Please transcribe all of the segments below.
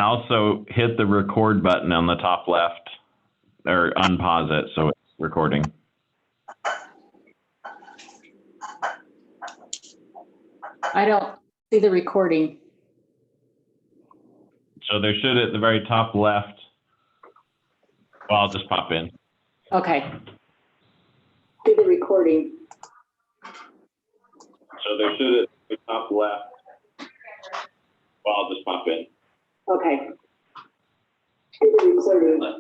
And also hit the record button on the top left, or unpause it so it's recording. I don't see the recording. So there should, at the very top left, well, I'll just pop in. Okay. See the recording. So there should, at the top left, well, I'll just pop in. Okay. See the recording. So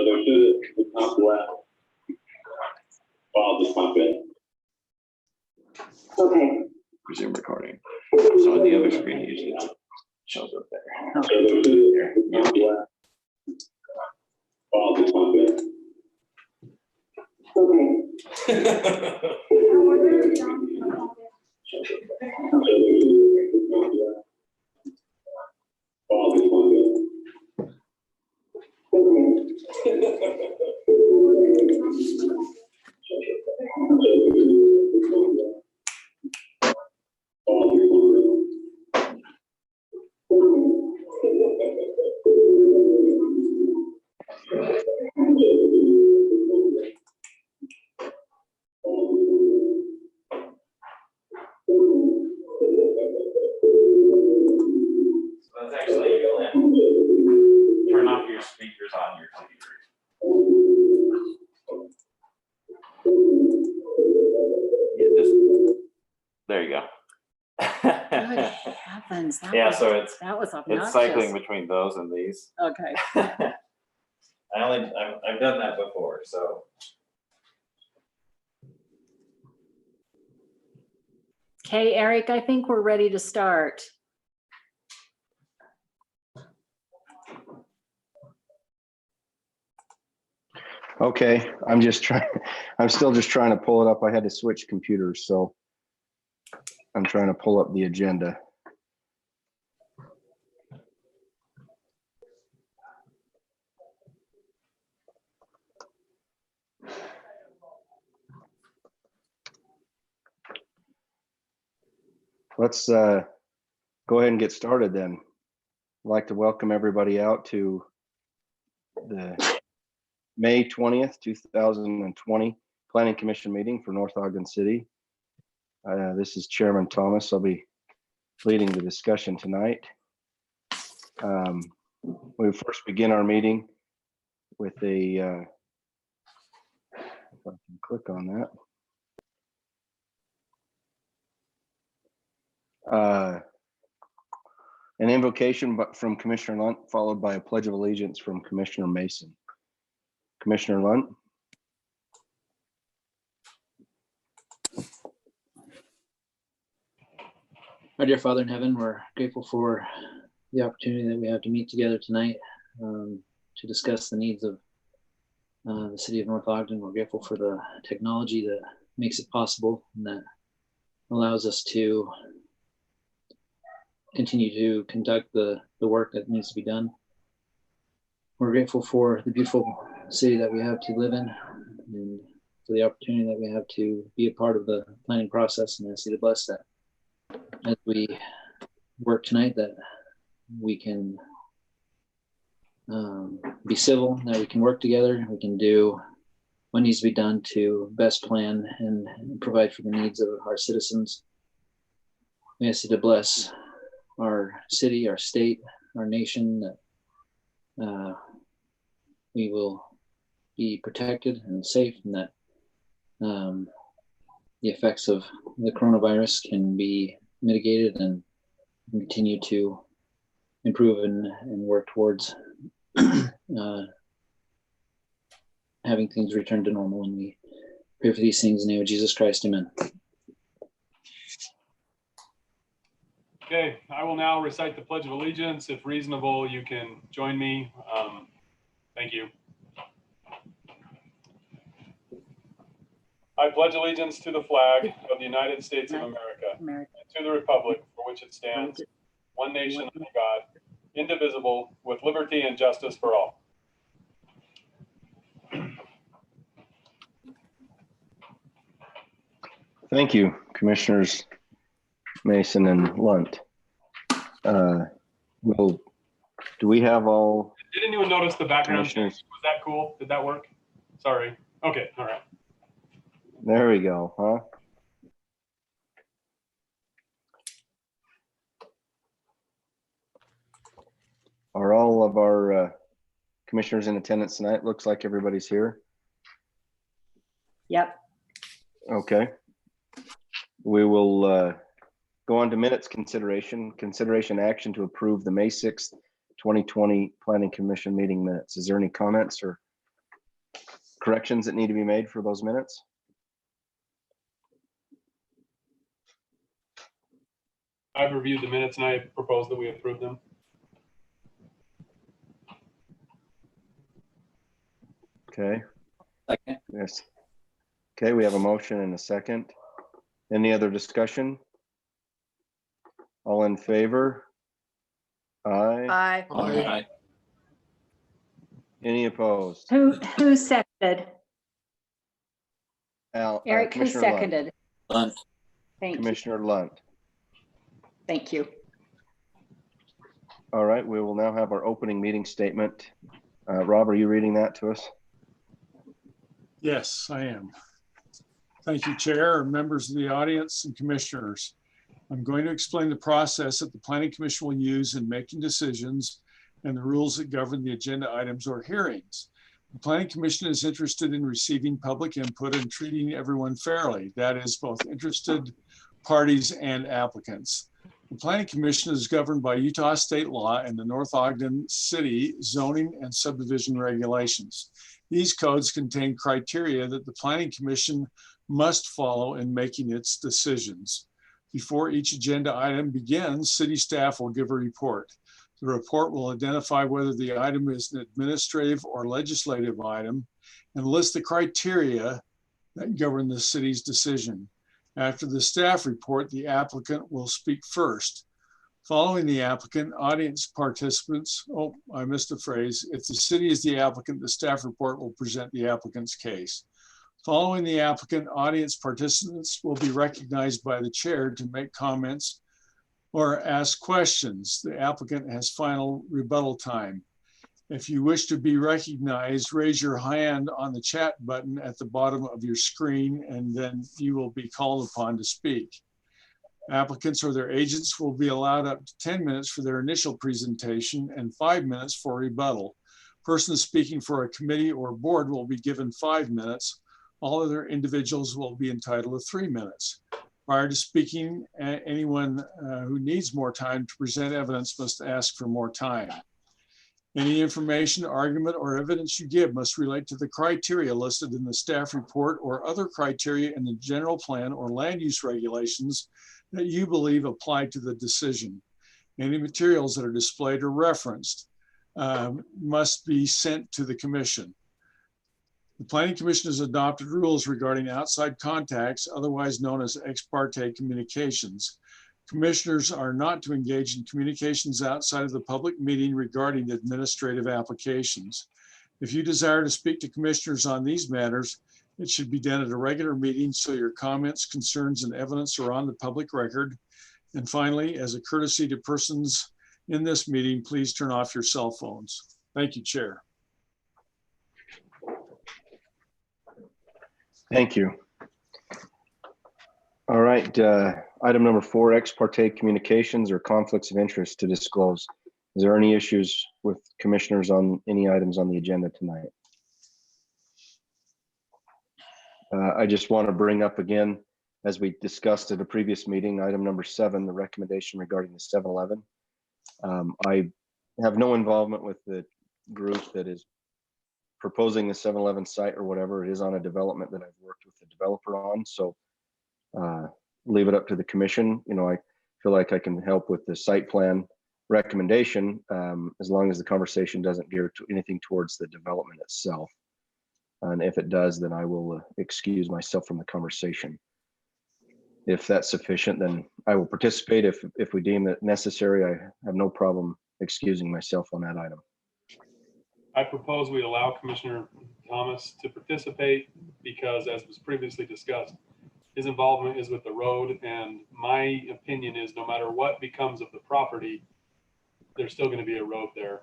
there should, at the top left, well, I'll just pop in. Okay. Resume recording. So on the other screen, it usually shows up there. So there should, at the top left, well, I'll just pop in. Okay. That's actually turn off your speakers on your computer. Yeah, just there you go. Good heavens. Yeah, so it's obnoxious. cycling between those and these. Okay. I've done that before, so. Okay, Eric, I think we're ready to start. Okay, I'm still just trying to pull it up. I had to switch computers, so I'm trying to pull up the agenda. Let's go ahead and get started then. I'd like to welcome everybody out to the May 20th, 2020 Planning Commission meeting for North Ogden City. This is Chairman Thomas. I'll be leading the discussion tonight. We first begin our meeting with a, if I can click on that. An invocation from Commissioner Lunt, followed by a pledge of allegiance from Commissioner Mason. Commissioner Lunt. Our dear Father in heaven, we're grateful for the opportunity that we have to meet together tonight to discuss the needs of the city of North Ogden. We're grateful for the technology that makes it possible and that allows us to continue to conduct the work that needs to be done. We're grateful for the beautiful city that we have to live in and for the opportunity that we have to be a part of the planning process, and ask you to bless that as we work tonight, that we can be civil, that we can work together, we can do what needs to be done to best plan and provide for the needs of our citizens. We ask you to bless our city, our state, our nation, that we will be protected and safe, and that the effects of the coronavirus can be mitigated and continue to improve and work towards having things return to normal. And we pray for these things in the name of Jesus Christ. Amen. Okay, I will now recite the Pledge of Allegiance. If reasonable, you can join me. Thank you. I pledge allegiance to the flag of the United States of America, and to the republic for which it stands, one nation under God, indivisible, with liberty and justice for all. Thank you, Commissioners Mason and Lunt. Well, do we have all Did anyone notice the background check? commissioners? Was that cool? Did that work? Sorry. Okay, all right. There we go, huh? Are all of our commissioners in attendance tonight? Looks like everybody's here. Yep. Okay. We will go on to minutes consideration. Consideration action to approve the May 6th, 2020 Planning Commission meeting minutes. Is there any comments or corrections that need to be made for those minutes? I've reviewed the minutes and I propose that we approve them. Okay. Second. Yes. Okay, we have a motion and a second. Any other discussion? All in favor? Aye. Aye. Aye. Any opposed? Who seconded? Eric, who Commissioner Lunt. seconded? Lunt. Thank you. Commissioner Lunt. Thank you. All right, we will now have our opening meeting statement. Rob, are you reading that to us? Yes, I am. Thank you, Chair, members of the audience and commissioners. I'm going to explain the process that the Planning Commission will use in making decisions and the rules that govern the agenda items or hearings. The Planning Commission is interested in receiving public input and treating everyone fairly. That is both interested parties and applicants. The Planning Commission is governed by Utah state law and the North Ogden City zoning and subdivision regulations. These codes contain criteria that the Planning Commission must follow in making its decisions. Before each agenda item begins, city staff will give a report. The report will identify whether the item is an administrative or legislative item and list the criteria that govern the city's decision. After the staff report, the applicant will speak first. Following the applicant, audience participants, oh, I missed a phrase. If the city is the applicant, the staff report will present the applicant's case. Following the applicant, audience participants will be recognized by the chair to make comments or ask questions. The applicant has final rebuttal time. If you wish to be recognized, raise your hand on the chat button at the bottom of your screen, and then you will be called upon to speak. Applicants or their agents will be allowed up to 10 minutes for their initial presentation and 5 minutes for rebuttal. Persons speaking for a committee or board will be given 5 minutes. All other individuals will be entitled to 3 minutes. Prior to speaking, anyone who needs more time to present evidence must ask for more time. Any information, argument, or evidence you give must relate to the criteria listed in the staff report or other criteria in the general plan or land use regulations that you believe apply to the decision. Any materials that are displayed or referenced must be sent to the commission. The Planning Commission has adopted rules regarding outside contacts, otherwise known as ex parte communications. Commissioners are not to engage in communications outside of the public meeting regarding administrative applications. If you desire to speak to commissioners on these matters, it should be done at a regular meeting so your comments, concerns, and evidence are on the public record. And finally, as a courtesy to persons in this meeting, please turn off your cell phones. Thank you, Chair. Thank you. All right, item number 4, ex parte communications or conflicts of interest to disclose. Is there any issues with commissioners on any items on the agenda tonight? I just want to bring up again, as we discussed at a previous meeting, item number 7, the recommendation regarding the 7-Eleven. I have no involvement with the group that is proposing the 7-Eleven site or whatever. It is on a development that I've worked with the developer on. So leave it up to the commission. You know, I feel like I can help with the site plan recommendation as long as the conversation doesn't gear to anything towards the development itself. And if it does, then I will excuse myself from the conversation. If that's sufficient, then I will participate. If we deem it necessary, I have no problem excusing myself on that item. I propose we allow Commissioner Thomas to participate because, as was previously discussed, his involvement is with the road, and my opinion is no matter what becomes of the property, there's still going to be a road there.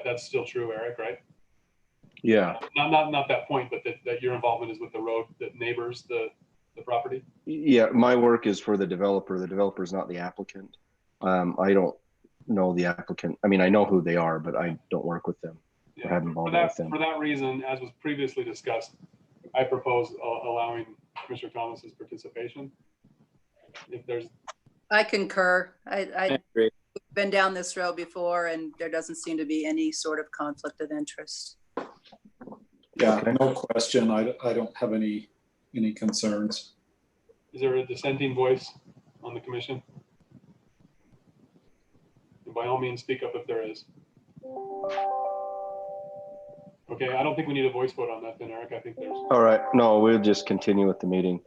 That's still true, Eric, right? Yeah, Not that point, but that your involvement is with the road that neighbors the property? yeah, my work is for the developer. The developer is not the applicant. I don't know the applicant. I mean, I know who they are, but I don't work with them or have involvement with them. For that reason, as was previously discussed, I propose allowing Commissioner Thomas's participation. If there's, I concur. I I've agree. been down this road before and there doesn't seem to be any sort of conflict of interest. Yeah, Okay. no question. I don't have any concerns. is there a dissenting voice on the commission? And by all means, speak up if there is. Okay, I don't think we need a voice vote on that then, Eric. I think there's. All right, no, we'll just continue with the meeting.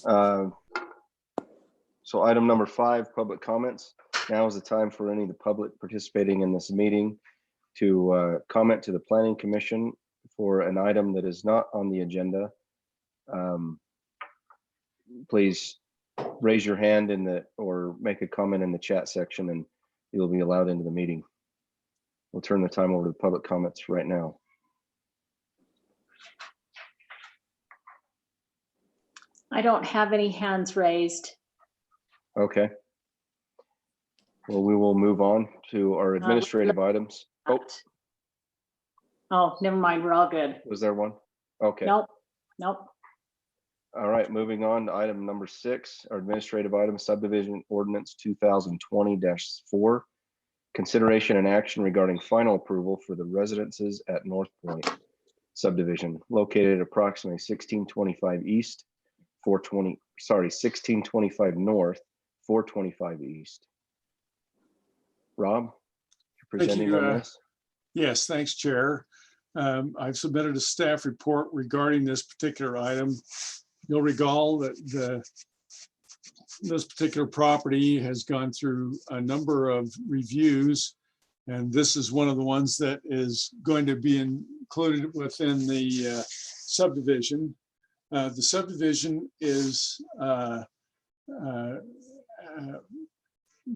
Okay. So item number 5, public comments. Now is the time for any of the public participating in this meeting to comment to the Planning Commission for an item that is not on the agenda. Please raise your hand or make a comment in the chat section and you'll be allowed into the meeting. We'll turn the time over to public comments right now. I don't have any hands raised. Okay. Well, we will move on to our administrative items. Oh, never mind. We're all good. Was there one? Okay. Nope. All right, moving on to item number 6, our administrative item, Subdivision Ordinance 2020-4. Consideration and action regarding final approval for the residences at North Point Subdivision located at approximately 1625 East, 1625 North, 425 East. Rob, you're presenting on this? Yes, thanks, Chair. I've submitted a staff report regarding this particular item. You'll recall that this particular property has gone through a number of reviews, and this is one of the ones that is going to be included within the subdivision. The subdivision is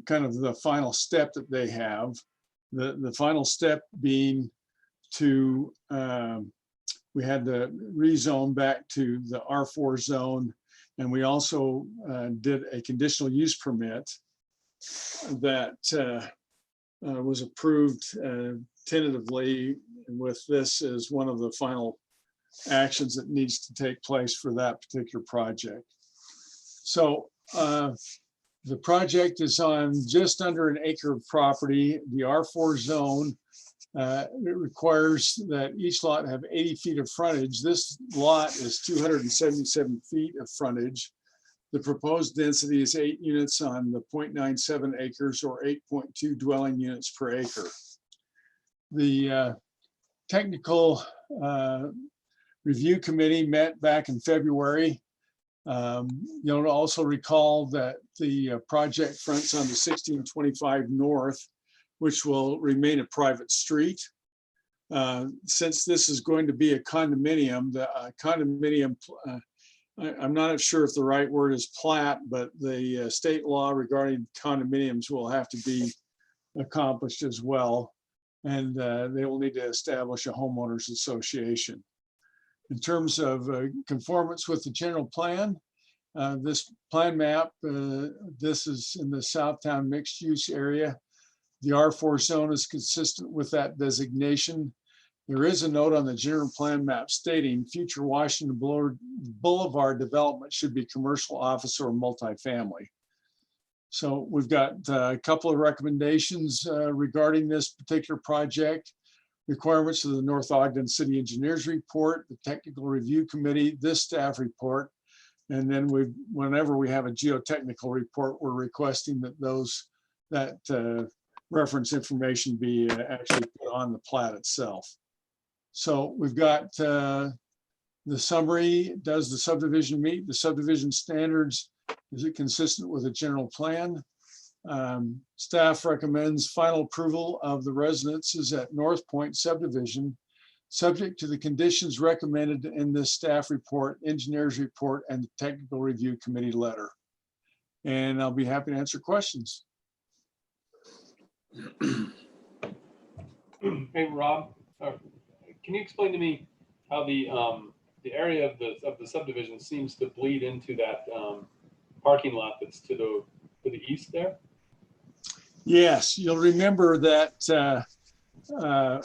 kind of the final step that they have. The final step being to, we had to rezone back to the R4 zone, and we also did a conditional use permit that was approved tentatively, with this as one of the final actions that needs to take place for that particular project. So the project is on just under an acre of property, the R4 zone. It requires that each lot have 80 feet of frontage. This lot is 277 feet of frontage. The proposed density is 8 units on the 0.97 acres or 8.2 dwelling units per acre. The technical review committee met back in February. You'll also recall that the project fronts on the 1625 North, which will remain a private street. Since this is going to be a condominium, I'm not sure if the right word is plat, but the state law regarding condominiums will have to be accomplished as well. And they will need to establish a homeowners association. In terms of conformance with the general plan, this plan map, this is in the Southtown mixed use area. The R4 zone is consistent with that designation. There is a note on the general plan map stating future Washington Boulevard development should be commercial, office, or multifamily. So we've got a couple of recommendations regarding this particular project. Requirements of the North Ogden City Engineers Report, the Technical Review Committee, this staff report, and then whenever we have a geotechnical report, we're requesting that that reference information be actually put on the plat itself. So we've got the summary. Does the subdivision meet the subdivision standards? Is it consistent with a general plan? Staff recommends final approval of the residences at North Point Subdivision, subject to the conditions recommended in this staff report, engineer's report, and the technical review committee letter. And I'll be happy to answer questions. Hey, Rob, can you explain to me how the area of the subdivision seems to bleed into that parking lot that's to the east there? Yes, you'll remember that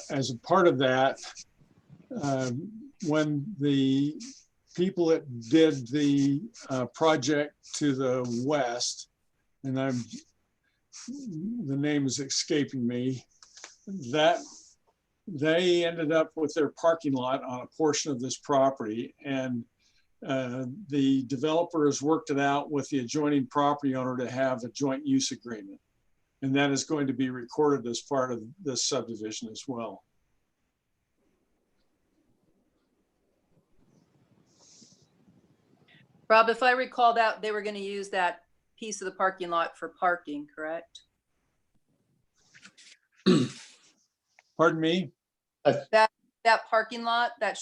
as a part of that, when the people that did the project to the west, and the name is escaping me, that they ended up with their parking lot on a portion of this property, and the developer has worked it out with the adjoining property owner to have a joint use agreement. And that is going to be recorded as part of this subdivision as well. Rob, if I recall that they were going to use that piece of the parking lot for parking, correct? Pardon me? That parking lot, that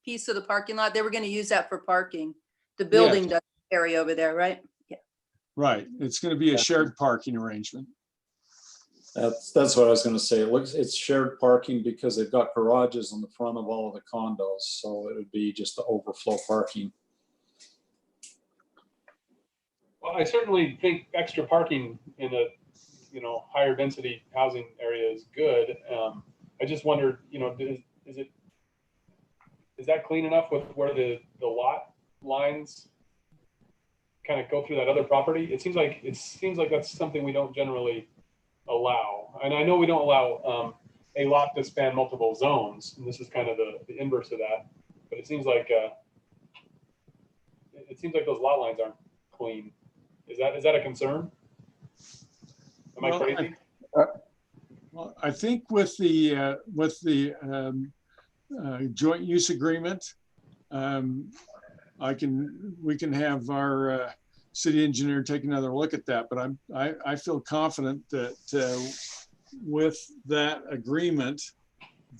piece of the parking lot, they were going to use that for parking. The building does area over there, right? Yeah. Right. It's going to be a shared parking arrangement. That's what I was going to say. It's shared parking because they've got garages on the front of all of the condos, so it would be just the overflow parking. Well, I certainly think extra parking in a higher density housing area is good. I just wondered, is that clean enough with where the lot lines kind of go through that other property? It seems like that's something we don't generally allow. And I know we don't allow a lot to span multiple zones, and this is kind of the inverse of that. But it seems like those lot lines aren't clean. Is that a concern? Am I crazy? Well, I think with the joint use agreement, we can have our city engineer take another look at that. But I feel confident that with that agreement,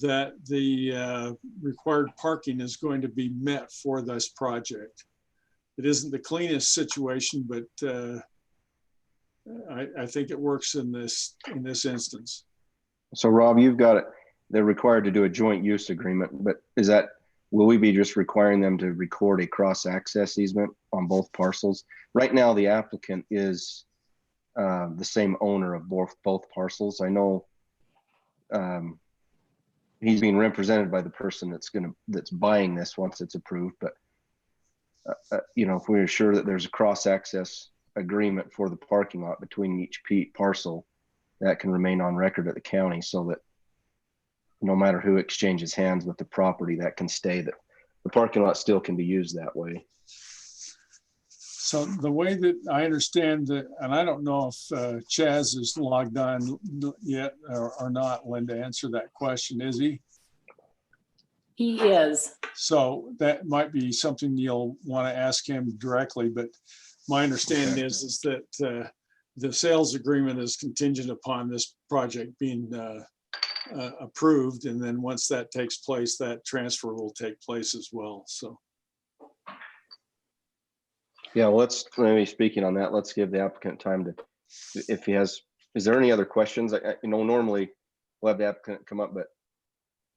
that the required parking is going to be met for this project. It isn't the cleanest situation, but I think it works in this instance. So Rob, you've got it. They're required to do a joint use agreement, but will we be just requiring them to record a cross-access easement on both parcels? Right now, the applicant is the same owner of both parcels. I know he's being represented by the person that's buying this once it's approved, but if we're sure that there's a cross-access agreement for the parking lot between each parcel, that can remain on record at the county, so that no matter who exchanges hands with the property, that can stay, that the parking lot still can be used that way. So the way that I understand that, and I don't know if Chaz is logged on yet or not, Linda, answer that question, is he? He is. So that might be something you'll want to ask him directly, but my understanding is that the sales agreement is contingent upon this project being approved, and then once that takes place, that transfer will take place as well. So yeah, well, maybe speaking on that, let's give the applicant time to, if he has, is there any other questions? Normally we'll have the applicant come up, but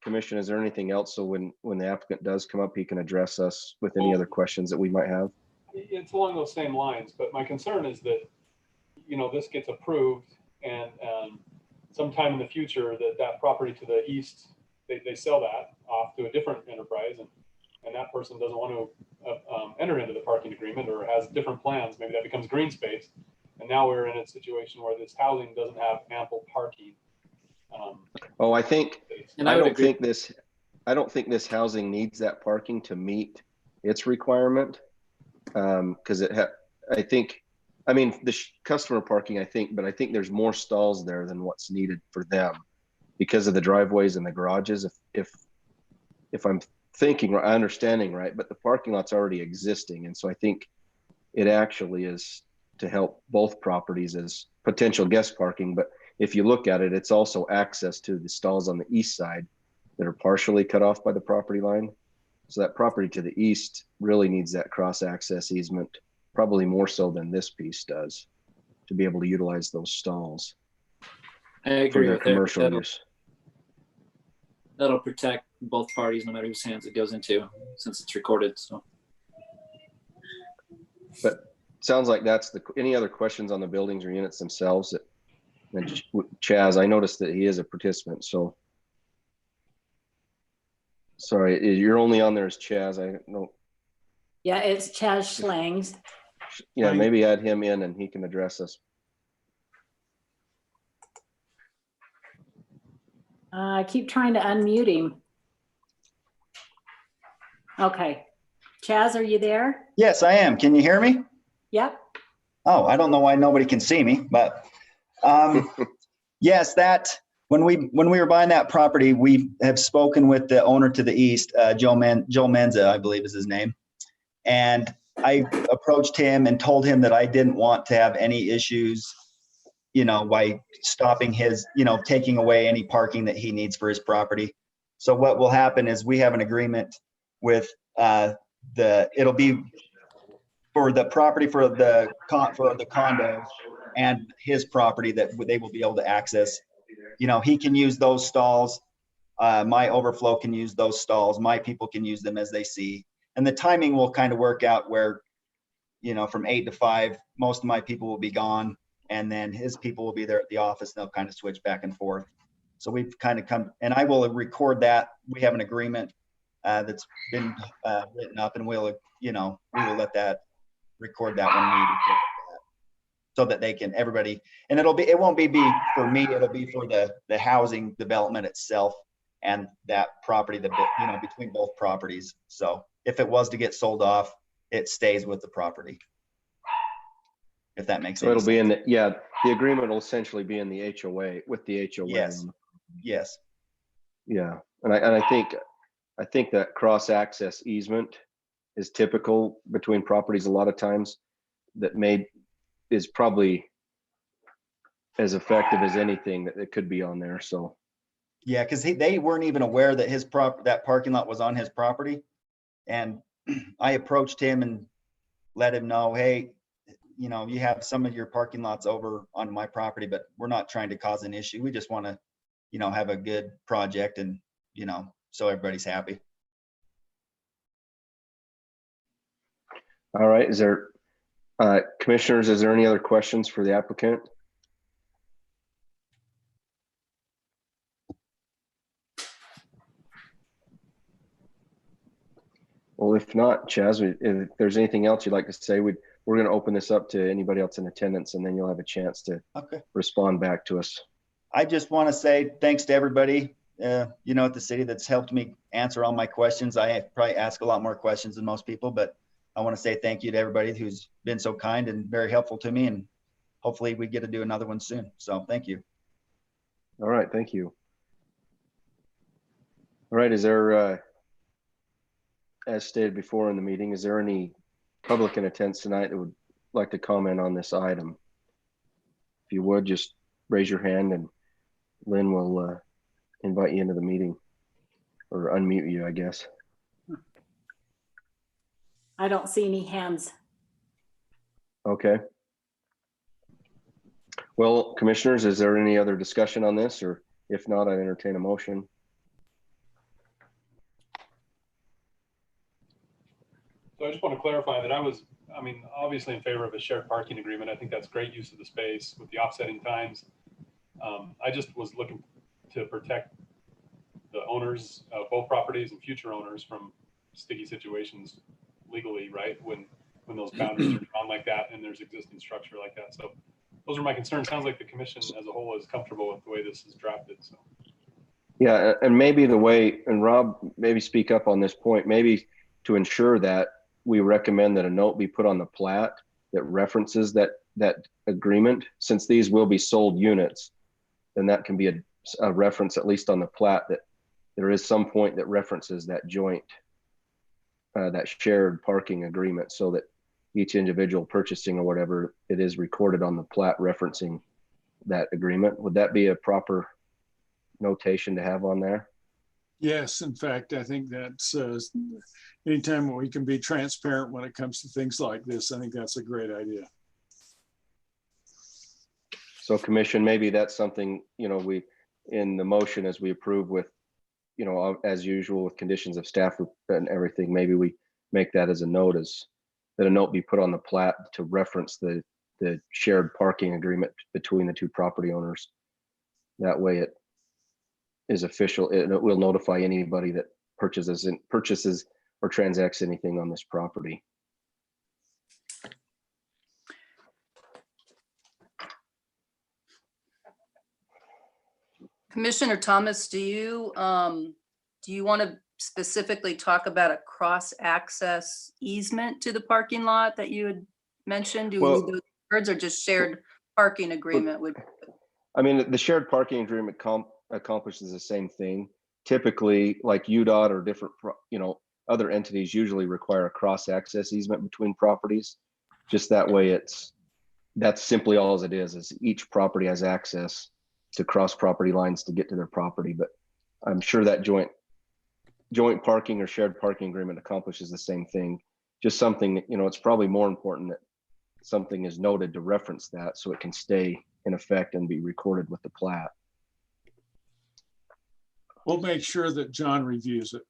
Commission, is there anything else? So when the applicant does come up, he can address us with any other questions that we might have. It's along those same lines, but my concern is that, this gets approved and sometime in the future that property to the east, they sell that off to a different enterprise, and that person doesn't want to enter into the parking agreement or has different plans. Maybe that becomes green space. And now we're in a situation where this housing doesn't have ample parking. I don't think this housing needs that parking to meet its requirement. Because the customer parking, but I think there's more stalls there than what's needed for them because of the driveways and the garages. If I'm understanding right, but the parking lot's already existing. And so I think it actually is to help both properties as potential guest parking. But if you look at it, it's also access to the stalls on the east side that are partially cut off by the property line. So that property to the east really needs that cross-access easement, probably more so than this piece does, to be able to utilize those stalls. I for agree their with Eric. commercial use. That'll protect both parties, no matter whose hands it goes into, since it's recorded. So But sounds like that's any other questions on the buildings or units themselves? And Chaz, I noticed that he is a participant, so. Sorry, you're only on there as Chaz. I know. Yeah, it's Chaz Schlangs. Yeah, maybe add him in and he can address us. I keep trying to unmute him. Okay. Chaz, are you there? Yes, I am. Can you hear me? Yep. Oh, I don't know why nobody can see me, but yes, when we were buying that property, we have spoken with the owner to the east, Joe Menza, I believe is his name. And I approached him and told him that I didn't want to have any issues, by stopping his, taking away any parking that he needs for his property. So what will happen is we have an agreement with it'll be for the property for the condo and his property that they will be able to access. He can use those stalls. My overflow can use those stalls. My people can use them as they see. And the timing will kind of work out where, from 8 to 5, most of my people will be gone. And then his people will be there at the office. And they'll kind of switch back and forth. So we've kind of come, and I will record that. We have an agreement that's been written up, and we will let that record that when we record that, so that they can, everybody, and it won't be for me, it'll be for the housing development itself and that property, between both properties. So if it was to get sold off, it stays with the property. If that makes sense. So it'll be the agreement will essentially be in the HOA with the HOA. Yes. Yes. Yeah. And I think that cross access easement is typical between properties a lot of times, that is probably as effective as anything that it could be on there. So yeah, because they weren't even aware that that parking lot was on his property. And I approached him and let him know, hey, you have some of your parking lots over on my property, but we're not trying to cause an issue. We just want to, have a good project and, so everybody's happy. all right, commissioners, is there any other questions for the applicant? Well, if not, Chaz, if there's anything else you'd like to say, we're going to open this up to anybody else in attendance, and then you'll have a chance to respond back to us. I just want to say thanks to everybody, at the city that's helped me answer all my questions. I probably ask a lot more questions than most people, but I want to say thank you to everybody who's been so kind and very helpful to me, and hopefully we get to do another one soon. So thank you. All right, thank you. All right, is there, as stated before in the meeting, is there any public in attendance tonight that would like to comment on this item? If you would, just raise your hand and Lynn will invite you into the meeting, or unmute you, I guess. I don't see any hands. Okay. Well, commissioners, is there any other discussion on this? Or if not, I entertain a motion. So I just want to clarify that obviously in favor of a shared parking agreement. I think that's great use of the space with the offsetting times. I just was looking to protect the owners of both properties and future owners from sticky situations legally, right? When those boundaries are drawn like that and there's existing structure like that. So those are my concerns. Sounds like the commission as a whole is comfortable with the way this is drafted. So yeah, and maybe and Rob, maybe speak up on this point, maybe to ensure that we recommend that a note be put on the plat that references that agreement. Since these will be sold units, then that can be a reference, at least on the plat, that there is some point that references that joint, that shared parking agreement, so that each individual purchasing or whatever, it is recorded on the plat referencing that agreement. Would that be a proper notation to have on there? Yes, in fact, I think that's anytime we can be transparent when it comes to things like this, I think that's a great idea. So commission, maybe that's something, we, in the motion as we approve with, as usual with conditions of staff and everything, maybe we make that as a notice, that a note be put on the plat to reference the shared parking agreement between the two property owners. That way it is official. It will notify anybody that purchases or transacts anything on this property. Commissioner Thomas, do you want to specifically talk about a cross-access easement to the parking lot that you had mentioned? Do we need those words, or just shared parking agreement would? I mean, the shared parking agreement accomplishes the same thing. Typically, like UDOT or different, other entities usually require a cross-access easement between properties. Just that way, that's simply all as it is each property has access to cross property lines to get to their property. But I'm sure that joint parking or shared parking agreement accomplishes the same thing. Just something that, it's probably more important that something is noted to reference that so it can stay in effect and be recorded with the plat. We'll make sure that John reviews it.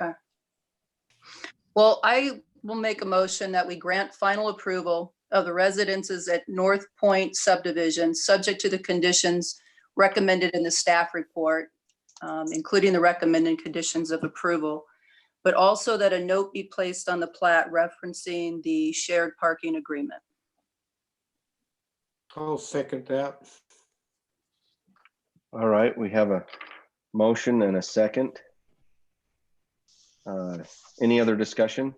Okay. Well, I will make a motion that we grant final approval of the residences at North Point Subdivision, subject to the conditions recommended in the staff report, including the recommended conditions of approval, but also that a note be placed on the plat referencing the shared parking agreement. I'll second that. All right, we have a motion and a second. Any other discussion?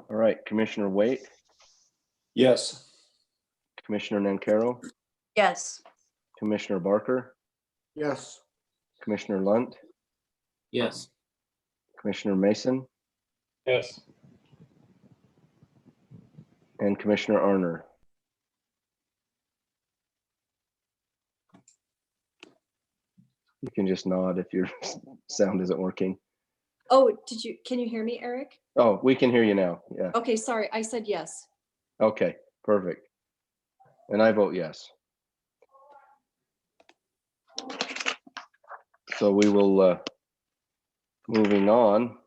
All right, Commissioner Waite, Yes. Commissioner Nancaro, Yes. Commissioner Barker, Yes. Commissioner Lunt, Yes. Commissioner Mason, Yes. and Commissioner Arner. You can just nod if your sound isn't working. Oh, can you hear me, Eric? Oh, we can hear you now. Yeah. Okay, sorry, I said yes. Okay, perfect. And I vote yes. So we will, moving on.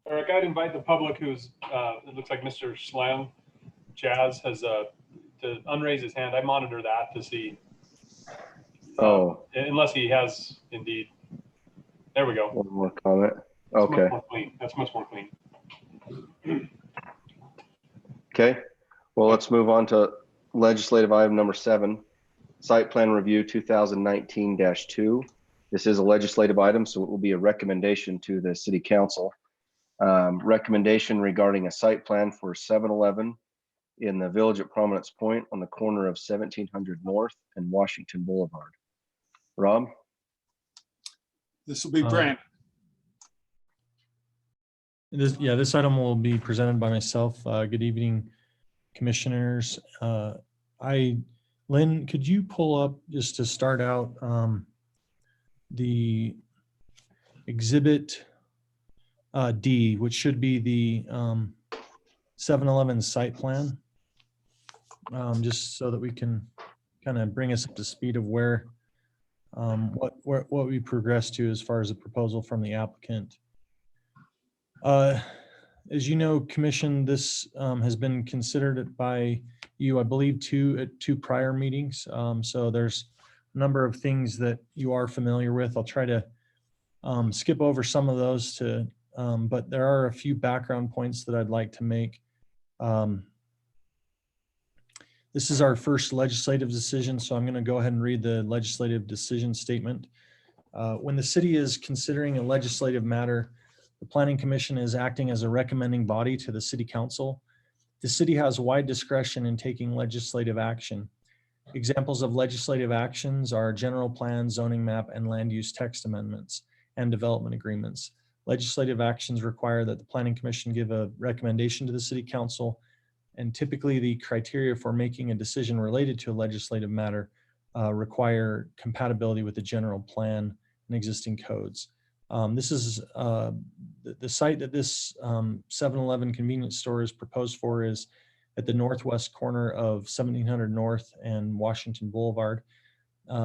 Eric, I'd invite the public who's, it looks like Mr. Slam Jazz has to unraise his hand. I monitor that to see. Oh, Unless he has indeed. There we go. one more comment. That's Okay. much more clean. That's much more clean. Okay, well, let's move on to legislative item number 7, site plan review 2019-2. This is a legislative item, so it will be a recommendation to the city council. Recommendation regarding a site plan for 7-Eleven in the village at Prominence Point on the corner of 1700 North and Washington Boulevard. Rob? This will be Brandon. This item will be presented by myself. Good evening, commissioners. Lynn, could you pull up just to start out the exhibit D, which should be the 7-Eleven site plan, just so that we can kind of bring us up to speed of where what we progressed to as far as the proposal from the applicant. As you know, Commission, this has been considered by you, I believe, at two prior meetings. So there's a number of things that you are familiar with. I'll try to skip over some of those but there are a few background points that I'd like to make. This is our first legislative decision, so I'm going to go ahead and read the legislative decision statement. When the city is considering a legislative matter, the Planning Commission is acting as a recommending body to the City Council. The city has wide discretion in taking legislative action. Examples of legislative actions are general plan, zoning map, and land use text amendments and development agreements. Legislative actions require that the Planning Commission give a recommendation to the City Council, and typically the criteria for making a decision related to a legislative matter require compatibility with the general plan and existing codes. This is the site that this 7-Eleven convenience store is proposed for is at the northwest corner of 1700 North and Washington Boulevard.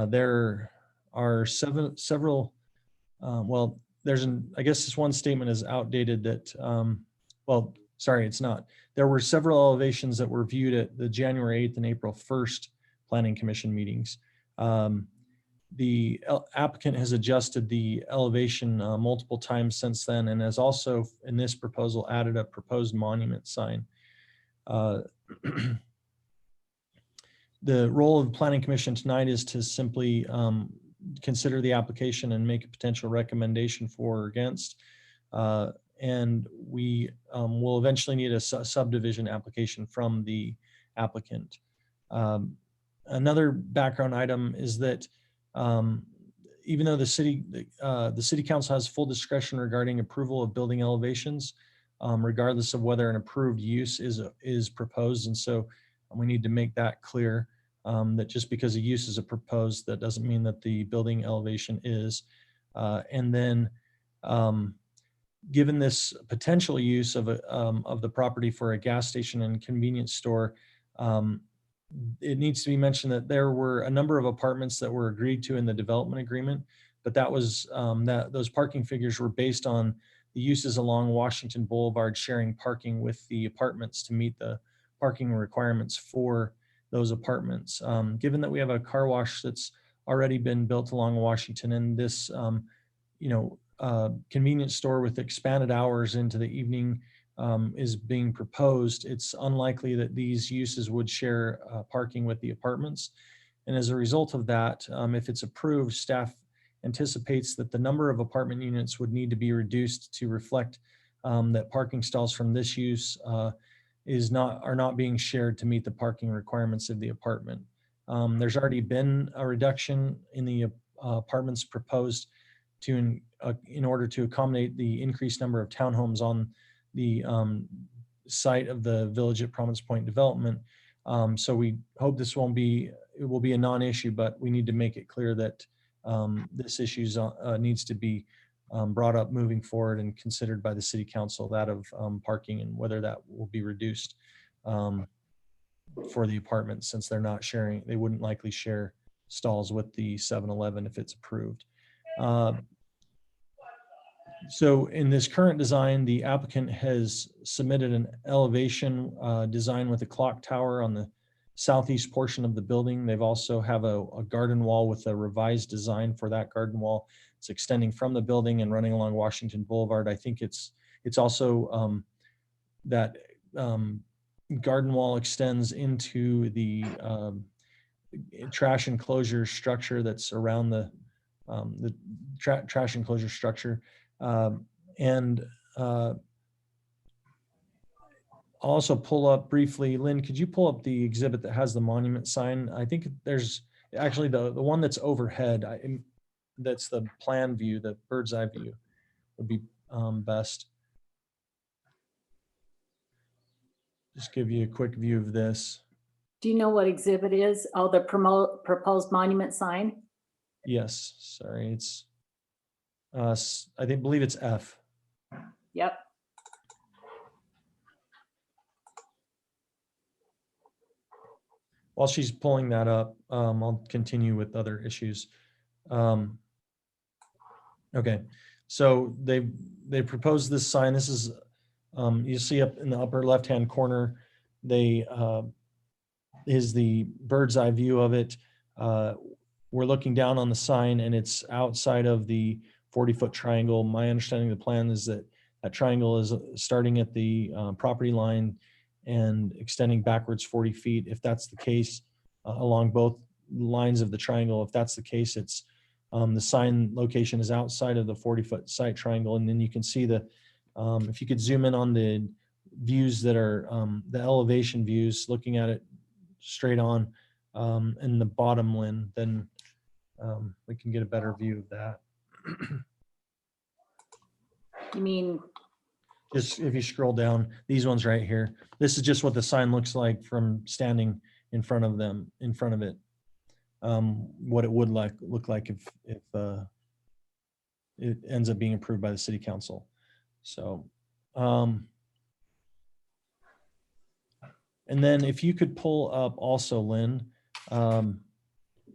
There are several, well, I guess this one statement is outdated that, well, sorry, it's not. There were several elevations that were viewed at the January 8th and April 1st Planning Commission meetings. The applicant has adjusted the elevation multiple times since then, and has also in this proposal added a proposed monument sign. The role of the Planning Commission tonight is to simply consider the application and make a potential recommendation for or against. And we will eventually need a subdivision application from the applicant. Another background item is that even though the city council has full discretion regarding approval of building elevations, regardless of whether an approved use is proposed. And so we need to make that clear, that just because a use is proposed, that doesn't mean that the building elevation is. And then given this potential use of the property for a gas station and convenience store, it needs to be mentioned that there were a number of apartments that were agreed to in the development agreement, but that was those parking figures were based on the uses along Washington Boulevard sharing parking with the apartments to meet the parking requirements for those apartments. Given that we have a car wash that's already been built along Washington, and this convenience store with expanded hours into the evening is being proposed, it's unlikely that these uses would share parking with the apartments. And as a result of that, if it's approved, staff anticipates that the number of apartment units would need to be reduced to reflect that parking stalls from this use are not being shared to meet the parking requirements of the apartment. There's already been a reduction in the apartments proposed in order to accommodate the increased number of townhomes on the site of the Village at Providence Point development. So we hope it will be a non-issue, but we need to make it clear that this issue needs to be brought up moving forward and considered by the city council, that of parking and whether that will be reduced for the apartments, since they're not sharing, they wouldn't likely share stalls with the 7-Eleven if it's approved. So in this current design, the applicant has submitted an elevation design with a clock tower on the southeast portion of the building. They've also have a garden wall with a revised design for that garden wall. It's extending from the building and running along Washington Boulevard. I think it's also that garden wall extends into the trash enclosure structure that's around the trash enclosure structure. And I'll also pull up briefly, Lynn, could you pull up the exhibit that has the monument sign? I think there's actually the one that's overhead. That's the plan view, the bird's eye view would be best. Just give you a quick view of this. Do you know what exhibit is? Oh, the proposed monument sign? Yes, sorry, it's I believe it's F. Yep. While she's pulling that up, I'll continue with other issues. Okay, so they proposed this sign. This is you see up in the upper left-hand corner. Is the bird's eye view of it. We're looking down on the sign, and it's outside of the 40-foot triangle. My understanding of the plan is that that triangle is starting at the property line and extending backwards 40 feet. If that's the case, along both lines of the triangle, if that's the case, it's the sign location is outside of the 40-foot site triangle. And then you can see if you could zoom in on the views that are the elevation views, looking at it straight on in the bottom, Lynn, then we can get a better view of that. You mean? Just if you scroll down, these ones right here, this is just what the sign looks like from standing in front of it. What it would look like if it ends up being approved by the city council. So, and then if you could pull up also, Lynn,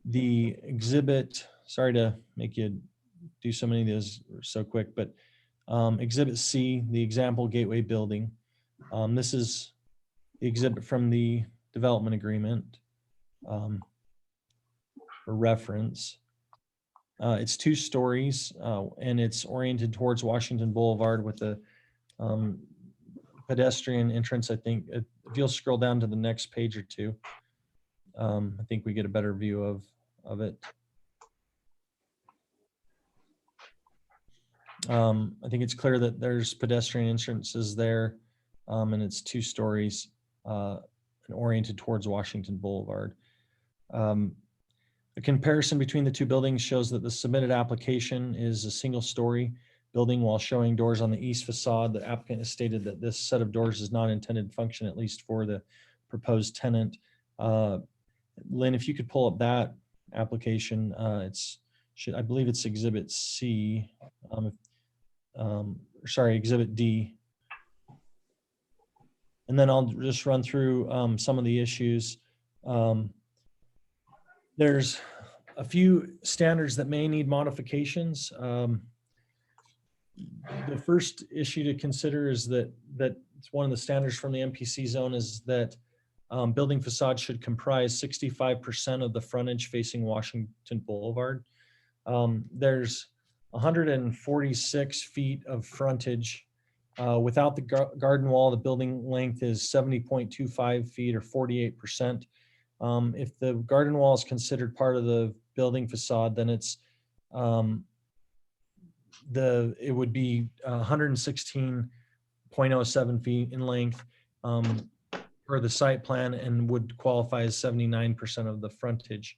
the exhibit, sorry to make you do so many of those so quick, but exhibit C, the example gateway building. This is the exhibit from the development agreement for reference. It's 2 stories and it's oriented towards Washington Boulevard with a pedestrian entrance. I think if you'll scroll down to the next page or 2, I think we get a better view of it. I think it's clear that there's pedestrian entrances there, and it's 2 stories and oriented towards Washington Boulevard. A comparison between the 2 buildings shows that the submitted application is a 1-story building while showing doors on the east facade. The applicant has stated that this set of doors is not intended to function, at least for the proposed tenant. Lynn, if you could pull up that application, I believe it's exhibit C, sorry, exhibit D. And then I'll just run through some of the issues. There's a few standards that may need modifications. The first issue to consider is that it's one of the standards from the MPC zone is that building facade should comprise 65% of the frontage facing Washington Boulevard. There's 146 feet of frontage. Without the garden wall, the building length is 70.25 feet or 48%. If the garden wall is considered part of the building facade, then it would be 116.07 feet in length per the site plan and would qualify as 79% of the frontage.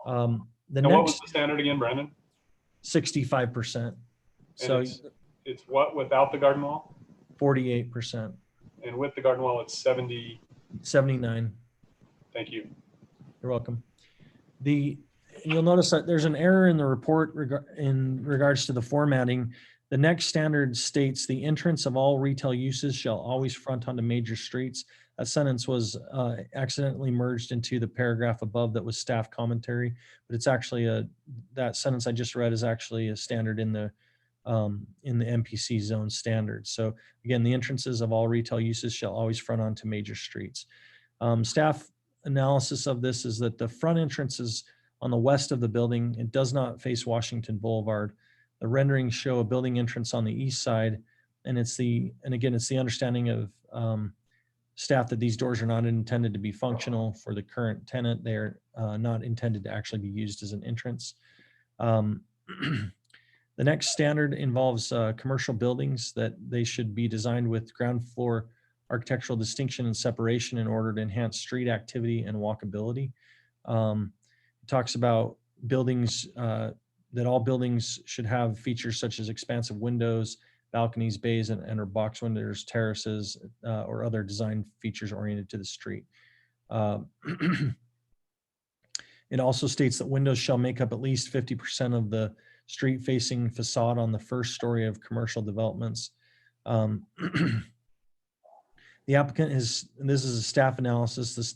And what was the standard again, Brandon? 65%. So it's what without the garden wall? 48%. And with the garden wall, it's 79. Thank you. You're welcome. You'll notice that there's an error in the report in regards to the formatting. The next standard states the entrance of all retail uses shall always front onto major streets. That sentence was accidentally merged into the paragraph above that was staff commentary, but it's actually that sentence I just read is actually a standard in the MPC zone standard. So again, the entrances of all retail uses shall always front onto major streets. Staff analysis of this is that the front entrance is on the west of the building. It does not face Washington Boulevard. The renderings show a building entrance on the east side, and again, it's the understanding of staff that these doors are not intended to be functional for the current tenant. They're not intended to actually be used as an entrance. The next standard involves commercial buildings that they should be designed with ground floor architectural distinction and separation in order to enhance street activity and walkability. It talks about buildings, that all buildings should have features such as expansive windows, balconies, bays, and or box windows, terraces, or other design features oriented to the street. It also states that windows shall make up at least 50% of the street-facing facade on the first story of commercial developments. The applicant has, and this is a staff analysis,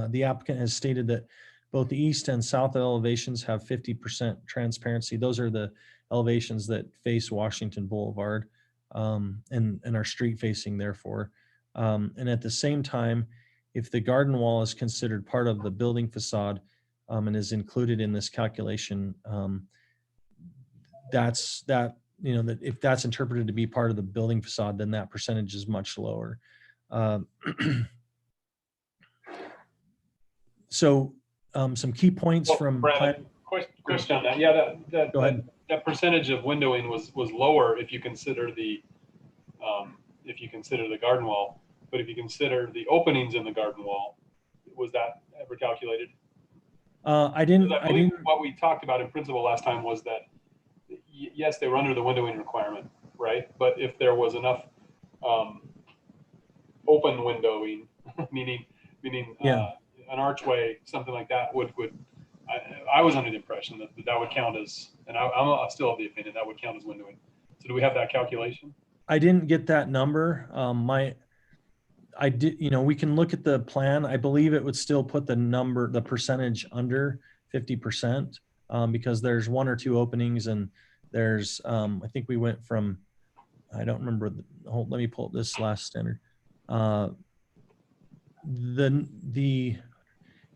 the applicant has stated that both the east and south elevations have 50% transparency. Those are the elevations that face Washington Boulevard and are street facing therefore. And at the same time, if the garden wall is considered part of the building facade and is included in this calculation, that if that's interpreted to be part of the building facade, then that percentage is much lower. So some key points from Brandon, question on that. Yeah, Go ahead. That percentage of windowing was lower if you consider the garden wall, but if you consider the openings in the garden wall, was that ever calculated? I didn't. What we talked about in principle last time was that yes, they were under the windowing requirement, right? But if there was enough open windowing, meaning Yeah. an archway, something like that would I was under the impression that that would count as, and I'm still of the opinion that would count as windowing. So do we have that calculation? I didn't get that number. I did, we can look at the plan. I believe it would still put the percentage under 50%, because there's one or two openings, and there's, I think we went from, I don't remember, let me pull up this last standard. The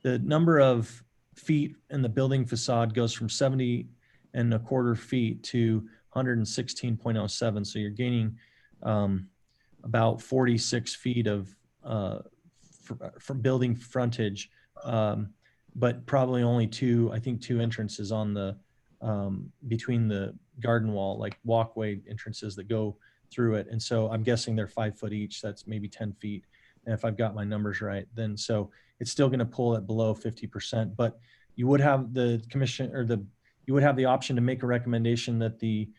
number of feet in the building facade goes from 70.25 feet to 116.07. So you're gaining about 46 feet of from building frontage, but probably only two entrances on the between the garden wall, like walkway entrances that go through it. And so I'm guessing they're 5 foot each. That's maybe 10 feet. And if I've got my numbers right, then so it's still going to pull it below 50%, but you would have the commission, or you would have the option to make a recommendation that the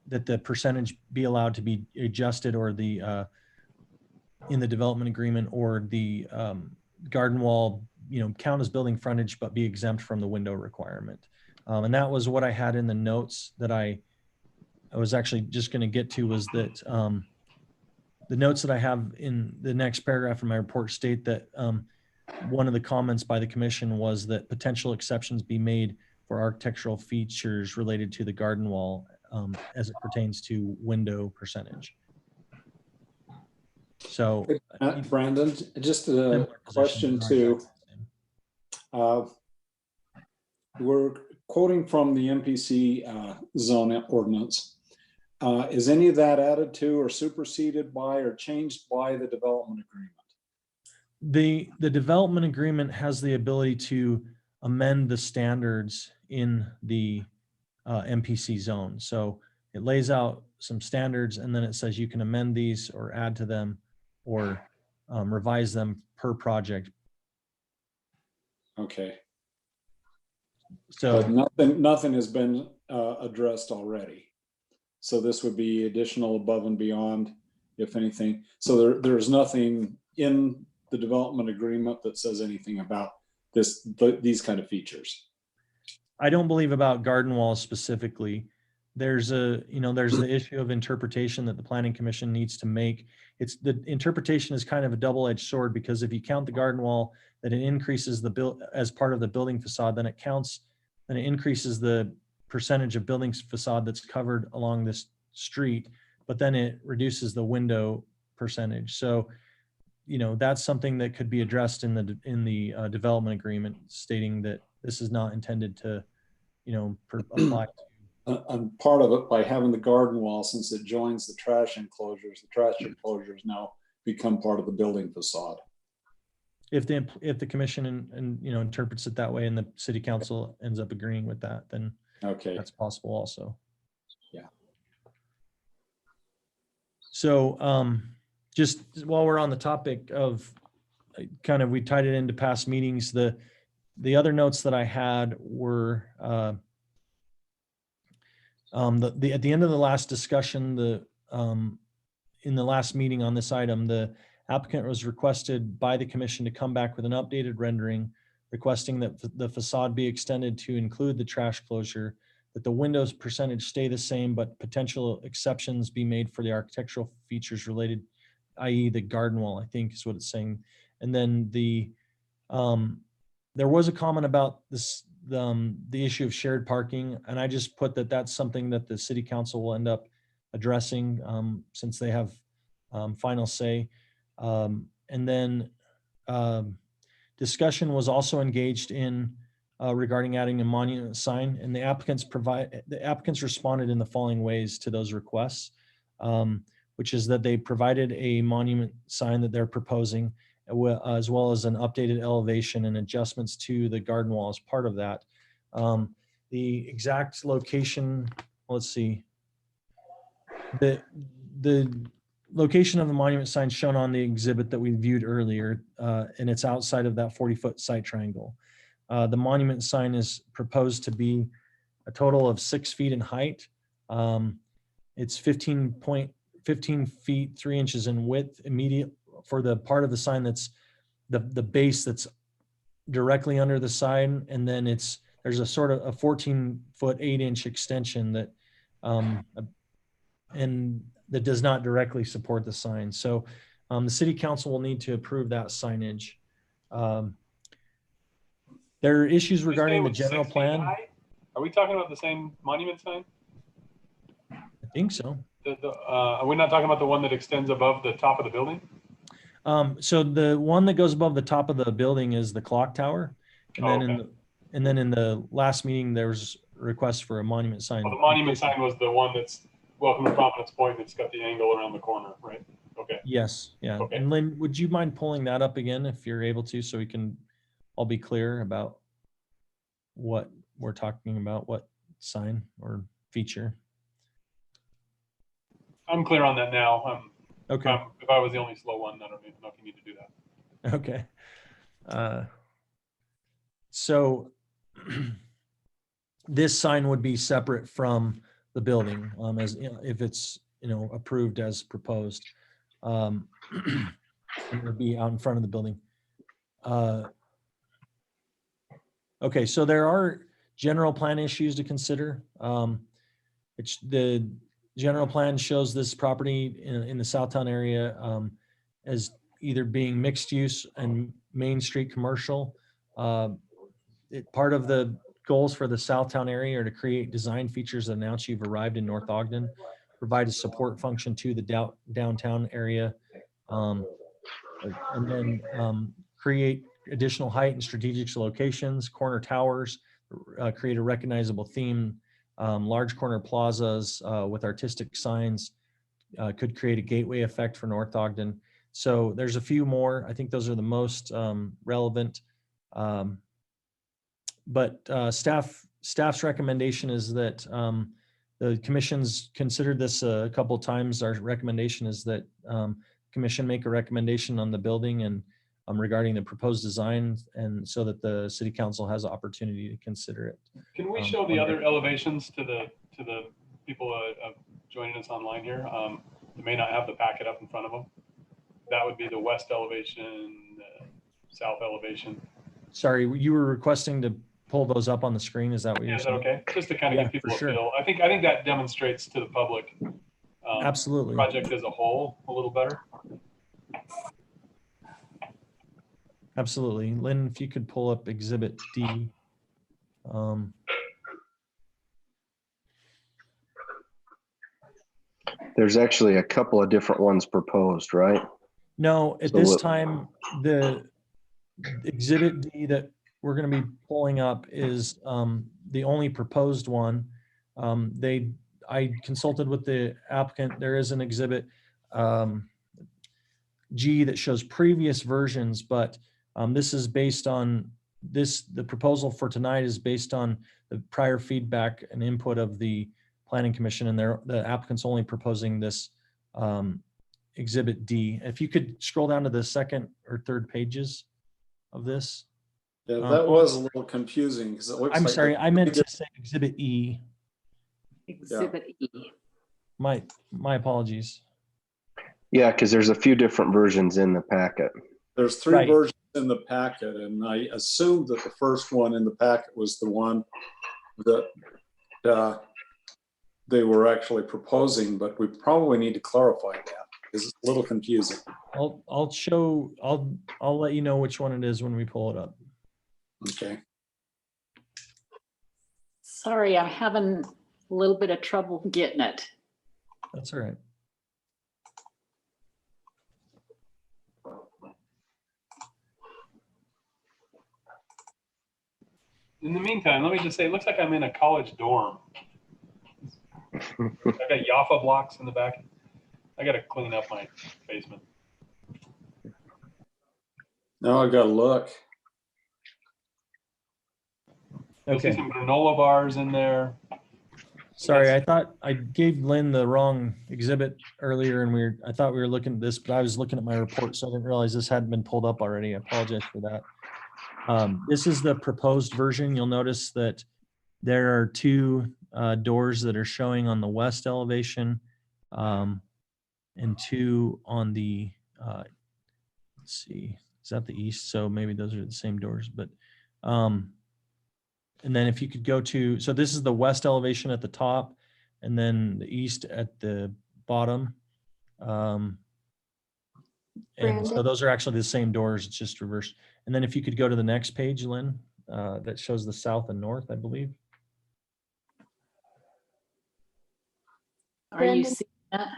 that the percentage be allowed to be adjusted, or the in the development agreement, or the garden wall, count as building frontage, but be exempt from the window requirement. And that was what I had in the notes that I was actually just going to get to, was that the notes that I have in the next paragraph in my report state that one of the comments by the commission was that potential exceptions be made for architectural features related to the garden wall as it pertains to window percentage. So Brandon, just a question too. We're quoting from the MPC zone ordinance. Is any of that added to or superseded by or changed by the development agreement? The development agreement has the ability to amend the standards in the MPC zone. So it lays out some standards, and then it says you can amend these or add to them or revise them per project. Okay. So but nothing has been addressed already. So this would be additional above and beyond, if anything. So there's nothing in the development agreement that says anything about these kind of features. I don't believe about garden walls specifically. There's there's the issue of interpretation that the Planning Commission needs to make. The interpretation is kind of a double-edged sword, because if you count the garden wall, that it increases as part of the building facade, then it increases the percentage of building facade that's covered along this street, but then it reduces the window percentage. So, that's something that could be addressed in the development agreement, stating that this is not intended to, apply. And part of it, by having the garden wall, since it joins the trash enclosures now become part of the building facade. If the commission interprets it that way, and the city council ends up agreeing with that, then okay, that's possible also. Yeah. So just while we're on the topic of we tied it into past meetings, the other notes that I had were at the end of the last discussion, in the last meeting on this item, the applicant was requested by the commission to come back with an updated rendering, requesting that the facade be extended to include the trash closure, that the windows percentage stay the same, but potential exceptions be made for the architectural features related, i.e. the garden wall, I think is what it's saying. And then there was a comment about this, the issue of shared parking, and I just put that that's something that the city council will end up addressing since they have final say. And then discussion was also engaged in regarding adding a monument sign, and the applicants responded in the following ways to those requests, which is that they provided a monument sign that they're proposing, as well as an updated elevation and adjustments to the garden wall as part of that. The exact location, let's see, the location of the monument sign shown on the exhibit that we viewed earlier, and it's outside of that 40-foot site triangle. The monument sign is proposed to be a total of 6 feet in height. It's 15 feet 3 inches in width, immediate for the part of the sign that's the base that's directly under the sign, and then there's a sort of a 14-foot 8-inch extension that and that does not directly support the sign. So the city council will need to approve that signage. There are issues regarding the general plan. Are we talking about the same monument sign? I think so. Are we not talking about the one that extends above the top of the building? So the one that goes above the top of the building is the clock tower. And then in the last meeting, there was a request for a monument sign. Well, the monument sign was the one that's Welcome to Providence Point. That's got the angle around the corner, right? Okay. Yes, yeah. Okay. And Lynn, would you mind pulling that up again if you're able to, so we can all be clear about what we're talking about, what sign or feature? I'm clear on that now. Okay. If I was the only slow one, I don't even know if you need to do that. Okay. So this sign would be separate from the building, as if it's approved as proposed. It would be out in front of the building. Okay, so there are general plan issues to consider. The general plan shows this property in the Southtown area as either being mixed use and Main Street commercial. Part of the goals for the Southtown area are to create design features that announce you've arrived in North Ogden, provide a support function to the downtown area, and then create additional height and strategic locations, corner towers, create a recognizable theme, large corner plazas with artistic signs, could create a gateway effect for North Ogden. So there's a few more. I think those are the most relevant. But staff's recommendation is that the commission's considered this a couple of times. Our recommendation is that commission make a recommendation on the building and regarding the proposed design, and so that the city council has an opportunity to consider it. Can we show the other elevations to the people joining us online here? They may not have the packet up in front of them. That would be the west elevation, the south elevation. Sorry, you were requesting to pull those up on the screen. Is that what you're saying? Is that okay? Just to kind of give people a feel. I think that demonstrates to the public absolutely the project as a whole a little better. Absolutely. Lynn, if you could pull up Exhibit D. There's actually a couple of different ones proposed, right? No, at this time, the Exhibit D that we're going to be pulling up is the only proposed one. I consulted with the applicant. There is an Exhibit G that shows previous versions, but this is based on the proposal for tonight is based on the prior feedback and input of the Planning Commission, and the applicant's only proposing this Exhibit D. If you could scroll down to the second or third pages of this. Yeah, that was a little confusing because it looks I'm like sorry, I meant to say Exhibit E. Exhibit E. My apologies. Yeah, because there's a few different versions in the packet. There's three versions in the packet, and I assumed that the first one in the packet was the one that they were actually proposing, but we probably need to clarify that because it's a little confusing. I'll let you know which one it is when we pull it up. Okay. Sorry, I'm having a little bit of trouble getting it. That's all right. In the meantime, let me just say, it looks like I'm in a college dorm. I got Jaffa blocks in the back. I got to clean up my basement. Now I got to look. You'll see some granola bars in there. Sorry, I thought I gave Lynn the wrong exhibit earlier, and I thought we were looking at this, but I was looking at my report, so I didn't realize this hadn't been pulled up already. I apologize for that. This is the proposed version. You'll notice that there are two doors that are showing on the west elevation, and two on the, let's see, is that the east? So maybe those are the same doors, but, and then if you could go to, so this is the west elevation at the top, and then the east at the bottom. And so Brandon? those are actually the same doors, it's just reversed. And then if you could go to the next page, Lynn, that shows the south and north, I believe. Are you Brandon? seeing that?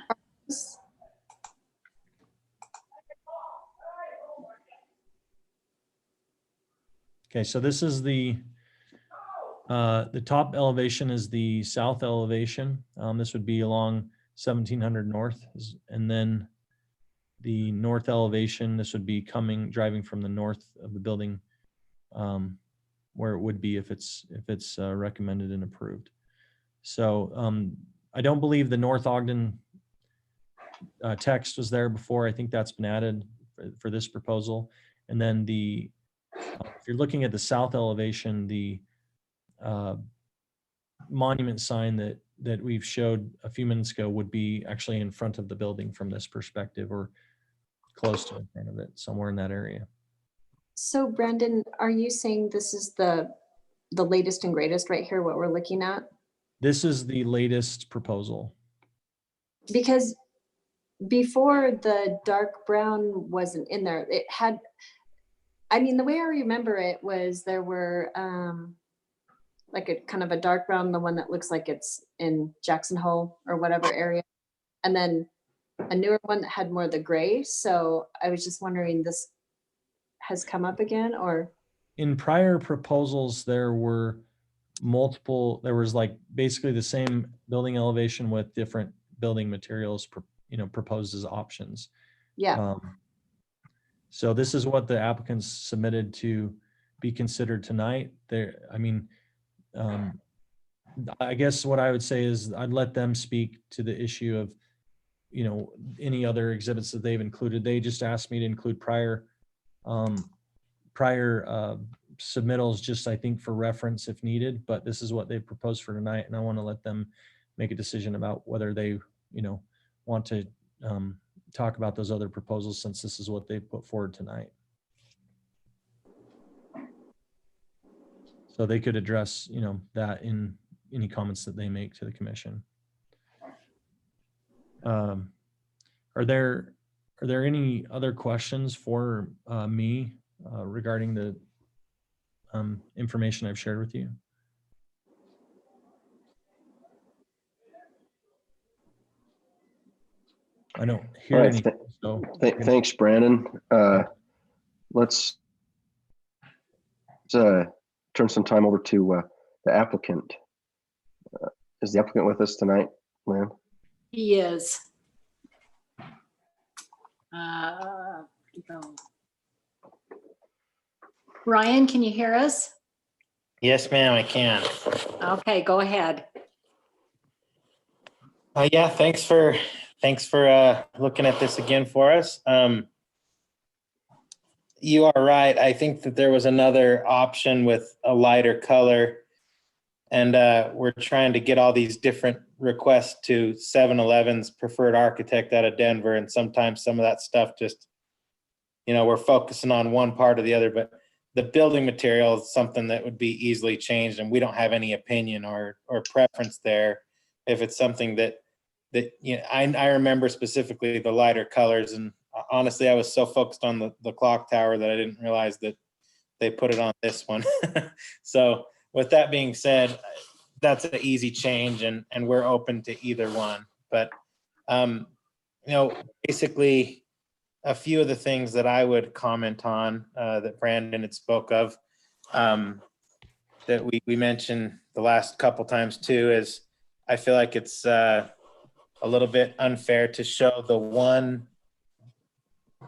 Okay, so this is the top elevation is the south elevation. This would be along 1700 North, and then the north elevation, this would be driving from the north of the building, where it would be if it's recommended and approved. So I don't believe the North Ogden text was there before. I think that's been added for this proposal. And then if you're looking at the south elevation, the monument sign that we've showed a few minutes ago would be actually in front of the building from this perspective, or close to in front of it, somewhere in that area. So Brandon, are you saying this is the latest and greatest right here, what we're looking at? This is the latest proposal. Because before, the dark brown wasn't in there. It had, I mean, the way I remember it was there were like a kind of a dark brown, the one that looks like it's in Jackson Hole or whatever area. And then a newer one that had more of the gray. So I was just wondering, this has come up again, or? In prior proposals, there were multiple, there was like basically the same building elevation with different building materials, proposed as options. Yeah. So this is what the applicants submitted to be considered tonight. I guess what I would say is I'd let them speak to the issue of, any other exhibits that they've included. They just asked me to include prior submittals, just I think for reference if needed, but this is what they proposed for tonight. And I want to let them make a decision about whether they, want to talk about those other proposals, since this is what they put forward tonight. So they could address, that in any comments that they make to the commission. Are there any other questions for me regarding the information I've shared with you? I don't hear All right, anything. So thanks, Brandon. Let's turn some time over to the applicant. Is the applicant with us tonight, Lynn? He is. Ryan, can you hear us? Yes, ma'am, I can. Okay, go ahead. Yeah, thanks for looking at this again for us. You are right. I think that there was another option with a lighter color, and we're trying to get all these different requests to 7-Eleven's preferred architect out of Denver, and sometimes some of that stuff just, we're focusing on one part or the other, but the building material is something that would be easily changed, and we don't have any opinion or preference there. If it's something that I remember specifically the lighter colors, and honestly, I was so focused on the clock tower that I didn't realize that they put it on this one. So with that being said, that's an easy change, and we're open to either one. But basically, a few of the things that I would comment on that Brandon had spoke of, that we mentioned the last couple times too, is I feel like it's a little bit unfair to show the one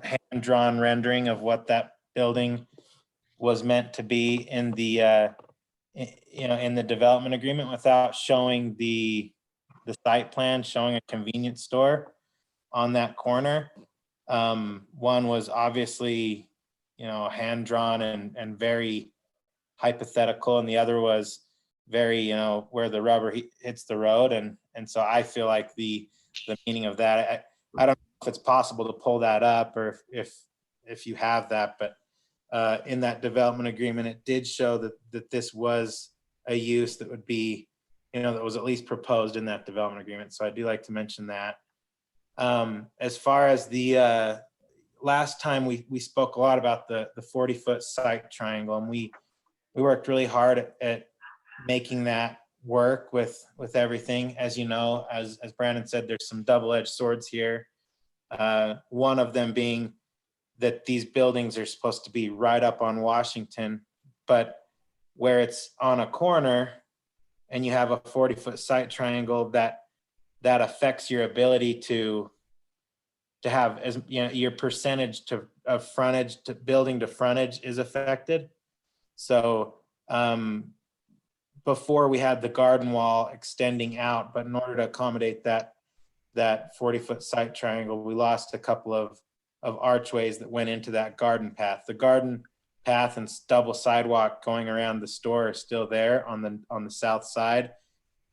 hand-drawn rendering of what that building was meant to be in the in the development agreement without showing the site plan, showing a convenience store on that corner. One was obviously, hand-drawn and very hypothetical, and the other was very, where the rubber hits the road. And so I feel like the meaning of that, I don't know if it's possible to pull that up, or if if you have that, but in that development agreement, it did show that this was a use that would be, that was at least proposed in that development agreement. So I do like to mention that. As far as the last time we spoke a lot about the 40-foot site triangle, and we worked really hard at making that work with everything. As you know, as Brandon said, there's some double-edged swords here. One of them being that these buildings are supposed to be right up on Washington, but where it's on a corner and you have a 40-foot site triangle, that affects your ability to have, as your percentage of frontage to building to frontage is affected. So before we had the garden wall extending out, but in order to accommodate that 40-foot site triangle, we lost a couple of archways that went into that garden path. The garden path and double sidewalk going around the store are still there on the south side,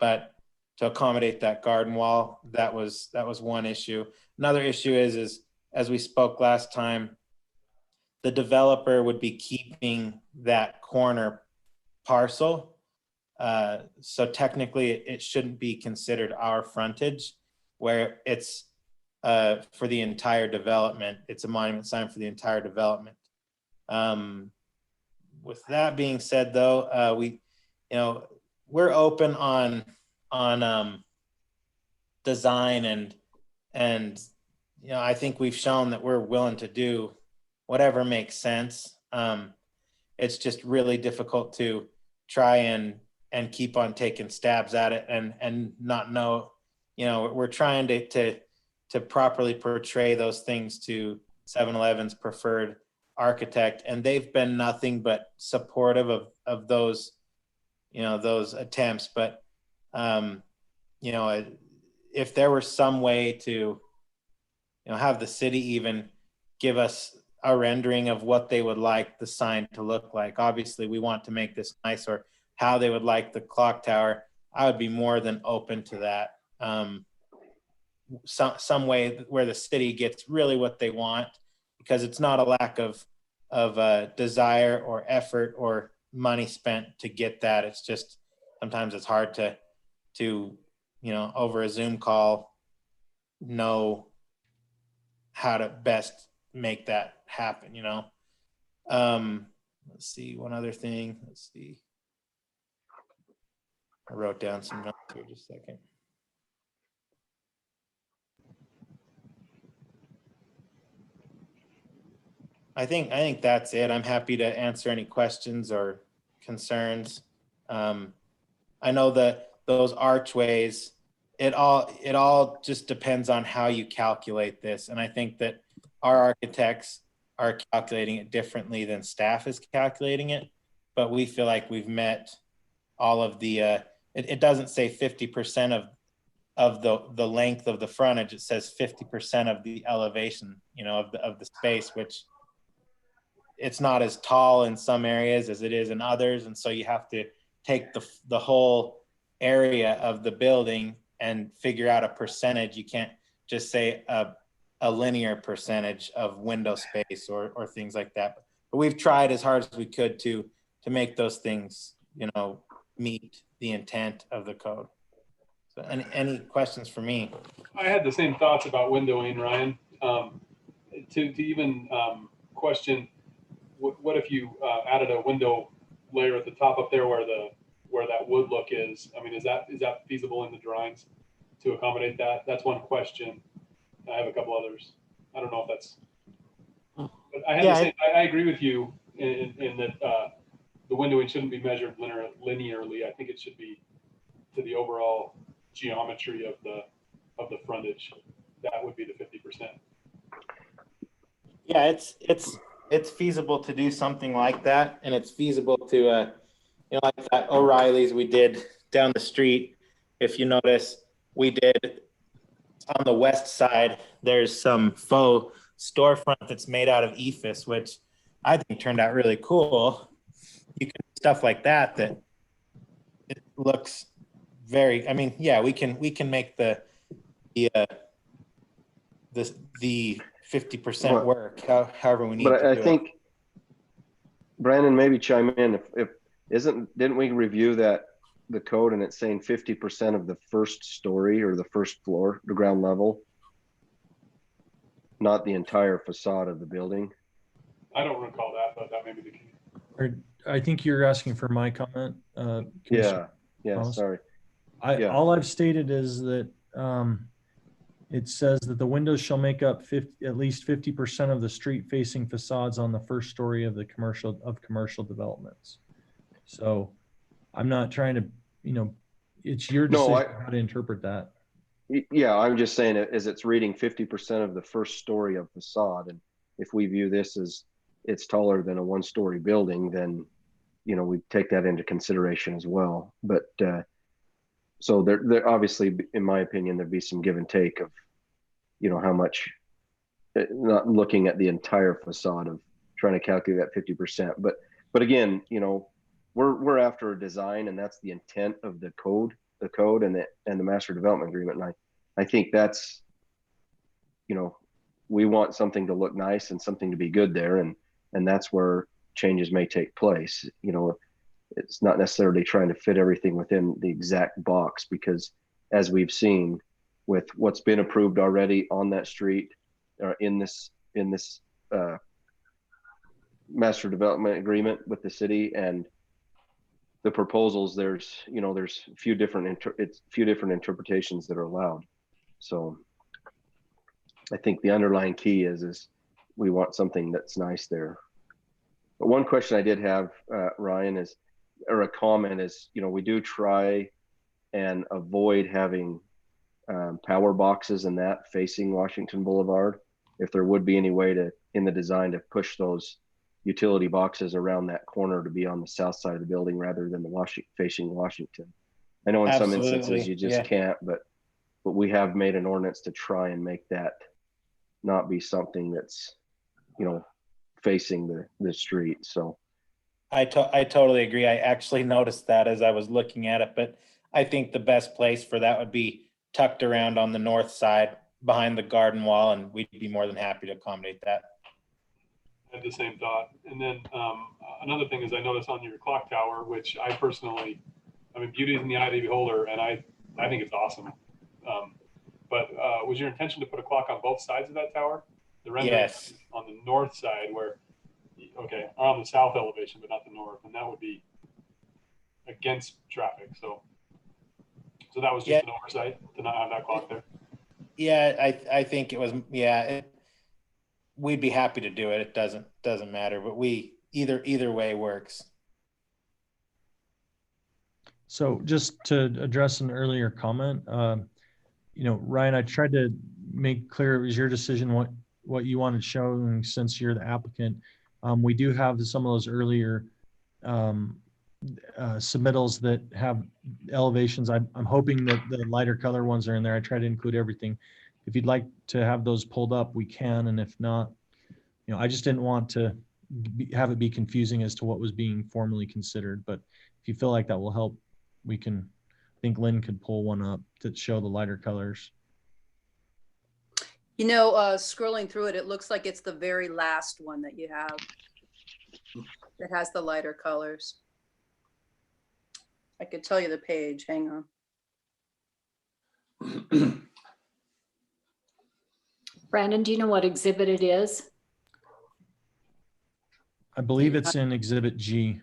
but to accommodate that garden wall, that was one issue. Another issue is as we spoke last time, the developer would be keeping that corner parcel. So technically it shouldn't be considered our frontage, where it's for the entire development. It's a monument sign for the entire development. With that being said, though, we're open on design and I think we've shown that we're willing to do whatever makes sense. It's just really difficult to try and keep on taking stabs at it and not know, we're trying to properly portray those things to 7-Eleven's preferred architect, and they've been nothing but supportive of those, those attempts. But if there were some way to, have the city even give us a rendering of what they would like the sign to look like. Obviously, we want to make this nice, or how they would like the clock tower. I would be more than open to that. Some way where the city gets really what they want, because it's not a lack of desire or effort or money spent to get that. It's just sometimes it's hard to over a Zoom call know how to best make that happen. Let's see, one other thing. Let's see. I wrote down some notes here, just a second. I think that's it. I'm happy to answer any questions or concerns. I know that those archways, it all just depends on how you calculate this. And I think that our architects are calculating it differently than staff is calculating it, but we feel like we've met all of the, it doesn't say 50% of the length of the frontage. It says 50% of the elevation, of the space, which it's not as tall in some areas as it is in others. And so you have to take the whole area of the building and figure out a percentage. You can't just say a linear percentage of window space or things like that. But we've tried as hard as we could to make those things, meet the intent of the code. So any questions for me? I had the same thoughts about windowing, Ryan. To even question, what if you added a window layer at the top up there where that wood look is? I mean, is that feasible in the drawings to accommodate that? That's one question. I have a couple others. I don't know if that's. But I agree with you in that the windowing shouldn't be measured linearly. I think it should be to the overall geometry of the frontage. That would be the 50%. Yeah, it's feasible to do something like that, and it's feasible to like that O'Reilly's we did down the street. If you notice, we did on the west side, there's some faux storefront that's made out of ephes, which I think turned out really cool. You can do stuff like that it looks very, I mean, yeah, we can make the 50% Well, work, however we need But to I do think, Brandon, maybe chime in, if didn't we review that, the code, and it's saying 50% of the first story or the first floor, the ground level, not the entire facade of the building? I don't recall that, but that may be the case. Or I think you're asking for my comment. Commissioner Yeah, Thomas. sorry. All I've stated is that it says that the windows shall make up at least 50% of the street facing facades on the first story of the commercial developments. So I'm not trying to, it's your decision how to interpret that. Yeah, I'm just saying it as it's reading 50% of the first story of facade. And if we view this as it's taller than a one-story building, then, we take that into consideration as well. But so there obviously, in my opinion, there'd be some give and take of, how much, not looking at the entire facade of trying to calculate that 50%. But again, we're after a design, and that's the intent of the code and the master development agreement. And I think that's, we want something to look nice and something to be good there. And that's where changes may take place. It's not necessarily trying to fit everything within the exact box, because as we've seen with what's been approved already on that street, or in this master development agreement with the city and the proposals, there's a few different interpretations that are allowed. So I think the underlying key is we want something that's nice there. But one question I did have, Ryan, or a comment is, we do try and avoid having power boxes and that facing Washington Boulevard. If there would be any way in the design to push those utility boxes around that corner to be on the south side of the building rather than facing Washington. I know in some instances you just can't, but we have made an ordinance to try and make that not be something that's, facing the street. So I totally agree. I actually noticed that as I was looking at it, but I think the best place for that would be tucked around on the north side behind the garden wall, and we'd be more than happy to accommodate that. I had the same thought. And then another thing is I noticed on your clock tower, which I personally, beauty is in the eye of the beholder, and I think it's awesome. But was your intention to put a clock on both sides of that tower? The rendering Yes. On the north side or on the south elevation, but not the north, and that would be against traffic. So that was just an oversight to not have that clock there. Yeah, I think it was. Yeah, we'd be happy to do it. It doesn't matter, but either way works. So just to address an earlier comment, Ryan, I tried to make clear it was your decision what you wanted showing since you're the applicant. We do have some of those earlier submittals that have elevations. I'm hoping that the lighter color ones are in there. I try to include everything. If you'd like to have those pulled up, we can. And if not, I just didn't want to have it be confusing as to what was being formally considered. But if you feel like that will help, we can. I think Lynn could pull one up to show the lighter colors. Scrolling through it, it looks like it's the very last one that you have that has the lighter colors. I could tell you the page. Hang on. Brandon, do you know what exhibit it is? I believe it's in Exhibit G.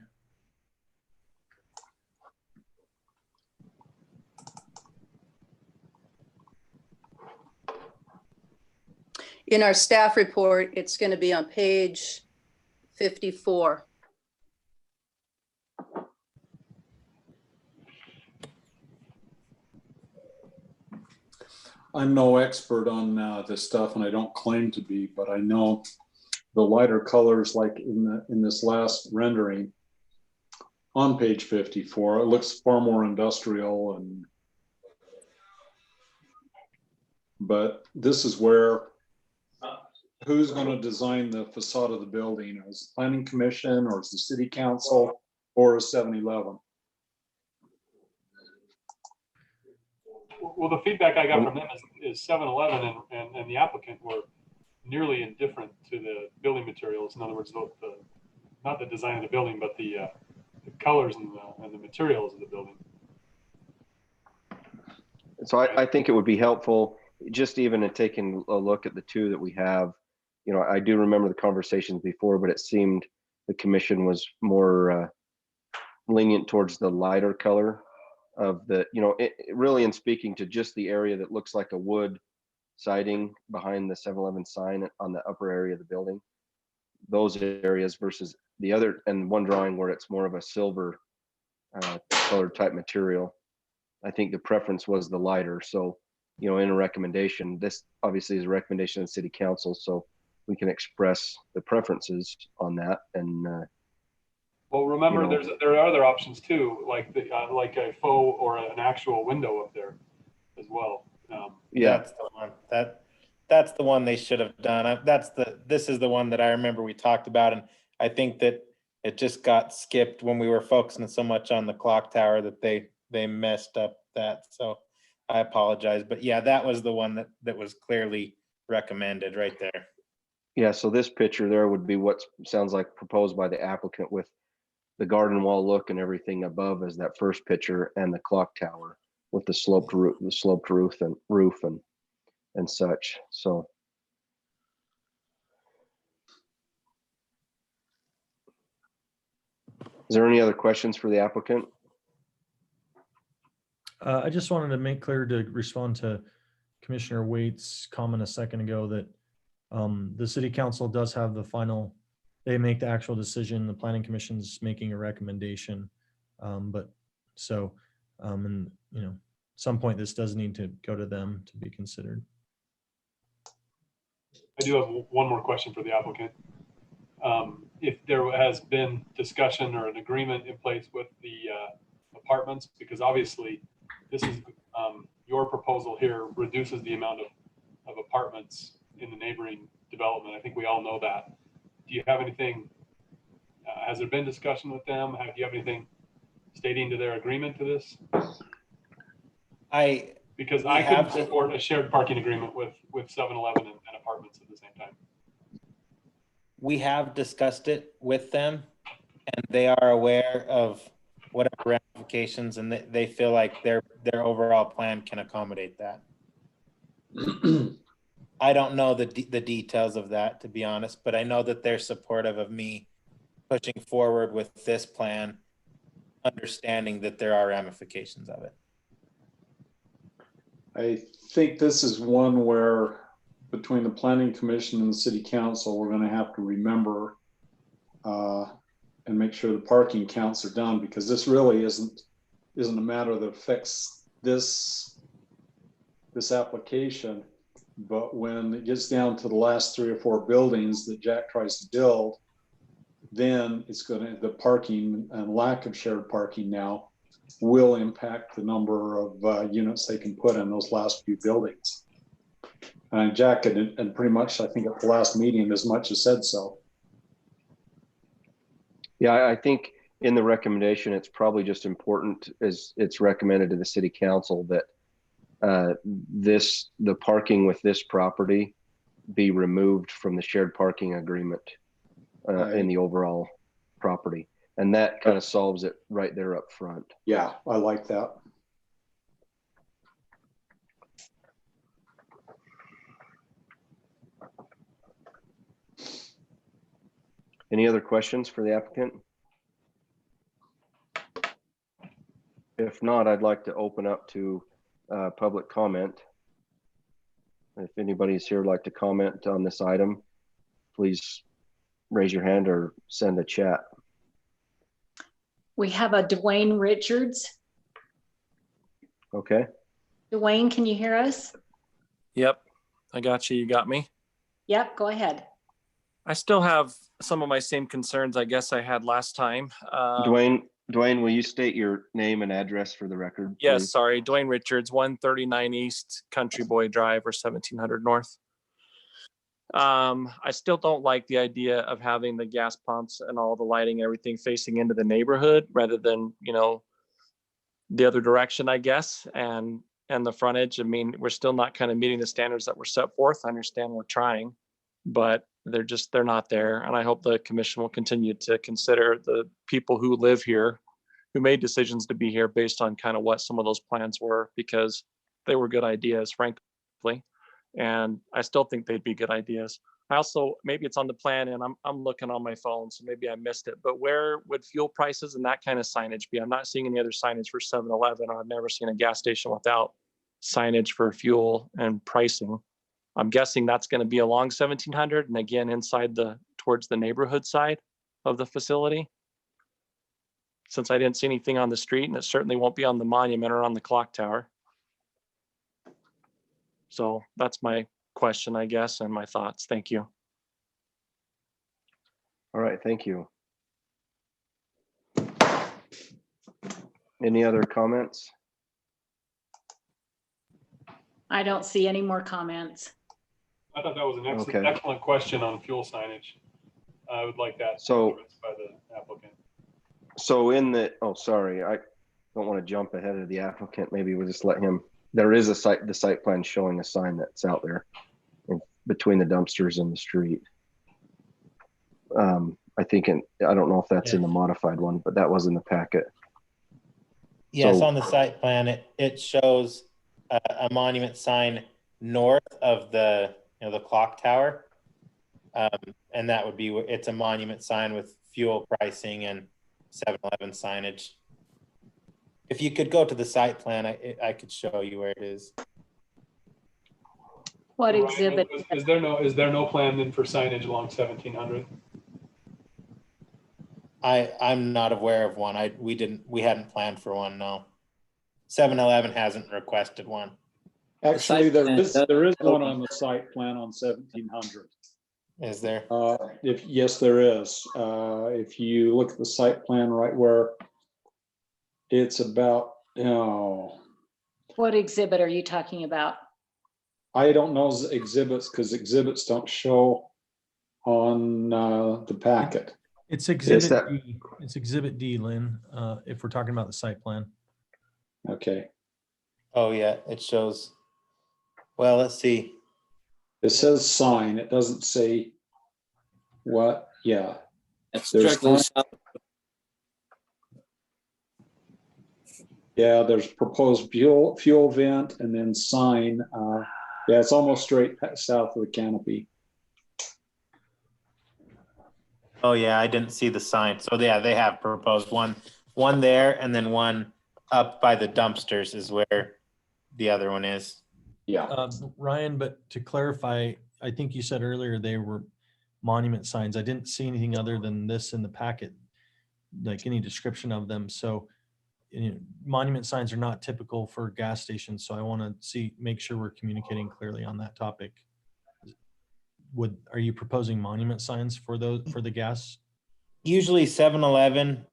In our staff report, it's going to be on page 54. I'm no expert on this stuff, and I don't claim to be, but I know the lighter colors, like in this last rendering on page 54, it looks far more industrial, but this is where who's going to design the facade of the building? Is the Planning Commission, or is the City Council, or is 7-Eleven? Well, the feedback I got from them is 7-Eleven and the applicant were nearly indifferent to the building materials. In other words, not the design of the building, but the colors and the materials of the building. So I think it would be helpful, just even in taking a look at the two that we have. You know, I do remember the conversations before, but it seemed the commission was more lenient towards the lighter color of the, you know, really in speaking to just the area that looks like a wood siding behind the 7-Eleven sign on the upper area of the building. Those areas versus the other, and one drawing where it's more of a silver color type material. I think the preference was the lighter. So, you know, in a recommendation, this obviously is a recommendation of the city council, so we can express the preferences on that. And well, remember, you know, there are other options too, like like a faux or an actual window up there as well. yeah, That's the one that's the one they should have done. This is the one that I remember we talked about, and I think that it just got skipped when we were focusing so much on the clock tower that they messed up that. So I apologize, but yeah, that was the one that was clearly recommended right there. yeah. So this picture there would be what sounds like proposed by the applicant, with the garden wall look and everything above as that first picture, and the clock tower with the sloped roof and such. So is there any other questions for the applicant? I just wanted to make clear, to respond to Commissioner Waite's comment a second ago, that the city council does have the final, they make the actual decision. The planning commission's making a recommendation. And you know, at some point this does need to go to them to be considered. I do have one more question for the applicant. If there has been discussion or an agreement in place with the apartments, because obviously this is your proposal here reduces the amount of apartments in the neighboring development. I think we all know that. Do you have anything, has there been discussion with them? Do you have anything stating to their agreement to this? Because I couldn't support a shared parking agreement with 7-Eleven and apartments at the same time. We have discussed it with them, and they are aware of whatever ramifications, and they feel like their overall plan can accommodate that. I don't know the details of that, to be honest, but I know that they're supportive of me pushing forward with this plan, understanding that there are ramifications of it. I think this is one where between the planning commission and the city council, we're going to have to remember and make sure the parking counts are done, because this really isn't a matter that affects this application. But when it gets down to the last 3 or 4 buildings that Jack tries to build, then it's going to, the parking and lack of shared parking now will impact the number of units they can put in those last few buildings. And Jack, and pretty much, I think at the last meeting, as much as said so. Yeah, I think in the recommendation, it's probably just important, as it's recommended to the city council, that the parking with this property be removed from the shared parking agreement in the overall property. And that kind of solves it right there up front. Yeah, I like that. Any other questions for the applicant? If not, I'd like to open up to public comment. If anybody's here would like to comment on this item, please raise your hand or send a chat. We have a Dwayne Richards. Okay. Dwayne, can you hear us? Yep, I got you. You got me? Yep, go ahead. I still have some of my same concerns I guess I had last time. Dwayne, will you state your name and address for the record? Yes, please? sorry. Dwayne Richards, 139 East Country Boy Drive or 1700 North. I still don't like the idea of having the gas pumps and all the lighting, everything facing into the neighborhood rather than, you know, the other direction, I guess, and the frontage. I mean, we're still not kind of meeting the standards that were set forth. I understand we're trying, but they're not there. And I hope the commission will continue to consider the people who live here, who made decisions to be here based on kind of what some of those plans were, because they were good ideas, frankly. And I still think they'd be good ideas. I also, maybe it's on the plan and I'm looking on my phone, so maybe I missed it, but where would fuel prices and that kind of signage be? I'm not seeing any other signage for 7-Eleven, or I've never seen a gas station without signage for fuel and pricing. I'm guessing that's going to be along 1700 and again, inside towards the neighborhood side of the facility. Since I didn't see anything on the street, and it certainly won't be on the monument or on the clock tower. So that's my question, I guess, and my thoughts. Thank you. All right, thank you. Any other comments? I don't see any more comments. I thought that was an excellent, Okay. excellent question on fuel signage. I would like that So- addressed by the applicant. So in the, oh, sorry, I don't want to jump ahead of the applicant. Maybe we'll just let him, there is the site plan showing a sign that's out there in between the dumpsters and the street. I think, I don't know if that's in the modified one, but that was in the packet. Yes, So- on the site plan, it shows a monument sign north of the clock tower. And that would be, it's a monument sign with fuel pricing and 7-Eleven signage. If you could go to the site plan, I could show you where it is. What Ryan, exhibit? Is there no plan then for signage along 1700? I'm not aware of one. We hadn't planned for one, no. 7-Eleven hasn't requested one. Actually, site plan there is one on the site plan on 1700. Is there? Yes, there is. If you look at the site plan right where it's about, What exhibit are you talking about? I don't know exhibits because exhibits don't show on the packet. It's Exhibit that- D. It's Exhibit D, Lynn, if we're talking about the site plan. Okay. Oh, yeah, it shows. Well, let's see. It says sign. It doesn't say what. Yeah. That's There's directly one- south. Yeah, there's proposed fuel vent and then sign. Yeah, it's almost straight south of the canopy. Oh, yeah, I didn't see the sign. So yeah, they have proposed one there, and then one up by the dumpsters is where the other one is. Yeah. Ryan, but to clarify, I think you said earlier they were monument signs. I didn't see anything other than this in the packet, like any description of them. So monument signs are not typical for gas stations. So I want to make sure we're communicating clearly on that topic. Are you proposing monument signs for the gas? Usually 7-Eleven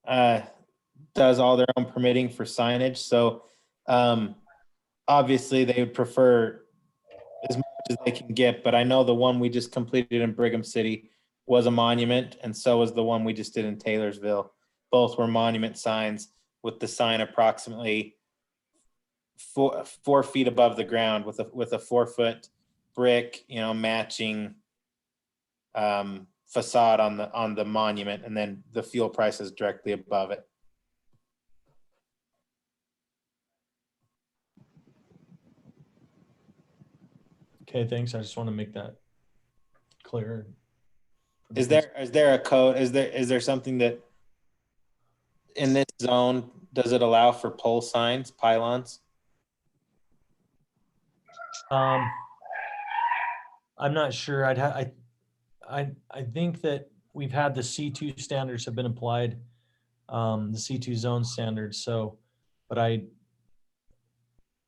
does all their own permitting for signage. So obviously they would prefer as much as they can get, but I know the one we just completed in Brigham City was a monument, and so was the one we just did in Taylorsville. Both were monument signs with the sign approximately 4 feet above the ground with a 4-foot brick, matching facade on the monument, and then the fuel price is directly above it. Okay, thanks. I just want to make that clear. Is there a code? Is there something that in this zone, does it allow for pole signs, pylons? I'm not sure. I think that we've had the C2 standards have been applied, the C2 zone standards. So, but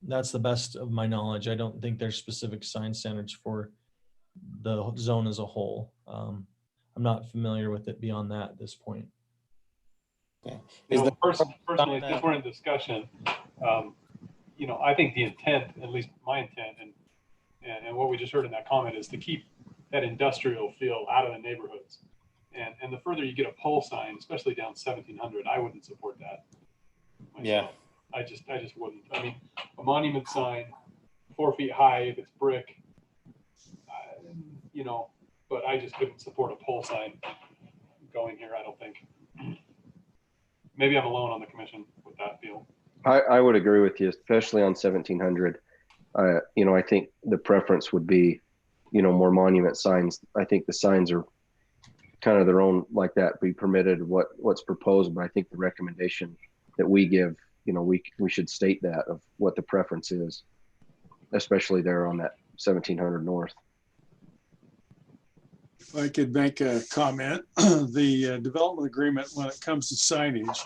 that's the best of my knowledge. I don't think there's specific sign standards for the zone as a whole. I'm not familiar with it beyond that at this point. Okay. Personally, since we're in discussion, I think the intent, at least my intent, and what we just heard in that comment, is to keep that industrial feel out of the neighborhoods. And the further you get a pole sign, especially down 1700, I wouldn't support that myself. Yeah. I just wouldn't. I mean, a monument sign, 4 feet high, if it's brick, but I just couldn't support a pole sign going here, I don't think. Maybe I'm alone on the commission with that feel. I would agree with you, especially on 1700. You know, I think the preference would be, you know, more monument signs. I think the signs are kind of their own like that, be permitted what's proposed, but I think the recommendation that we give, you know, we should state that of what the preference is, especially there on that 1700 north. If I could make a comment, the development agreement, when it comes to signage,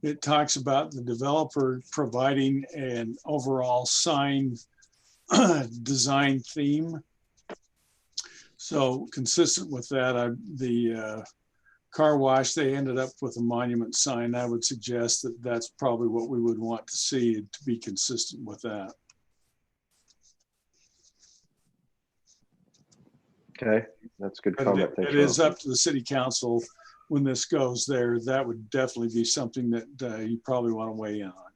it talks about the developer providing an overall sign design theme. So consistent with that, the car wash, they ended up with a monument sign. I would suggest that that's probably what we would want to see to be consistent with that. Okay, that's a good comment. It is up to the city council when this goes there. That would definitely be something that you probably want to weigh in on.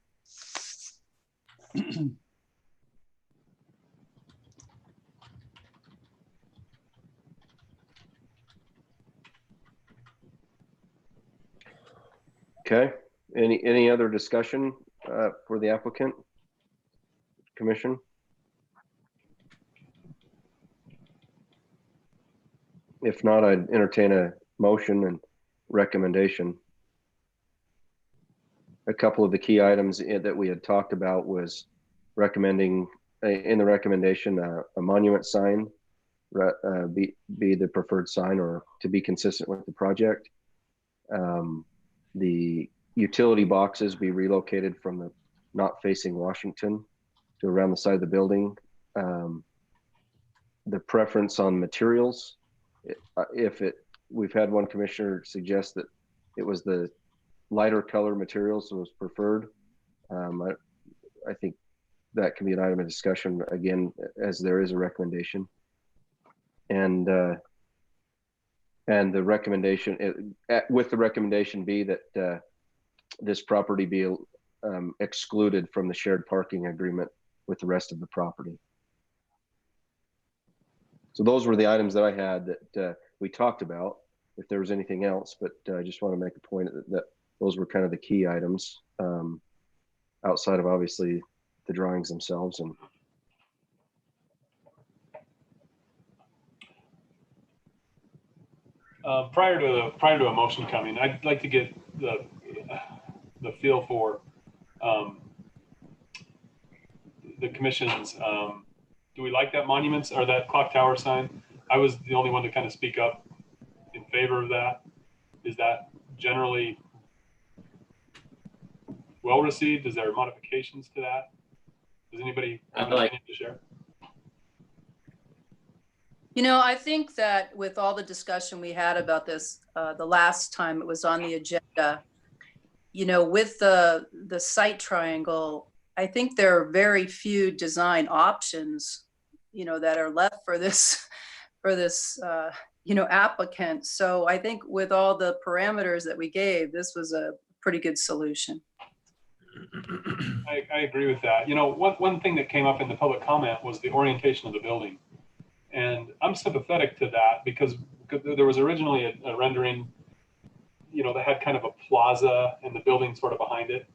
Okay, any other discussion for the applicant, commission? If not, I'd entertain a motion and recommendation. A couple of the key items that we had talked about was recommending in the recommendation a monument sign be the preferred sign or to be consistent with the project. The utility boxes be relocated from the not facing Washington to around the side of the building. The preference on materials, we've had one commissioner suggest that it was the lighter color materials was preferred. I think that can be an item of discussion again, as there is a recommendation. And the recommendation, with the recommendation be that this property be excluded from the shared parking agreement with the rest of the property. So those were the items that I had that we talked about. If there was anything else, but I just want to make a point that those were kind of the key items outside of obviously the drawings themselves. And prior to a motion coming, I'd like to get the feel for the commission's. Do we like that monuments or that clock tower sign? I was the only one to kind of speak up in favor of that. Is that generally well received? Is there modifications to that? Does anybody have an opinion to share? You know, I think that with all the discussion we had about this, the last time it was on the agenda, you know, with the site triangle, I think there are very few design options, you know, that are left for this, you know, applicant. So I think with all the parameters that we gave, this was a pretty good solution. I agree with that. You know, one thing that came up in the public comment was the orientation of the building. And I'm sympathetic to that because there was originally a rendering, you know, that had kind of a plaza and the building sort of behind it.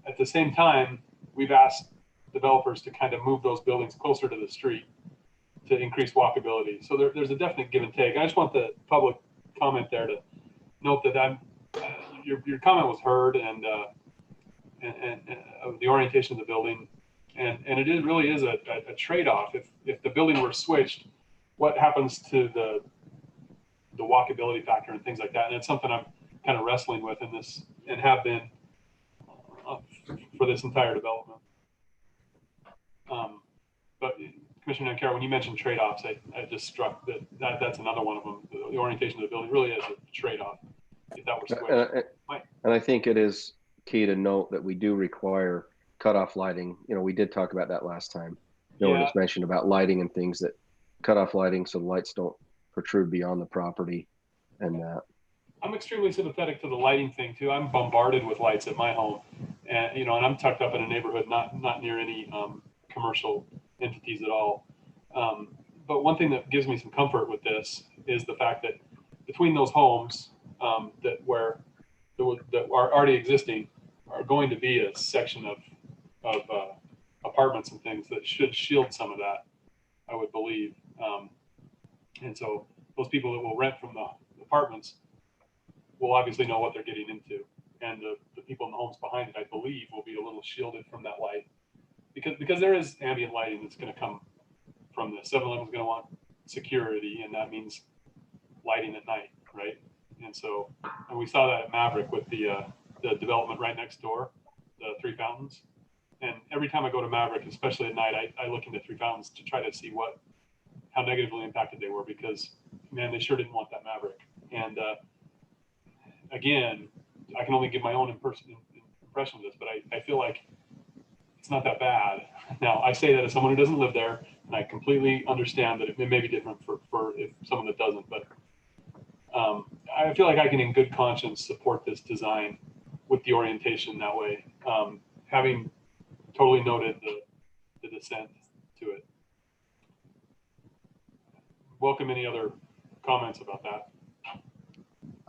At the same time, we've asked developers to kind of move those buildings closer to the street to increase walkability. So there's a definite give and take. I just want the public comment there to note that your comment was heard and the orientation of the building. And it really is a trade-off. If the building were switched, what happens to the walkability factor and things like that? And it's something I'm kind of wrestling with in this and have been for this entire development. But Commissioner Nancaro, when you mentioned trade-offs, I just struck that's another one of them. The orientation of the building really is a trade-off. If that were switched. And I think it is key to note that we do require cutoff lighting. You know, we did talk about that last time. No one has mentioned about lighting and things, that cutoff lighting so the lights don't protrude beyond the property and that. I'm extremely sympathetic to the lighting thing too. I'm bombarded with lights at my home, and you know, and I'm tucked up in a neighborhood not near any commercial entities at all. But one thing that gives me some comfort with this is the fact that between those homes that are already existing are going to be a section of apartments and things that should shield some of that, I would believe. And so those people that will rent from the apartments will obviously know what they're getting into. And the people in the homes behind it, I believe, will be a little shielded from that light. Because there is ambient lighting that's going to come from this. 7-Eleven is going to want security, and that means lighting at night, right? And so, and we saw that at Maverick with the development right next door, the 3 fountains. And every time I go to Maverick, especially at night, I look into 3 fountains to try to see how negatively impacted they were, because man, they sure didn't want that Maverick. And again, I can only give my own impression of this, but I feel like it's not that bad. Now, I say that as someone who doesn't live there, and I completely understand that it may be different for if someone that doesn't, but I feel like I can in good conscience support this design with the orientation that way, having totally noted the dissent to it. Welcome any other comments about that.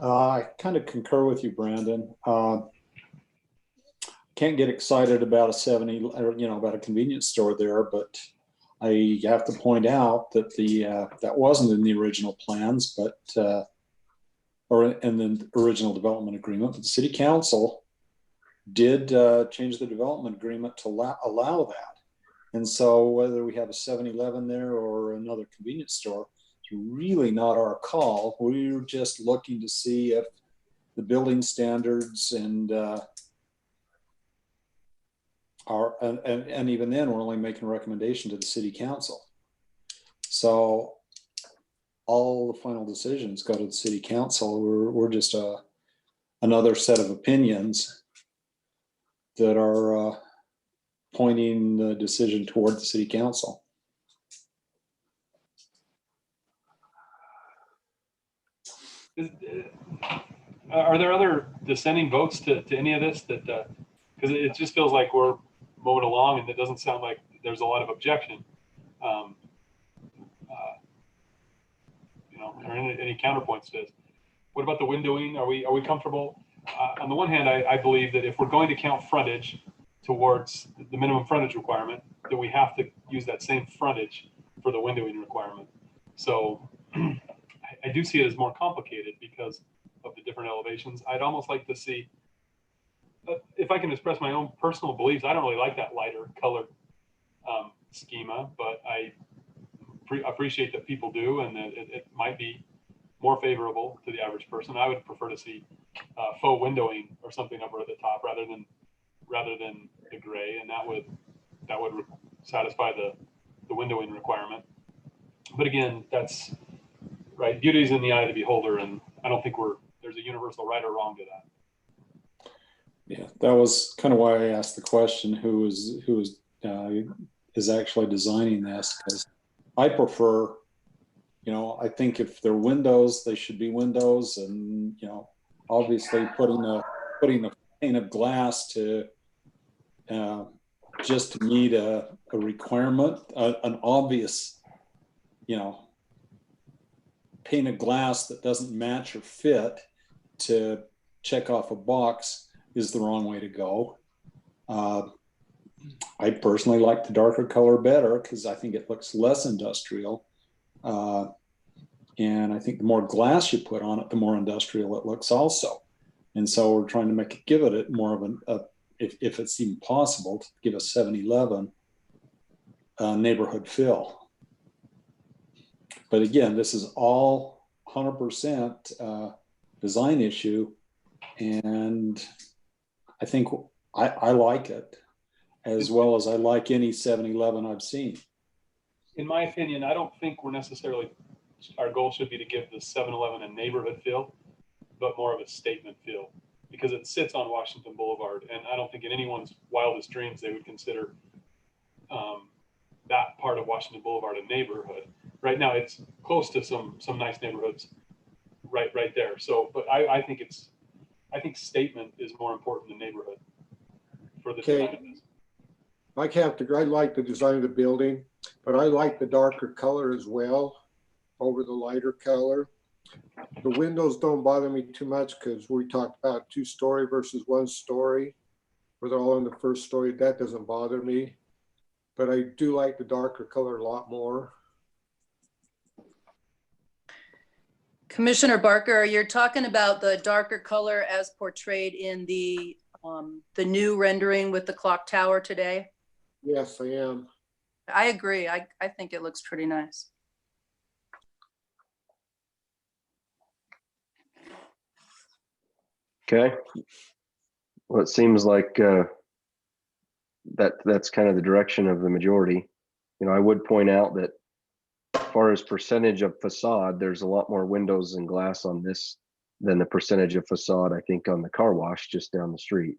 I kind of concur with you, Brandon. Can't get excited about about a convenience store there, but I have to point out that that wasn't in the original plans, but or in the original development agreement. But the city council did change the development agreement to allow that. And so whether we have a 7-Eleven there or another convenience store, it's really not our call. We're just looking to see if the building standards and and even then we're only making a recommendation to the city council. So all the final decisions go to the city council. We're just another set of opinions that are pointing the decision toward the city council. Are there other dissenting votes to any of this? That because it just feels like we're moving along, and it doesn't sound like there's a lot of objection. Or any counterpoints to this. What about the windowing? Are we comfortable? On the one hand, I believe that if we're going to count frontage towards the minimum frontage requirement, that we have to use that same frontage for the windowing requirement. So I do see it as more complicated because of the different elevations. I'd almost like to see, if I can express my own personal beliefs, I don't really like that lighter colored schema, but I appreciate that people do, and that it might be more favorable to the average person. I would prefer to see faux windowing or something over at the top rather than the gray, and that would satisfy the windowing requirement. But again, that's right. Beauty is in the eye of the beholder, and I don't think there's a universal right or wrong to that. Yeah, that was kind of why I asked the question: who is actually designing this? Because I prefer, I think if they're windows, they should be windows, and obviously putting a pane of glass to just to meet a requirement, an obvious, pane of glass that doesn't match or fit to check off a box is the wrong way to go. I personally like the darker color better because I think it looks less industrial. And I think the more glass you put on it, the more industrial it looks also. And so we're trying to give it more of if it's even possible, to give a 7-Eleven neighborhood feel. But again, this is all 100% design issue. And I think I like it as well as I like any 7-Eleven I've seen. In my opinion, I don't think our goal should be to give the 7-Eleven a neighborhood feel, but more of a statement feel, because it sits on Washington Boulevard. And I don't think in anyone's wildest dreams they would consider that part of Washington Boulevard a neighborhood. Right now, it's close to some nice neighborhoods right there. So, but I think statement is more important than neighborhood for the design of this. I like the design of the building, but I like the darker color as well. over the lighter color. The windows don't bother me too much because we talked about 2-story versus 1-story, where they're all in the first story. That doesn't bother me, but I do like the darker color a lot more. Commissioner Barker, you're talking about the darker color as portrayed in the new rendering with the clock tower today? Yes, I am. I agree. I think it looks pretty nice. Okay. Well, it seems like that's kind of the direction of the majority. You know, I would point out that as far as percentage of facade, there's a lot more windows and glass on this than the percentage of facade, I think, on the car wash just down the street,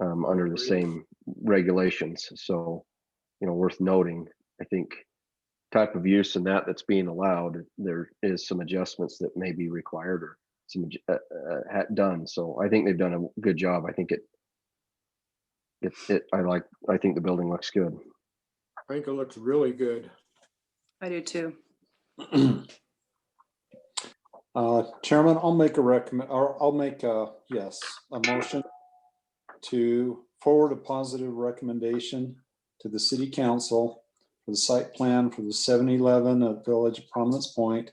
under the same regulations. So, you know, worth noting, I think type of use and that's being allowed, there is some adjustments that may be required or some done. So I think they've done a good job. I think I think the building looks good. I think it looks really good. I do too. Chairman, I'll make a motion to forward a positive recommendation to the city council for the site plan for the 7-Eleven at Village of Prominence Point,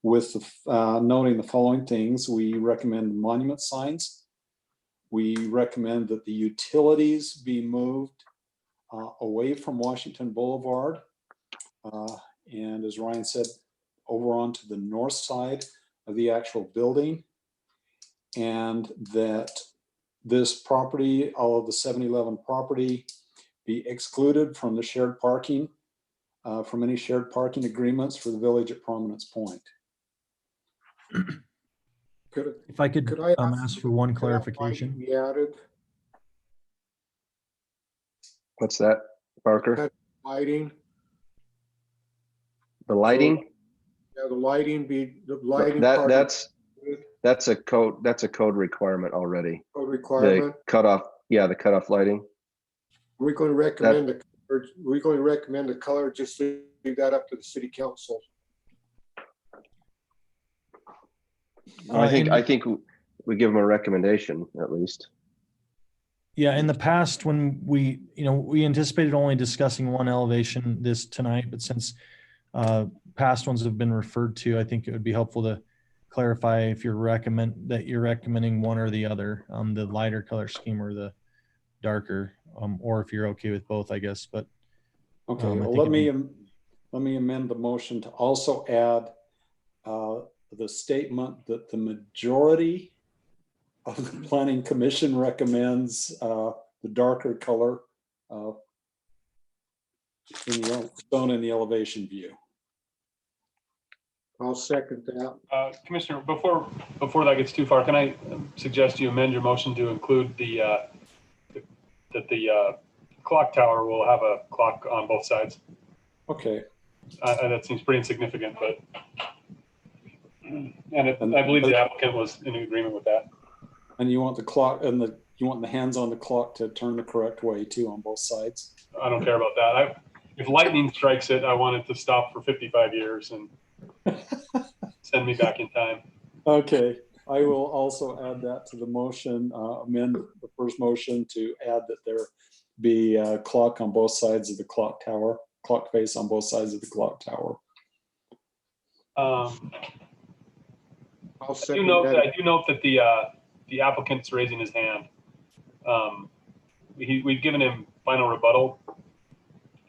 with noting the following things. We recommend monument signs. We recommend that the utilities be moved away from Washington Boulevard. And as Ryan said, over onto the north side of the actual building. And that this property, all of the 7-Eleven property, be excluded from the shared parking, from any shared parking agreements for the Village at Prominence Point. If I could ask for one clarification. Be added. What's that, Parker? Lighting. The lighting? Yeah, the lighting That's a code requirement already. Code requirement. The cutoff lighting. We're going to recommend the color. Just leave that up to the city council. I think we give them a recommendation at least. Yeah, in the past, when we anticipated only discussing one elevation this tonight, but since past ones have been referred to, I think it would be helpful to clarify if you're recommending one or the other, the lighter color scheme or the darker, or if you're okay with both, I guess. But okay, well, let me amend the motion to also add the statement that the majority of the Planning Commission recommends the darker color shown in the elevation view. I'll second that. Commissioner, before that gets too far, can I suggest you amend your motion to include that the clock tower will have a clock on both sides? Okay. That seems pretty insignificant, but I believe the applicant was in agreement with that. And you want the clock and you want the hands on the clock to turn the correct way too on both sides? I don't care about that. If lightning strikes it, I want it to stop for 55 years and send me back in time. Okay, I will also add that to the motion, amend the first motion to add that there be a clock on both sides of the clock tower, clock face on both sides of the clock tower. I do note that the applicant's raising his hand. We've given him final rebuttal.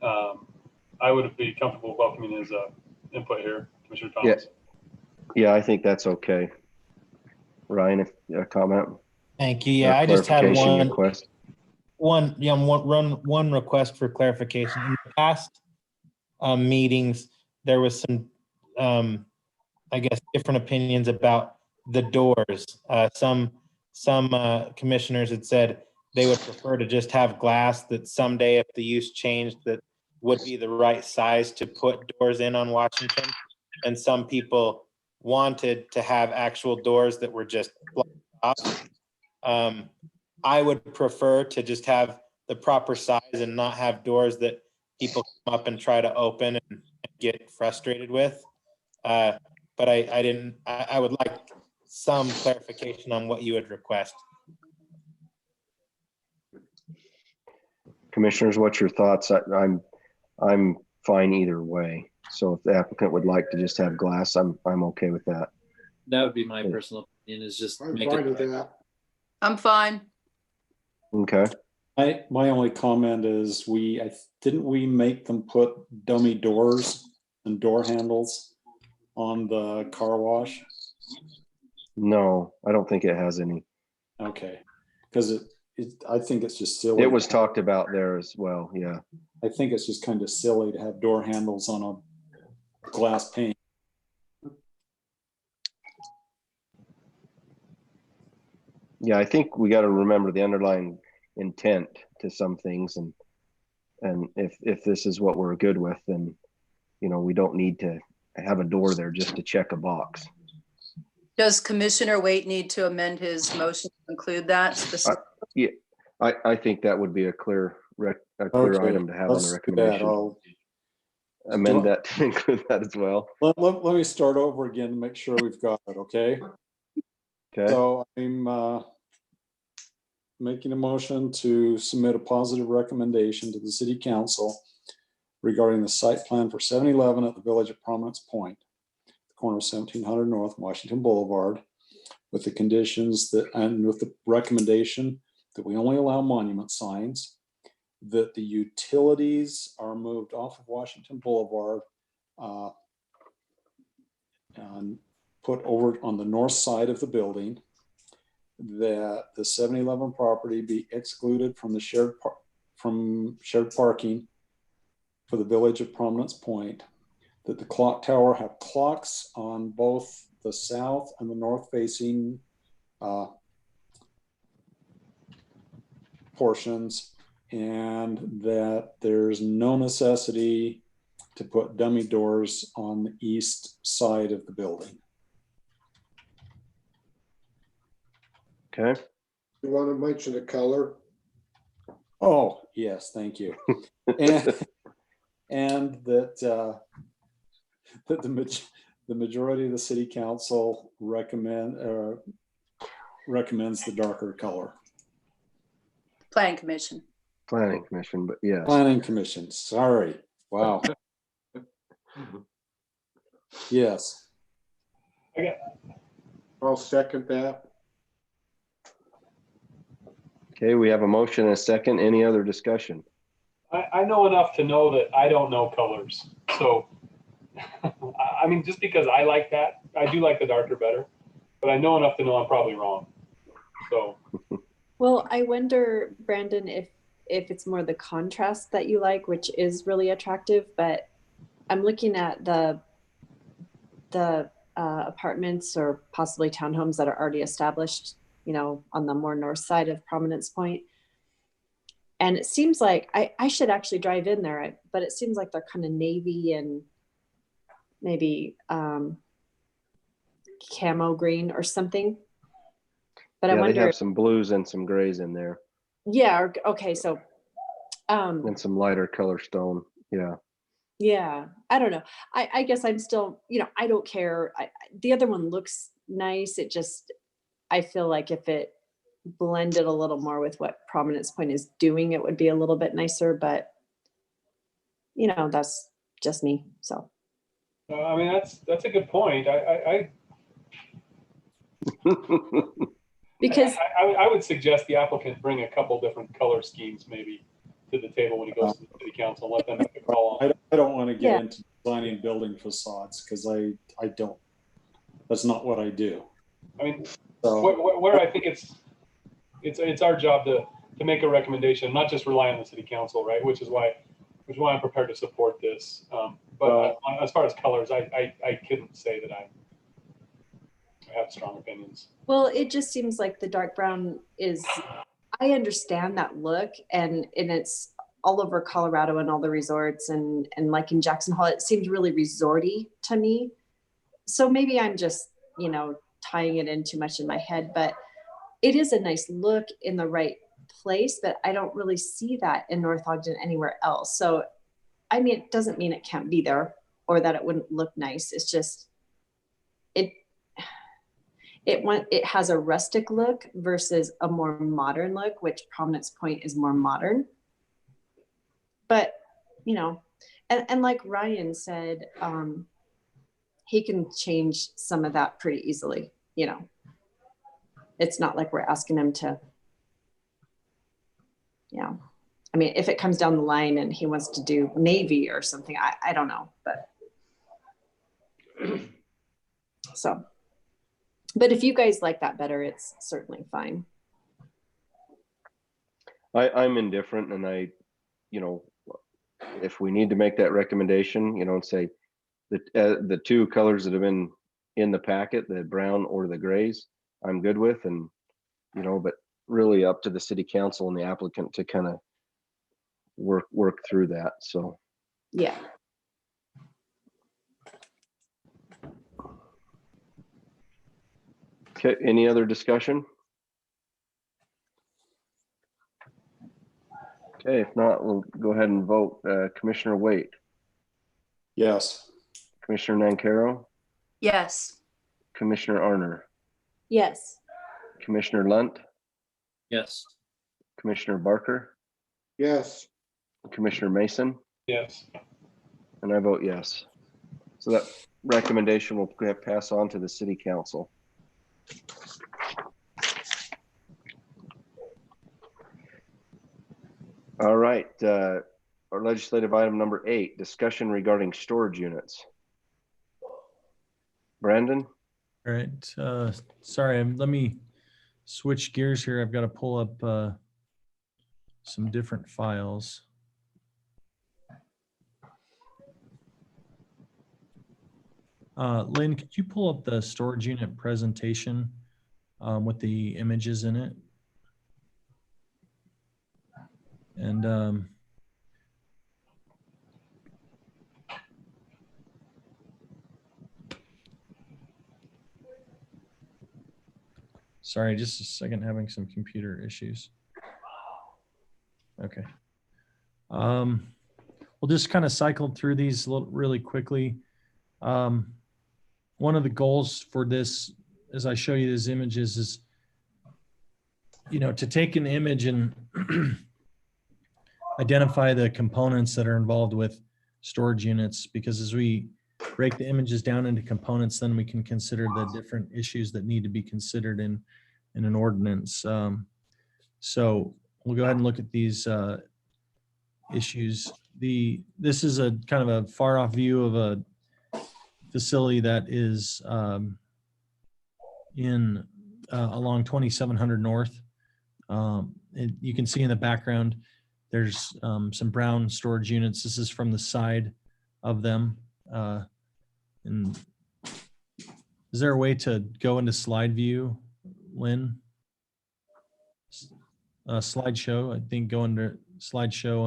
I would be comfortable welcoming his input here, Commissioner Thomas. Yeah, I think that's okay. Ryan, if a comment. Thank you. Yeah, I just had one request for clarification. In the past meetings, there was some, I guess, different opinions about the doors. Some commissioners had said they would prefer to just have glass, that someday if the use changed, that would be the right size to put doors in on Washington. And some people wanted to have actual doors that were just blocked off. I would prefer to just have the proper size and not have doors that people come up and try to open and get frustrated with. But I would like some clarification on what you would request. Commissioners, what's your thoughts? I'm fine either way. So if the applicant would like to just have glass, I'm okay with that. That would be my personal opinion, is just I'm make fine it. with that. I'm fine. Okay. My only comment is didn't we make them put dummy doors and door handles on the car wash? No, I don't think it has any. Okay, because I think it's just silly. It was talked about there as well. Yeah. I think it's just kind of silly to have door handles on a glass pane. Yeah, I think we got to remember the underlying intent to some things, and if this is what we're good with, then we don't need to have a door there just to check a box. Does Commissioner Waite need to amend his motion to include that? Yeah, I think that would be a clear Okay, item to have on the let's do that. recommendation. I'll Amend that to include that as well. let me start over again to make sure we've got it. Okay. Okay. So I'm making a motion to submit a positive recommendation to the city council regarding the site plan for 7-Eleven at the Village of Prominence Point, the corner of 1700 North Washington Boulevard, with the conditions and with the recommendation that we only allow monument signs, that the utilities are moved off of Washington Boulevard and put over on the north side of the building, that the 7-Eleven property be excluded from the shared parking for the Village of Prominence Point, that the clock tower have clocks on both the south and the north facing portions, and that there's no necessity to put dummy doors on the east side of the building. Okay. You want to mention the color? Oh, yes, thank you. and that the majority of the city council recommends the darker color. Planning Commission. Planning Commission, but yes. Planning Commission, sorry. Wow. Yes. Okay. I'll second that. Okay, we have a motion and a second. Any other discussion? I know enough to know that I don't know colors. So, I mean, just because I like that, I do like the darker better, but I know enough to know I'm probably wrong. So. Well, I wonder, Brandon, if it's more the contrast that you like, which is really attractive, but I'm looking at the apartments or possibly townhomes that are already established, on the more north side of Prominence Point. And it seems like I should actually drive in there, but it seems like they're kind of navy and maybe camo green or something. But yeah, I wonder, they have some blues and some grays in there. Yeah. Okay. So. And some lighter color stone. Yeah. Yeah. I don't know. I guess I'm still, I don't care. The other one looks nice. I feel like if it blended a little more with what Prominence Point is doing, it would be a little bit nicer, but that's just me. So. I mean, that's a good point. Because I would suggest the applicant bring a couple different color schemes maybe to the table when he goes to the city council and let them make a call on it. I don't want to get into designing building facades because I don't. That's not what I do. I mean, where I think it's our job to make a recommendation, not just rely on the city council, right? Which is why I'm prepared to support this. But as far as colors, I couldn't say that I have strong opinions. Well, it just seems like the dark brown I understand that look, and it's all over Colorado and all the resorts and like in Jackson Hole, it seems really resorty to me. So maybe I'm just, tying it in too much in my head, but it is a nice look in the right place, but I don't really see that in North Ogden anywhere else. So, I mean, it doesn't mean it can't be there or that it wouldn't look nice. It's just, it has a rustic look versus a more modern look, which Prominence Point is more modern. But, you know, and like Ryan said, he can change some of that pretty easily, you know. It's not like we're asking him to, you know, I mean, if it comes down the line and he wants to do navy or something, I don't know, but so, but if you guys like that better, it's certainly fine. I'm indifferent, and you know, if we need to make that recommendation, you know, and say the two colors that have been in the packet, the brown or the grays, I'm good with, and, you know, but really up to the city council and the applicant to kind of work through that. So, yeah. Okay, any other discussion? Okay, if not, we'll go ahead and vote. Commissioner Waite. Yes. Commissioner Nancaro. Yes. Commissioner Arner. Yes. Commissioner Lunt. Yes. Commissioner Barker. Yes. Commissioner Mason. Yes. And I vote yes. So that recommendation will pass on to the city council. All right, our legislative item number 8, discussion regarding storage units. Brandon? All right, sorry, let me switch gears here. I've got to pull up some different files. Lynn, could you pull up the storage unit presentation with the images in it? And sorry, just a second, having some computer issues. Okay. We'll just kind of cycle through these really quickly. One of the goals for this, as I show you these images, is, you know, to take an image and identify the components that are involved with storage units, because as we break the images down into components, then we can consider the different issues that need to be considered in an ordinance. So we'll go ahead and look at these issues. This is a kind of a far off view of a facility that is in along 2700 North. You can see in the background, there's some brown storage units. This is from the side of them. And is there a way to go into slide view, Lynn? Slideshow, I think go under slideshow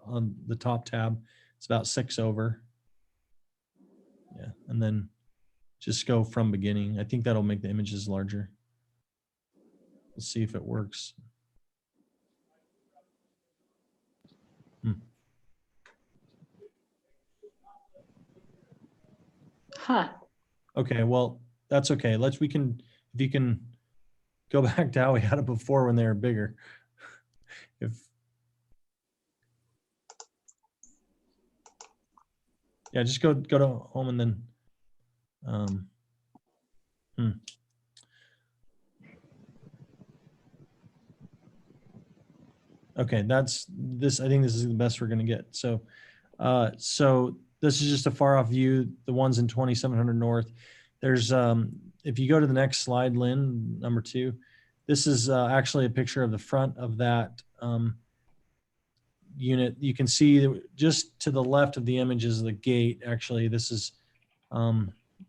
on the top tab. It's about 6 over. Yeah, and then just go from beginning. I think that'll make the images larger. We'll see if it works. Huh. Okay, well, that's okay. If you can go back to how we had it before when they were bigger. Yeah, just go to home and then Okay, that's this. I think this is the best we're going to get. So, so this is just a far off view. The ones in 2700 North. There's if you go to the next slide, Lynn, number 2, this is actually a picture of the front of that unit. You can see just to the left of the image is the gate. Actually, this is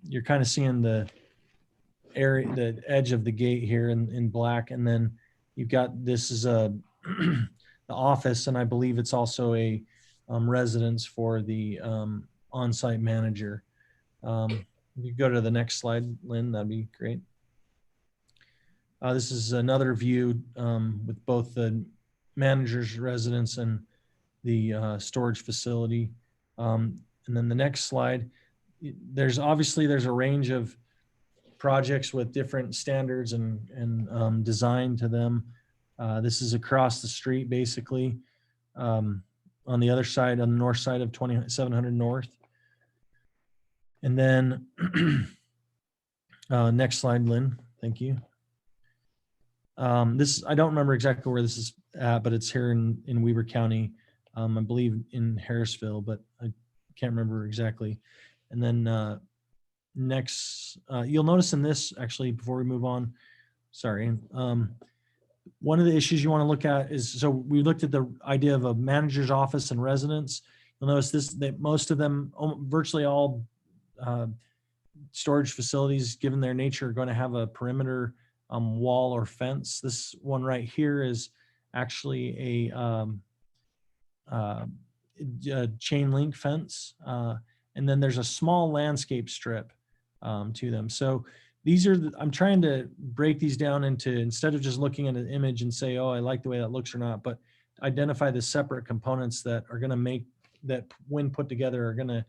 you're kind of seeing the area, the edge of the gate here in black, and then you've got this is a the office, and I believe it's also a residence for the on-site manager. If you go to the next slide, Lynn, that'd be great. This is another view with both the manager's residence and the storage facility. And then the next slide, there's a range of projects with different standards and design to them. This is across the street, basically, on the other side, on the north side of 2700 North. And then next slide, Lynn. Thank you. This, I don't remember exactly where this is at, but it's here in Weber County. I believe in Harrisville, but I can't remember exactly. And then next, you'll notice in this, actually, before we move on, sorry. One of the issues you want to look at is, so we looked at the idea of a manager's office and residence. You'll notice this, that most of them, virtually all storage facilities, given their nature, are going to have a perimeter wall or fence. This one right here is actually a chain link fence. And then there's a small landscape strip to them. So these are, I'm trying to break these down into, instead of just looking at an image and say, oh, I like the way that looks or not, but identify the separate components that are going to make, that when put together are going to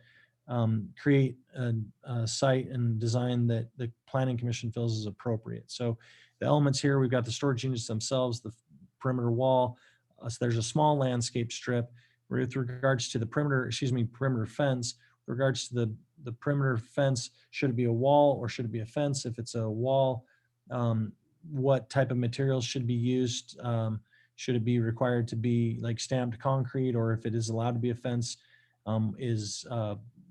create a site and design that the Planning Commission feels is appropriate. So the elements here, we've got the storage units themselves, the perimeter wall. So there's a small landscape strip. With regards to the perimeter fence, with regards to the perimeter fence, should it be a wall or should it be a fence? If it's a wall, what type of materials should be used? Should it be required to be like stamped concrete, or if it is allowed to be a fence, is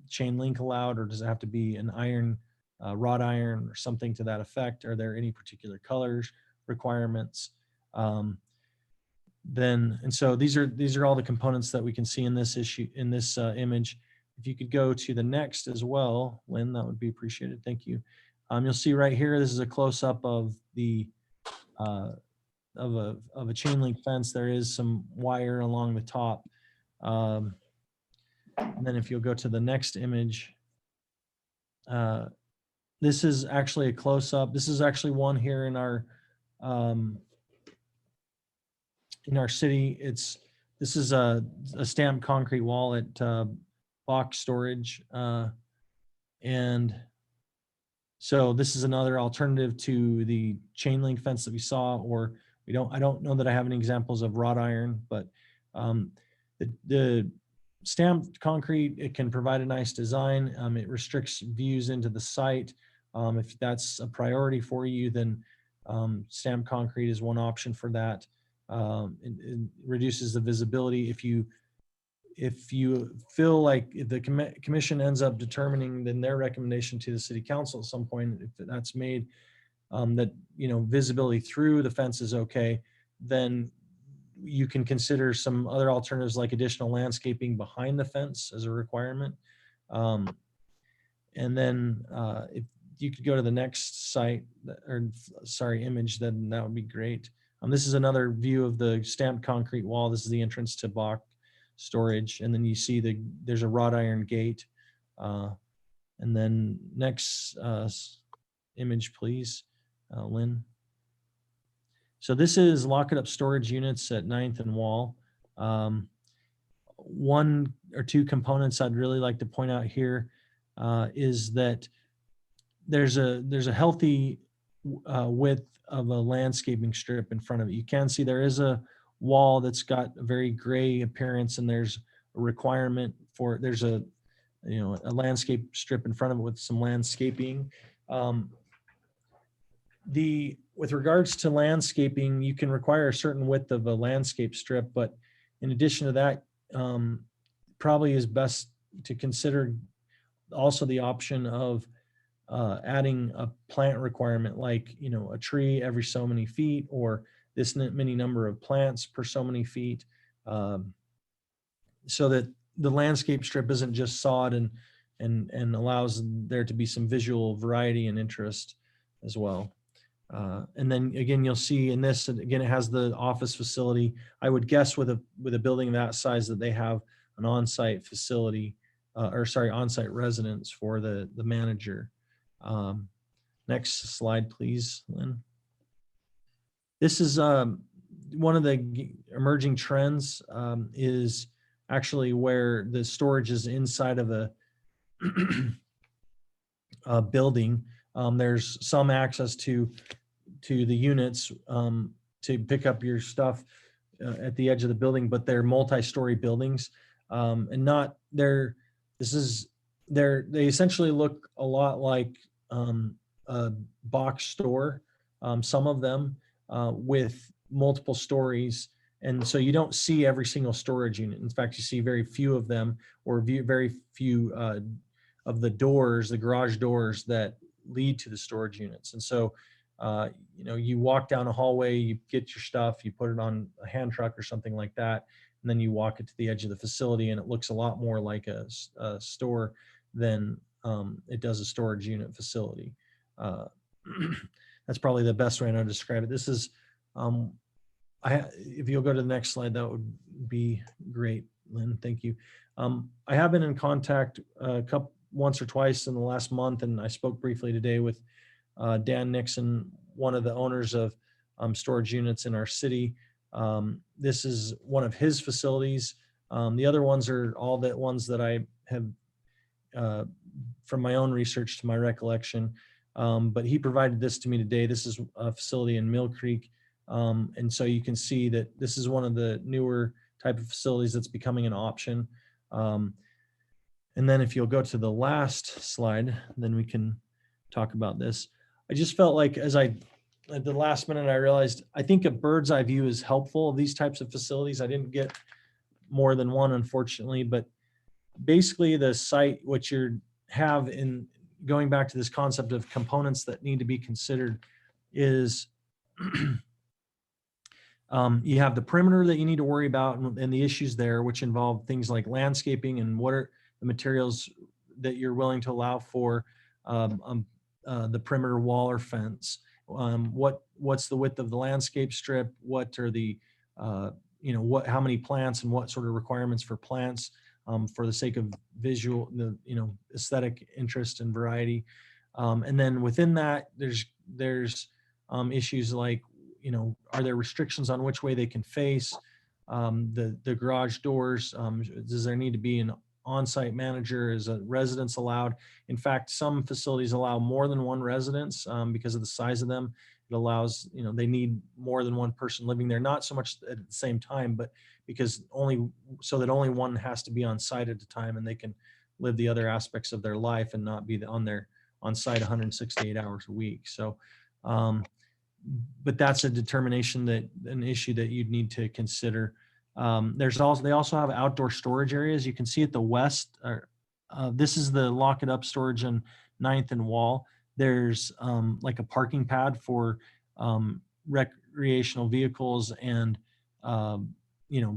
chain link allowed, or does it have to be an iron, wrought iron or something to that effect? Are there any particular colors requirements? And so these are all the components that we can see in this issue, in this image. If you could go to the next as well, Lynn, that would be appreciated. Thank you. You'll see right here, this is a close-up of the of a chain link fence. There is some wire along the top. And then if you'll go to the next image, this is actually a close-up. This is actually one here in our city. This is a stamped concrete wall at box storage. And so this is another alternative to the chain link fence that we saw, or I don't know that I have any examples of wrought iron, but the stamped concrete, it can provide a nice design. It restricts views into the site. If that's a priority for you, then stamped concrete is one option for that. It reduces the visibility. If you feel like the commission ends up determining, then their recommendation to the city council at some point, if that's made, that visibility through the fence is okay, then you can consider some other alternatives like additional landscaping behind the fence as a requirement. And then if you could go to the next image, then that would be great. This is another view of the stamped concrete wall. This is the entrance to box storage. And then you see there's a wrought iron gate. And then next image, please, Lynn. So this is lock it up storage units at 9th and Wall. One or two components I'd really like to point out here is that there's a healthy width of a landscaping strip in front of it. You can see there is a wall that's got a very gray appearance, and there's a requirement for, there's a landscape strip in front of it with some landscaping. With regards to landscaping, you can require a certain width of a landscape strip, but in addition to that, probably is best to consider also the option of adding a plant requirement, like a tree every so many feet, or this many number of plants per so many feet, so that the landscape strip isn't just sod and allows there to be some visual variety and interest as well. And then again, you'll see in this, again, it has the office facility. I would guess with a building that size that they have an on-site facility, on-site residence for the manager. Next slide, please, Lynn. This is one of the emerging trends, is actually where the storage is inside of a building. There's some access to the units to pick up your stuff at the edge of the building, but they're multi-story buildings, and not they're they essentially look a lot like a box store, some of them with multiple stories. And so you don't see every single storage unit. In fact, you see very few of them, or very few of the doors, the garage doors that lead to the storage units. And so, you walk down a hallway, you get your stuff, you put it on a hand truck or something like that, and then you walk it to the edge of the facility, and it looks a lot more like a store than it does a storage unit facility. That's probably the best way I know to describe it. This is, if you'll go to the next slide, that would be great, Lynn. Thank you. I have been in contact once or twice in the last month, and I spoke briefly today with Dan Nixon, one of the owners of storage units in our city. This is one of his facilities. The other ones are all the ones that I have from my own research to my recollection. But he provided this to me today. This is a facility in Mill Creek. And so you can see that this is one of the newer type of facilities that's becoming an option. And then if you'll go to the last slide, then we can talk about this. I just felt like at the last minute, I realized I think a bird's eye view is helpful of these types of facilities. I didn't get more than one, unfortunately, but basically the site, what you have in going back to this concept of components that need to be considered is you have the perimeter that you need to worry about and the issues there, which involve things like landscaping and what are the materials that you're willing to allow for the perimeter wall or fence. What's the width of the landscape strip? What are the, how many plants and what sort of requirements for plants for the sake of visual, aesthetic interest and variety. And then within that, there's issues like, are there restrictions on which way they can face the garage doors? Does there need to be an on-site manager? Is a residence allowed? In fact, some facilities allow more than one residence because of the size of them. It allows, they need more than one person living there, not so much at the same time, but because only one has to be on site at a time and they can live the other aspects of their life and not be on site 168 hours a week. So, but that's a determination an issue that you'd need to consider. They also have outdoor storage areas. You can see at the west, this is the lock it up storage on 9th and Wall. There's like a parking pad for recreational vehicles and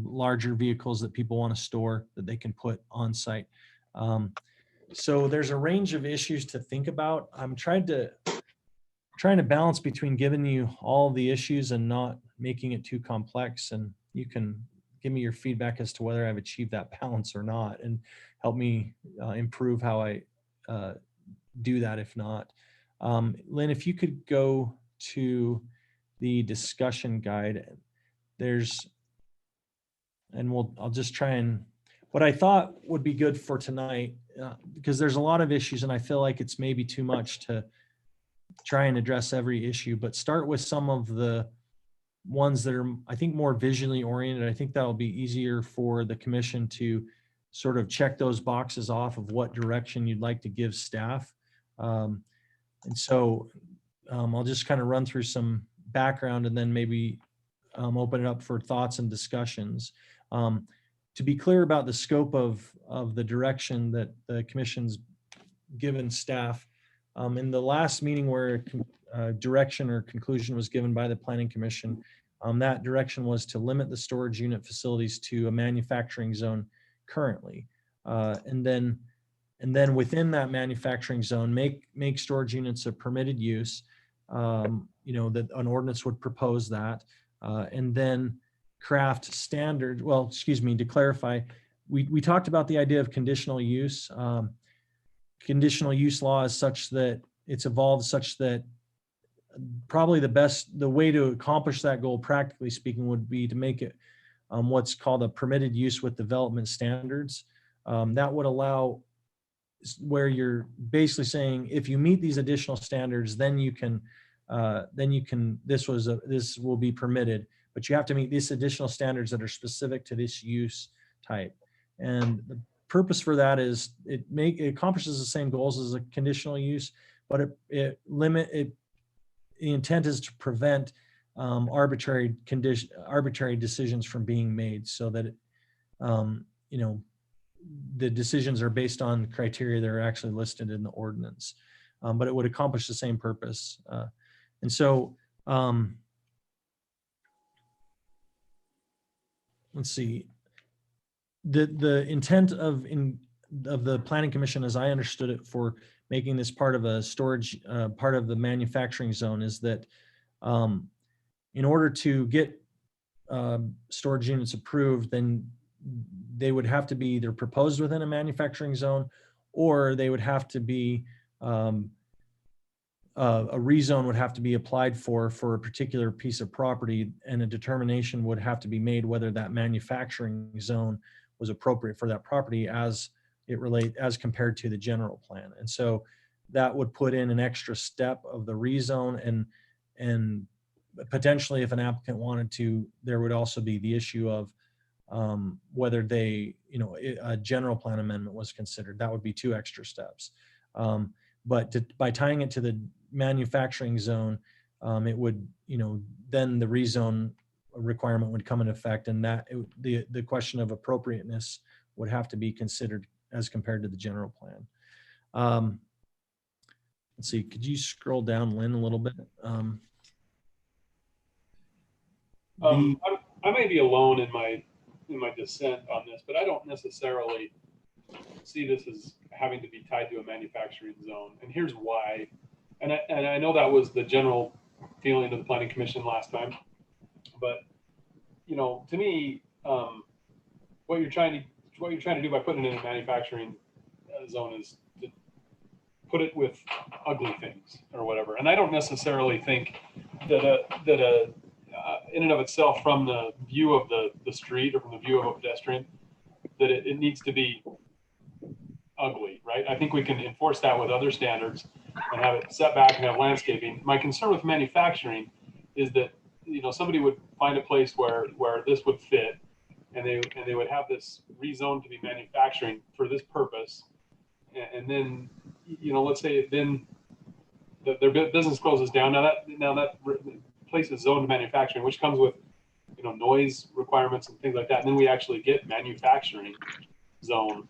larger vehicles that people want to store that they can put on site. So there's a range of issues to think about. I'm trying to balance between giving you all the issues and not making it too complex, and you can give me your feedback as to whether I've achieved that balance or not, and help me improve how I do that if not. Lynn, if you could go to the discussion guide, I'll just try and, what I thought would be good for tonight, because there's a lot of issues and I feel like it's maybe too much to try and address every issue, but start with some of the ones that are, I think, more visually oriented. I think that'll be easier for the commission to sort of check those boxes off of what direction you'd like to give staff. And so I'll just kind of run through some background and then maybe open it up for thoughts and discussions. To be clear about the scope of the direction that the commission's given staff, in the last meeting where direction or conclusion was given by the Planning Commission, that direction was to limit the storage unit facilities to a manufacturing zone currently. And then within that manufacturing zone, make storage units a permitted use, that an ordinance would propose that, and then craft standard, to clarify, we talked about the idea of conditional use. Conditional use law is such that it's evolved such that probably the way to accomplish that goal, practically speaking, would be to make it what's called a permitted use with development standards. That would allow where you're basically saying, if you meet these additional standards, then you can, this will be permitted, but you have to meet these additional standards that are specific to this use type. And the purpose for that is it accomplishes the same goals as a conditional use, but the intent is to prevent arbitrary decisions from being made, so that the decisions are based on criteria that are actually listed in the ordinance, but it would accomplish the same purpose. And so let's see, the intent of the Planning Commission, as I understood it, for making this part of a storage, part of the manufacturing zone, is that in order to get storage units approved, then they would have to be either proposed within a manufacturing zone, or they would have to be a rezone would have to be applied for a particular piece of property, and a determination would have to be made whether that manufacturing zone was appropriate for that property as compared to the general plan. And so that would put in an extra step of the rezone, and potentially, if an applicant wanted to, there would also be the issue of whether a general plan amendment was considered. That would be 2 extra steps. But by tying it to the manufacturing zone, it would, then the rezone requirement would come into effect, and that the question of appropriateness would have to be considered as compared to the general plan. Let's see, could you scroll down, Lynn, a little bit? I may be alone in my dissent on this, but I don't necessarily see this as having to be tied to a manufacturing zone. And here's why. And I know that was the general feeling of the Planning Commission last time, but to me, what you're trying to do by putting it in a manufacturing zone is to put it with ugly things or whatever. And I don't necessarily think that in and of itself, from the view of the street or from the view of a pedestrian, that it needs to be ugly, right? I think we can enforce that with other standards and have it set back and have landscaping. My concern with manufacturing is that somebody would find a place where this would fit, and they would have this rezoned to be manufacturing for this purpose, and then let's say then their business closes down. Now that place is zoned to manufacturing, which comes with noise requirements and things like that, and then we actually get manufacturing zone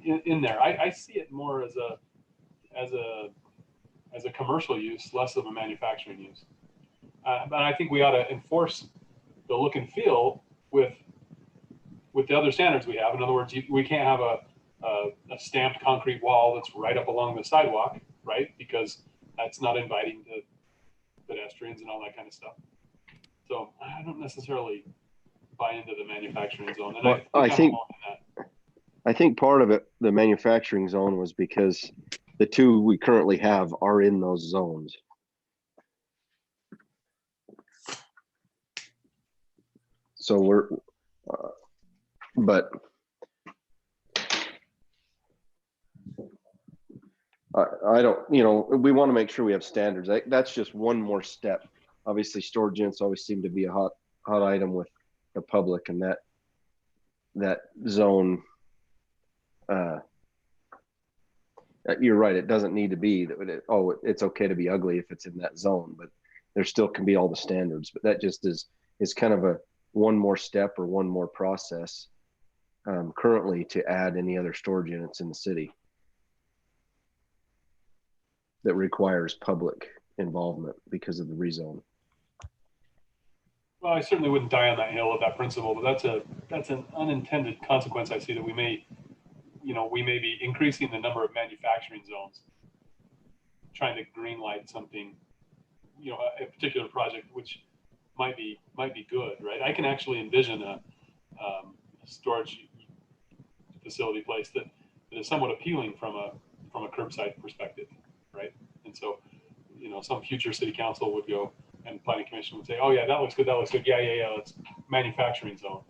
in there. I see it more as a commercial use, less of a manufacturing use. But I think we ought to enforce the look and feel with the other standards we have. In other words, we can't have a stamped concrete wall that's right up along the sidewalk, right? Because that's not inviting to pedestrians and all that kind of stuff. So I don't necessarily buy into the manufacturing zone. And well, I think part of it, the manufacturing zone, was because the 2 we currently have are in those zones. So but I don't, we want to make sure we have standards. That's just one more step. Obviously, storage units always seem to be a hot item with the public, and that zone. You're right. It doesn't need to be that. It's okay to be ugly if it's in that zone, but there still can be all the standards. But that just is kind of a one more step or one more process currently to add any other storage units in the city that requires public involvement because of the rezone. Well, I certainly wouldn't die on that hill of that principle, but that's an unintended consequence. I see that we may be increasing the number of manufacturing zones, trying to green light something, a particular project which might be good, right? I can actually envision a storage facility place that is somewhat appealing from a curbside perspective, right? And so, some future city council would go, and planning commission would say, "Oh yeah, that looks good. Yeah. It's manufacturing zone."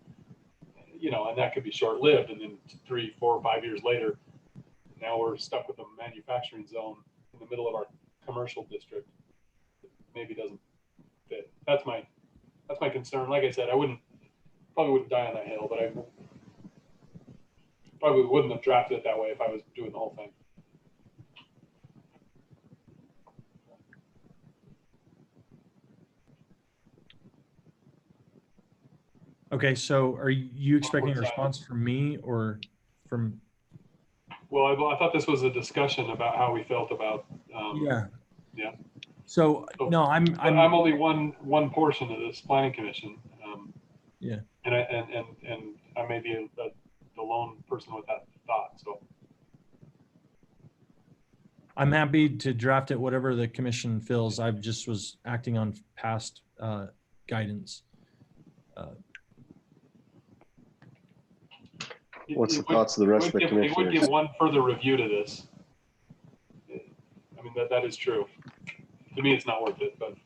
And that could be short-lived, and then 3, 4, 5 years later, now we're stuck with a manufacturing zone in the middle of our commercial district. It maybe doesn't fit. That's my concern. Like I said, probably wouldn't die on that hill, but I probably wouldn't have drafted it that way if I was doing the whole thing. Okay, so are you expecting a Awkward response from me or from? Well, I thought this was a discussion about how we felt about. Yeah. Yeah. So no, I'm only one portion of this planning commission. Yeah. And I may be the lone person with that thought. So I'm happy to draft it whatever the commission feels. I just was acting on past guidance. What's the thoughts of the rest of the It would commissioners? give one further review to this. I mean, that is true. To me, it's not worth it, but.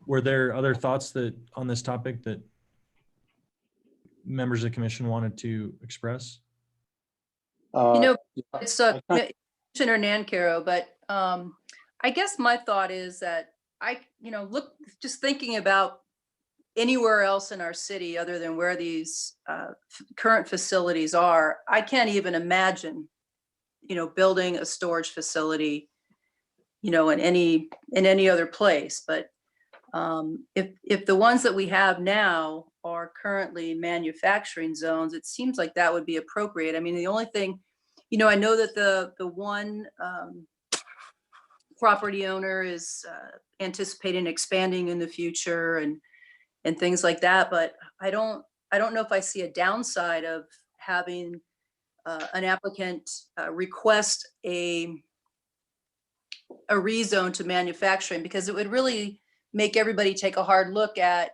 Were there other thoughts that on this topic that members of the commission wanted to express? It's Commissioner Nancaro, but I guess my thought is that just thinking about anywhere else in our city other than where these current facilities are, I can't even imagine, building a storage facility, in any other place. But if the ones that we have now are currently manufacturing zones, it seems like that would be appropriate. I mean, the only thing, I know that the one property owner is anticipating expanding in the future and things like that, but I don't know if I see a downside of having an applicant request a rezone to manufacturing, because it would really make everybody take a hard look at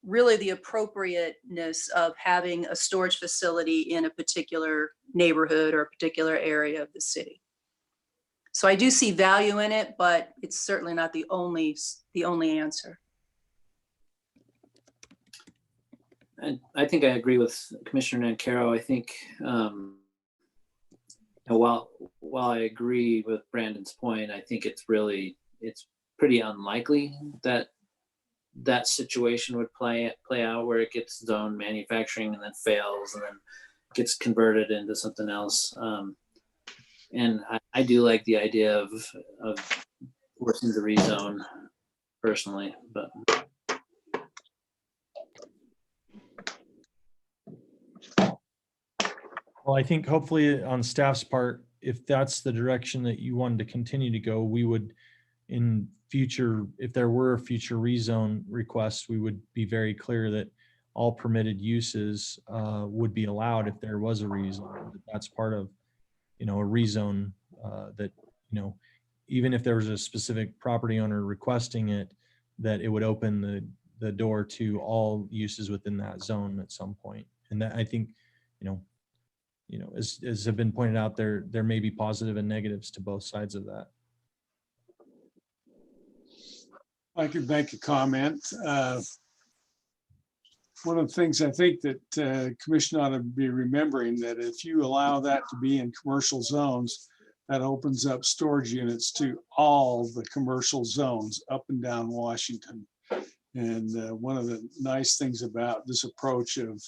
really the appropriateness of having a storage facility in a particular neighborhood or a particular area of the city. So I do see value in it, but it's certainly not the only answer. And I think I agree with Commissioner Nancaro. I think while I agree with Brandon's point, I think it's pretty unlikely that situation would play out where it gets zoned manufacturing and then fails and then gets converted into something else. And I do like the idea of forcing the rezone personally, but. Well, I think hopefully on staff's part, if that's the direction that you wanted to continue to go, we would in future, if there were a future rezone request, we would be very clear that all permitted uses would be allowed if there was a rezone. That's part of, a rezone that, even if there was a specific property owner requesting it, that it would open the door to all uses within that zone at some point. And that I think, as have been pointed out, there may be positive and negatives to both sides of that. I could make a comment. One of the things I think that Commission ought to be remembering, that if you allow that to be in commercial zones, that opens up storage units to all the commercial zones up and down Washington. And one of the nice things about this approach of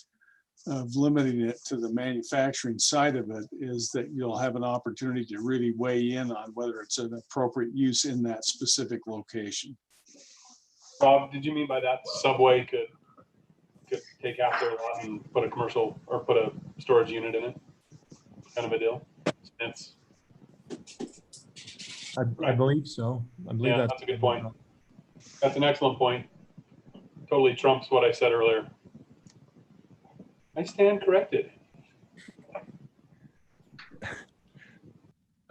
limiting it to the manufacturing side of it is that you'll have an opportunity to really weigh in on whether it's an appropriate use in that specific location. Bob, did you mean by that Subway could take half their lot and put a commercial or put a storage unit in it? Kind of a deal. I believe so. I believe that's a good point. That's an excellent point. Totally trumps what I said earlier. I stand corrected.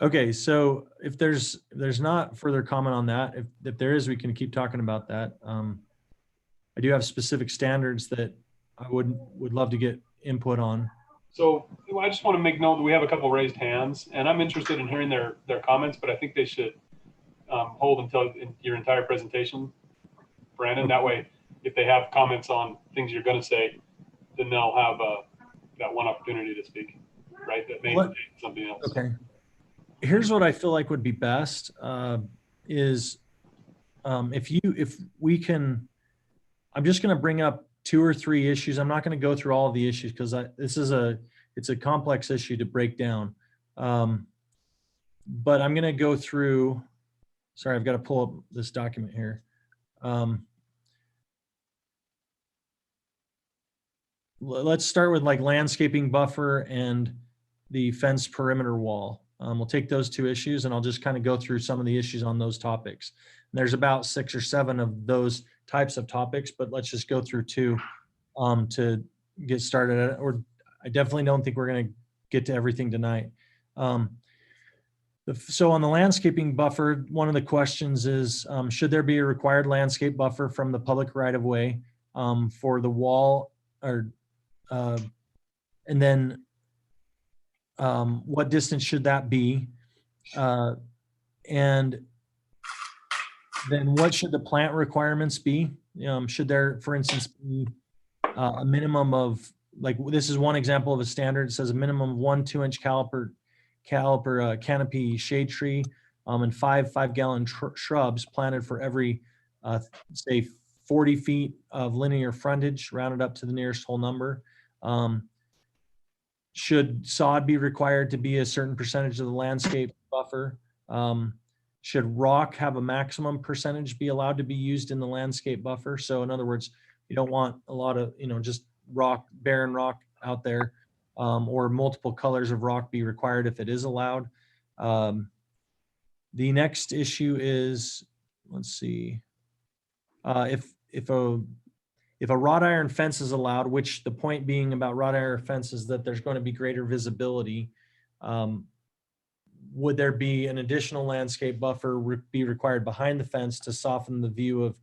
Okay, so if there's not further comment on that, if there is, we can keep talking about that. I do have specific standards that I would love to get input on. So I just want to make note that we have a couple raised hands, and I'm interested in hearing their comments, but I think they should hold until your entire presentation, Brandon. That way, if they have comments on things you're going to say, then they'll have that one opportunity to speak, right? That may say something else. Okay. Here's what I feel like would be best is if we can, I'm just going to bring up 2 or 3 issues. I'm not going to go through all of the issues because it's a complex issue to break down. But I'm going to go through, sorry, I've got to pull up this document here. Let's start with like landscaping buffer and the fence perimeter wall. We'll take those 2 issues and I'll just kind of go through some of the issues on those topics. And there's about 6 or 7 of those types of topics, but let's just go through 2 to get started. Or I definitely don't think we're going to get to everything tonight. So on the landscaping buffer, one of the questions is, should there be a required landscape buffer from the public right of way for the wall, or and then what distance should that be? And then what should the plant requirements be? Should there, for instance, be a minimum of, like, this is one example of a standard. It says a minimum of 1 2-inch caliper canopy shade tree and 5 5-gallon shrubs planted for every, say, 40 feet of linear frontage, rounded up to the nearest whole number. Should sod be required to be a certain percentage of the landscape buffer? Should rock have a maximum percentage be allowed to be used in the landscape buffer? So in other words, you don't want a lot of, just rock, barren rock out there, or multiple colors of rock be required if it is allowed. The next issue is, let's see, if a wrought iron fence is allowed, which the point being about wrought iron fence is that there's going to be greater visibility, would there be an additional landscape buffer be required behind the fence to soften the view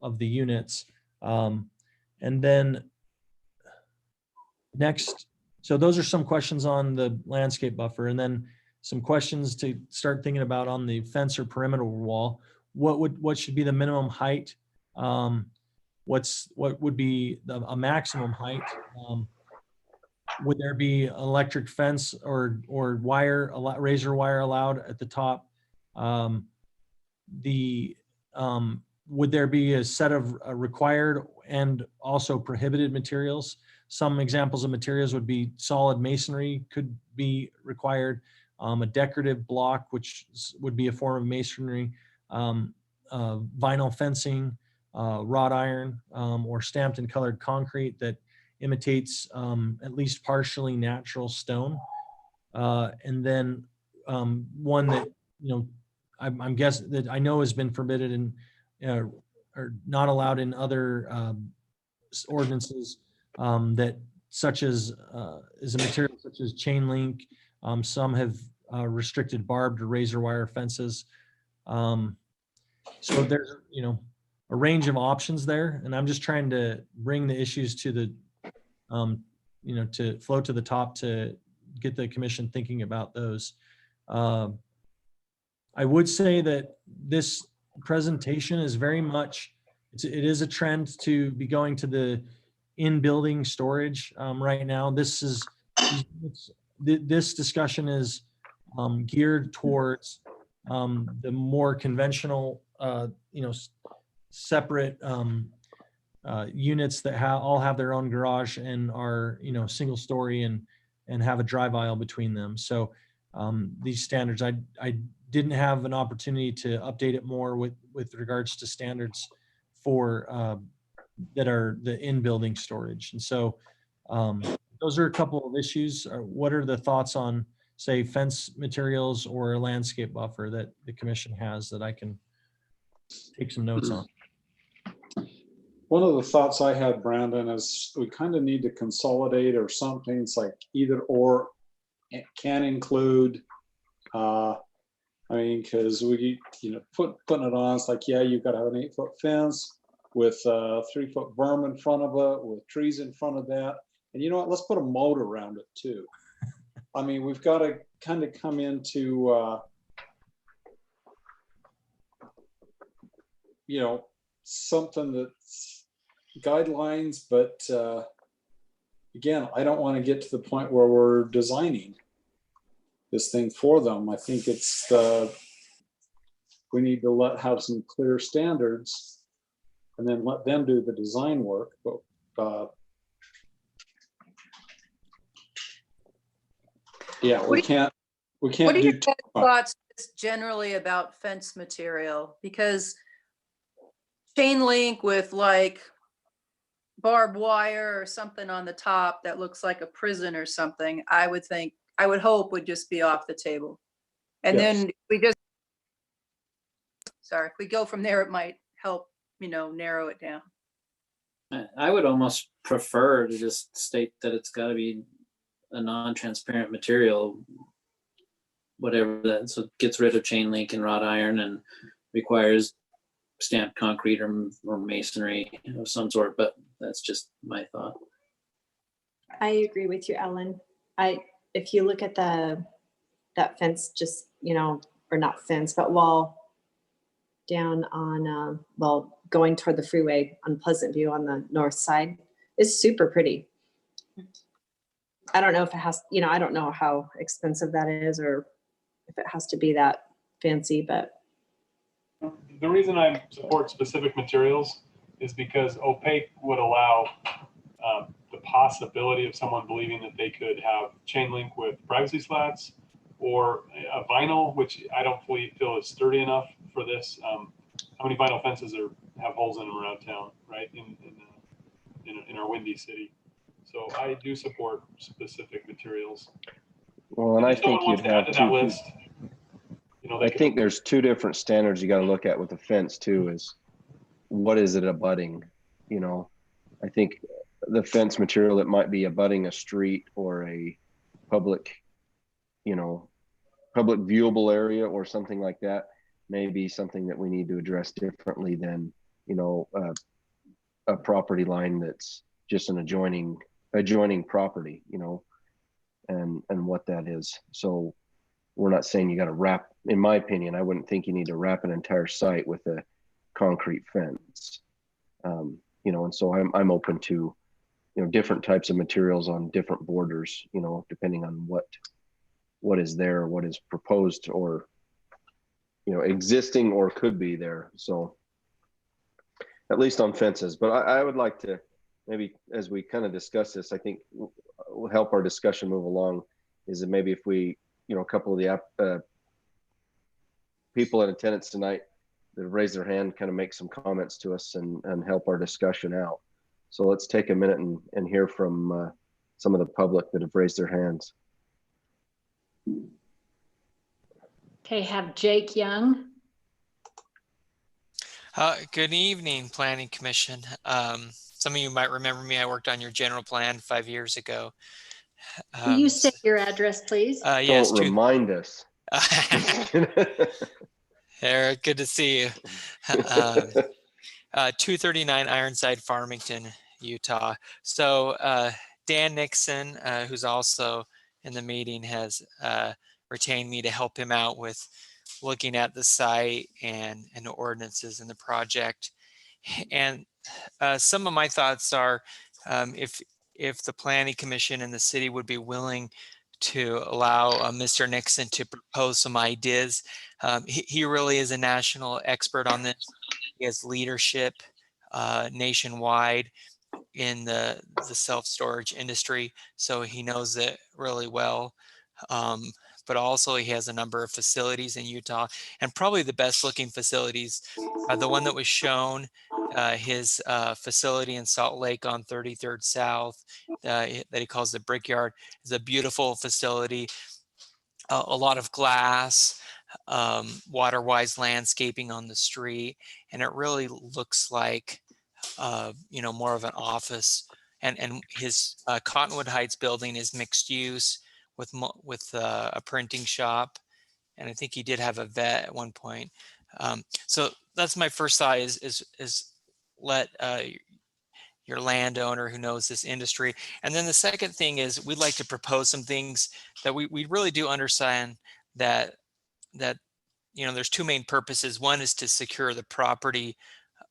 of the units? And then next, so those are some questions on the landscape buffer, and then some questions to start thinking about on the fence or perimeter wall. What should be the minimum height? What would be a maximum height? Would there be electric fence or wire, razor wire allowed at the top? Would there be a set of required and also prohibited materials? Some examples of materials would be solid masonry could be required, a decorative block, which would be a form of masonry, vinyl fencing, wrought iron, or stamped and colored concrete that imitates at least partially natural stone. And then one that, I'm guessing that I know has been forbidden and or not allowed in other ordinances, that such as is a material such as chain link. Some have restricted barbed or razor wire fences. So there's, a range of options there, and I'm just trying to bring the issues to the, to float to the top to get the commission thinking about those. I would say that this presentation is very much, it is a trend to be going to the in-building storage right now. This discussion is geared towards the more conventional, separate units that all have their own garage and are, single story and have a drive aisle between them. So these standards, I didn't have an opportunity to update it more with regards to standards for that are the in-building storage. And so those are a couple of issues. What are the thoughts on, say, fence materials or a landscape buffer that the commission has that I can take some notes on? One of the thoughts I had, Brandon, is we kind of need to consolidate or something. It's like either or. It can include, because we, putting it on, it's like, yeah, you've got to have an 8-foot fence with a 3-foot berm in front of it, with trees in front of that. And you know what? Let's put a moat around it too. We've got to kind of come into, something that's guidelines, but again, I don't want to get to the point where we're designing this thing for them. I think we need to have some clear standards and then let them do the design work. But yeah, we can't What are do your too much. thoughts just generally about fence material? Because chain link with like barbed wire or something on the top that looks like a prison or something, I would hope would just be off the table. And Yes. then if we go from there, it might help, narrow it down. I would almost prefer to just state that it's got to be a non-transparent material, whatever that, so it gets rid of chain link and wrought iron and requires stamped concrete or masonry of some sort, but that's just my thought. I agree with you, Ellen. If you look at that fence, just, or not fence, but wall down on, going toward the freeway on Pleasant View on the north side, is super pretty. I don't know if it has, I don't know how expensive that is or if it has to be that fancy, but. The reason I support specific materials is because opaque would allow the possibility of someone believing that they could have chain link with privacy slats or a vinyl, which I don't feel is sturdy enough for this. How many vinyl fences have holes in them around town, right? In our windy city. So I do support specific materials. Well, and I think you'd have two. I think there's two different standards you got to look at with the fence too. Is what is it abutting? I think the fence material that might be abutting a street or a public, public viewable area or something like that may be something that we need to address differently than, a property line that's just an adjoining property, and what that is. So we're not saying you got to wrap, in my opinion, I wouldn't think you need to wrap an entire site with a concrete fence. And so I'm open to, different types of materials on different borders, depending on what is there, what is proposed or, existing or could be there. So at least on fences, but I would like to maybe, as we kind of discuss this, I think will help our discussion move along is that maybe if we, a couple of the people in attendance tonight that have raised their hand kind of make some comments to us and help our discussion out. So let's take a minute and hear from some of the public that have raised their hands. Okay, have Jake Young. Good evening, Planning Commission. Some of you might remember me. I worked on your general plan 5 years ago. Can you say your address, please? Yes. Don't remind us. Eric, good to see you. 239 Ironside, Farmington, Utah. So Dan Nixon, who's also in the meeting, has retained me to help him out with looking at the site and the ordinances in the project. And some of my thoughts are if the Planning Commission and the city would be willing to allow Mr. Nixon to propose some ideas. He really is a national expert on this. He has leadership nationwide in the self-storage industry, so he knows it really well. But also he has a number of facilities in Utah, and probably the best looking facilities, the one that was shown, his facility in Salt Lake on 33rd South that he calls the Brickyard, is a beautiful facility, a lot of glass, water-wise landscaping on the street, and it really looks like more of an office. And his Cottonwood Heights building is mixed use with a printing shop, and I think he did have a vet at one point. So that's my first thought: is let your landowner who knows this industry. And then the second thing is we'd like to propose some things that we really do understand that there's two main purposes. One is to secure the property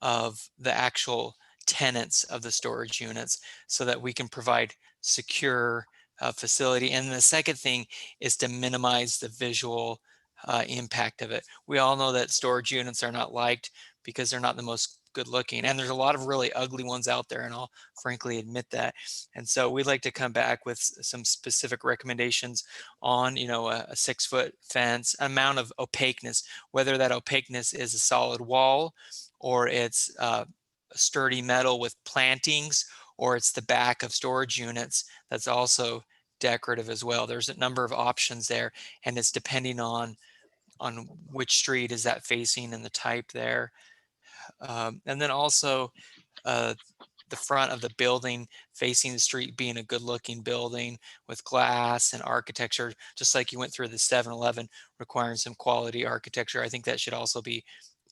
of the actual tenants of the storage units so that we can provide secure facility. And the second thing is to minimize the visual impact of it. We all know that storage units are not liked because they're not the most good looking, and there's a lot of really ugly ones out there, and I'll frankly admit that. And so we'd like to come back with some specific recommendations on, you know, a 6-foot fence, amount of opaqueness, whether that opaqueness is a solid wall or it's sturdy metal with plantings, or it's the back of storage units that's also decorative as well. There's a number of options there, and it's depending on which street is that facing and the type there. And then also the front of the building facing the street being a good looking building with glass and architecture, just like you went through the 7-Eleven requiring some quality architecture. I think that should also be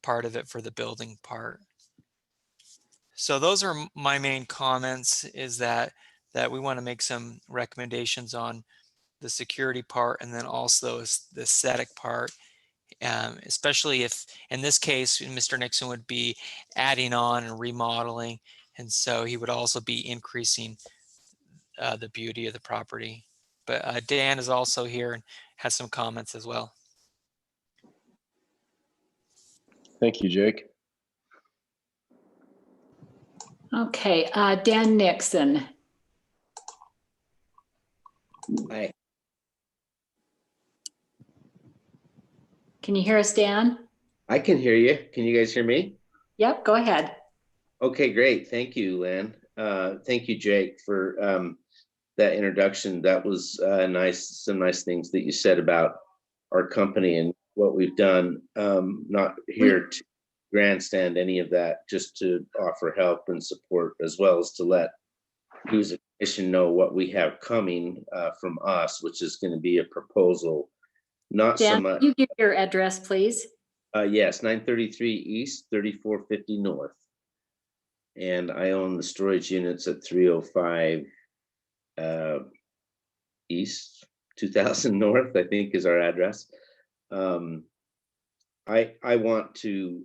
part of it for the building part. So those are my main comments, is that we want to make some recommendations on the security part, and then also the aesthetic part. Especially if, in this case, Mr. Nixon would be adding on and remodeling, and so he would also be increasing the beauty of the property. But Dan is also here and has some comments as well. Thank you, Jake. Okay, Dan Nixon. Hi. Can you hear us, Dan? I can hear you. Can you guys hear me? Yep, go ahead. Okay, great. Thank you, Lynn. Thank you, Jake, for that introduction. That was some nice things that you said about our company and what we've done. Not here to grandstand any of that, just to offer help and support, as well as to let you as a commission know what we have coming from us, which is going to be a proposal. Not Dan, so much. you give your address, please. Yes, 933 East, 3450 North. And I own the storage units at 305 East, 2000 North, I think is our address. I want to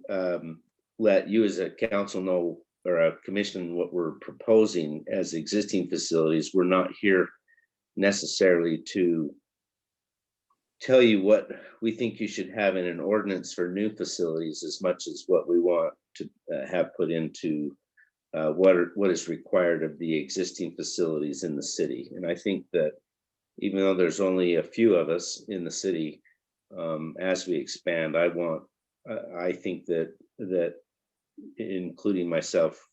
let you as a council know, or a commission, what we're proposing as existing facilities. We're not here necessarily to tell you what we think you should have in an ordinance for new facilities, as much as what we want to have put into what is required of the existing facilities in the city. And I think that even though there's only a few of us in the city, as we expand, I think that including myself,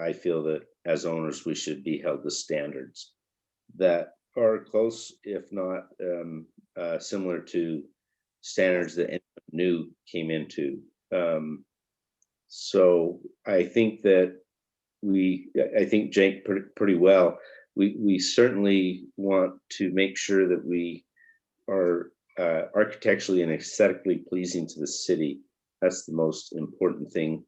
I feel that as owners, we should be held to standards that are close, if not similar to standards that new came into. So I think that I think Jake pretty well. We certainly want to make sure that we are architecturally and aesthetically pleasing to the city. That's the most important thing.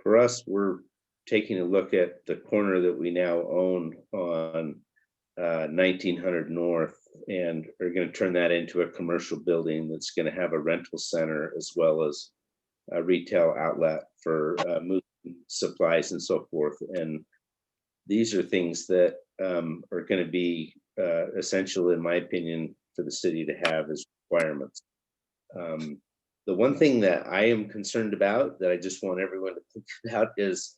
For us, we're taking a look at the corner that we now own on 1900 North, and are going to turn that into a commercial building that's going to have a rental center as well as a retail outlet for moving supplies and so forth. And these are things that are going to be essential, in my opinion, for the city to have as requirements. The one thing that I am concerned about, that I just want everyone to think about, is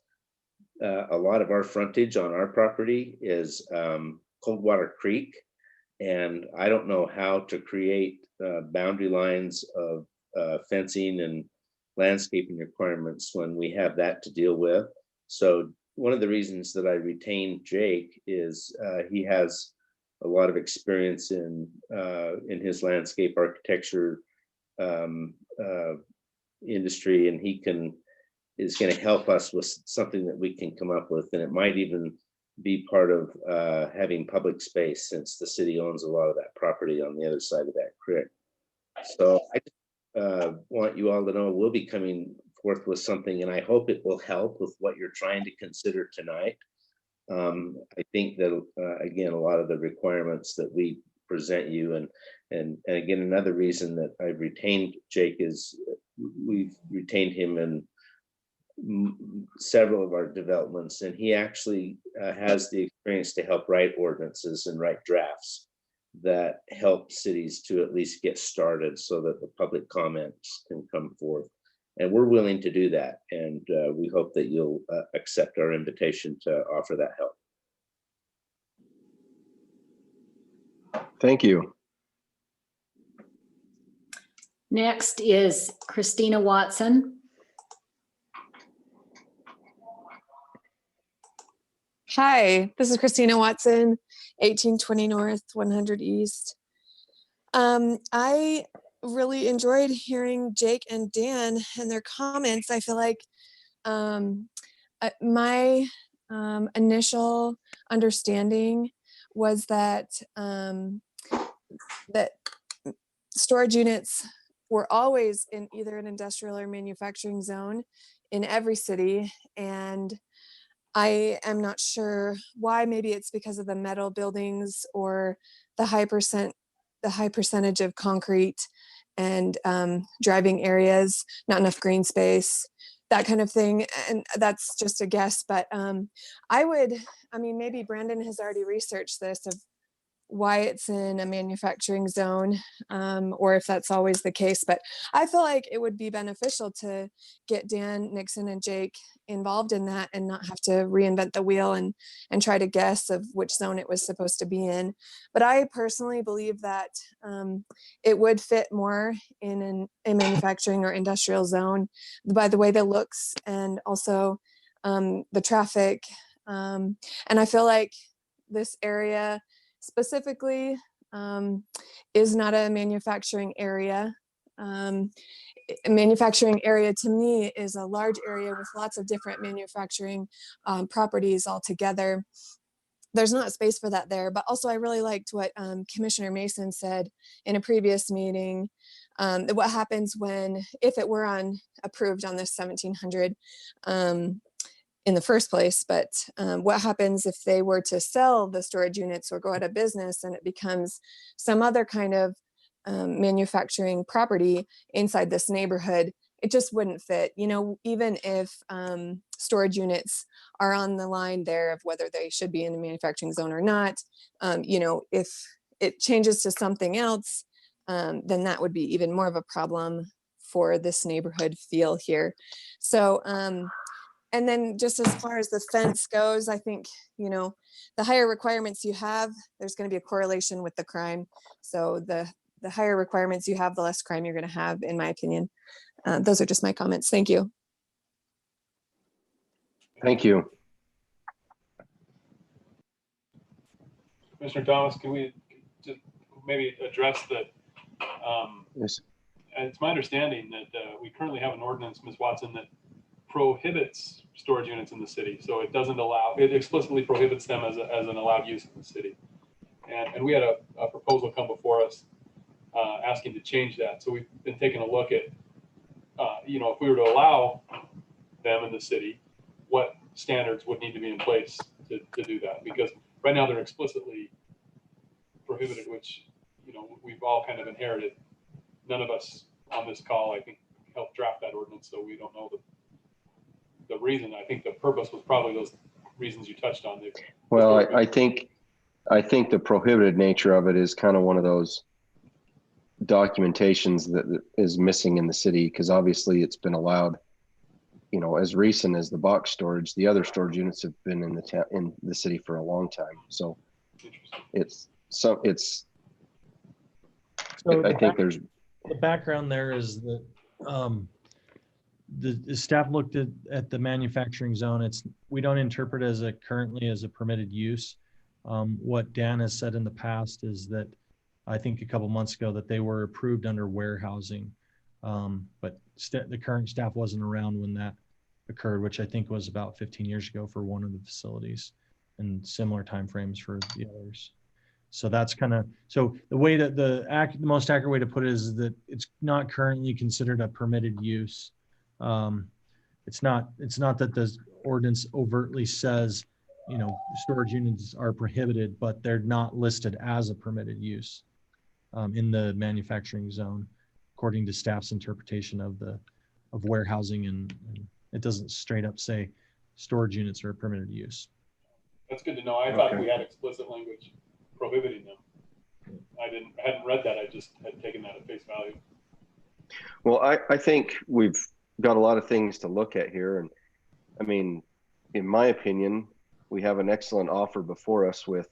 a lot of our frontage on our property is Coldwater Creek. And I don't know how to create boundary lines of fencing and landscaping requirements when we have that to deal with. So one of the reasons that I retained Jake is he has a lot of experience in his landscape architecture industry, and he is going to help us with something that we can come up with. And it might even be part of having public space, since the city owns a lot of that property on the other side of that creek. So I want you all to know we'll be coming forth with something, and I hope it will help with what you're trying to consider tonight. I think that again, a lot of the requirements that we present you, and again, another reason that I've retained Jake is we've retained him in several of our developments, and he actually has the experience to help write ordinances and write drafts that help cities to at least get started so that the public comments can come forth. And we're willing to do that. And we hope that you'll accept our invitation to offer that help. Thank you. Next is Christina Watson. Hi, this is Christina Watson, 1820 North, 100 East. I really enjoyed hearing Jake and Dan and their comments. I feel like my initial understanding was that that storage units were always in either an industrial or manufacturing zone in every city, and I am not sure why. Maybe it's because of the metal buildings or the high percentage of concrete and driving areas, not enough green space, that kind of thing. And that's just a guess, but maybe Brandon has already researched this of why it's in a manufacturing zone, or if that's always the case. But I feel like it would be beneficial to get Dan, Nixon, and Jake involved in that and not have to reinvent the wheel and try to guess of which zone it was supposed to be in. But I personally believe that it would fit more in a manufacturing or industrial zone by the way that looks, and also the traffic. And I feel like this area specifically is not a manufacturing area. A manufacturing area to me is a large area with lots of different manufacturing properties all together. There's not space for that there, but also I really liked what Commissioner Mason said in a previous meeting, that what happens if it were approved on this 1700 in the first place, but what happens if they were to sell the storage units or go out of business and it becomes some other kind of manufacturing property inside this neighborhood? It just wouldn't fit. Even if storage units are on the line there of whether they should be in a manufacturing zone or not, if it changes to something else, then that would be even more of a problem for this neighborhood feel here. So, and then just as far as the fence goes, I think, the higher requirements you have, there's going to be a correlation with the crime. So the higher requirements you have, the less crime you're going to have, in my opinion. Those are just my comments. Thank you. Thank you. Commissioner Thomas, can we just maybe address the, Yes. and it's my understanding that we currently have an ordinance, Ms. Watson, that prohibits storage units in the city. So it doesn't allow, it explicitly prohibits them as an allowed use in the city. And we had a proposal come before us asking to change that. So we've been taking a look at, if we were to allow them in the city, what standards would need to be in place to do that? Because right now they're explicitly prohibited, which, we've all kind of inherited. None of us on this call, I think, helped draft that ordinance, so we don't know the reason. I think the purpose was probably those reasons you touched on. Well, I think the prohibited nature of it is kind of one of those documentations that is missing in the city, because obviously it's been allowed, as recent as the box storage. The other storage units have been in the city for a long time. So I think there's the background there is that the staff looked at the manufacturing zone. We don't interpret currently as a permitted use. What Dan has said in the past is that, I think a couple months ago, that they were approved under warehousing, but the current staff wasn't around when that occurred, which I think was about 15 years ago for one of the facilities, and similar timeframes for the others. So that's so the way that the most accurate way to put it is that it's not currently considered a permitted use. It's not that the ordinance overtly says, storage units are prohibited, but they're not listed as a permitted use in the manufacturing zone, according to staff's interpretation of warehousing and It doesn't straight up say storage units are a permitted use. That's good to know. I thought Okay. we had explicit language prohibiting them. I hadn't read that. I just had taken that at face value. Well, I think we've got a lot of things to look at here. And I mean, in my opinion, we have an excellent offer before us with,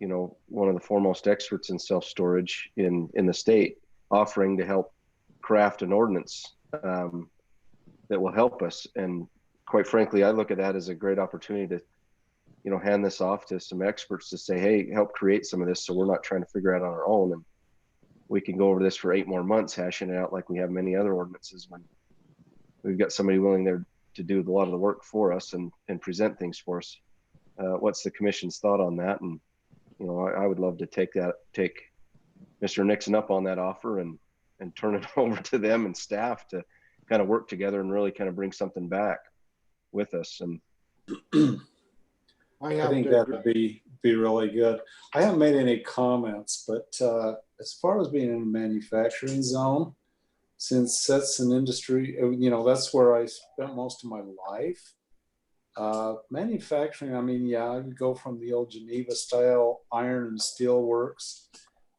you know, one of the foremost experts in self-storage in the state, offering to help craft an ordinance that will help us. And quite frankly, I look at that as a great opportunity to, you know, hand this off to some experts to say, hey, help create some of this so we're not trying to figure out on our own. And we can go over this for 8 more months, hashing it out like we have many other ordinances, when we've got somebody willing there to do a lot of the work for us and present things for us. What's the commission's thought on that? And, you know, I would love to take Mr. Nixon up on that offer and turn it over to them and staff to kind of work together and really kind of bring something back with us. And I think that would be really good. I haven't made any comments, but as far as being in a manufacturing zone, since that's an industry, you know, that's where I spent most of my life. Manufacturing, I mean, yeah, you go from the old Geneva style iron and steel works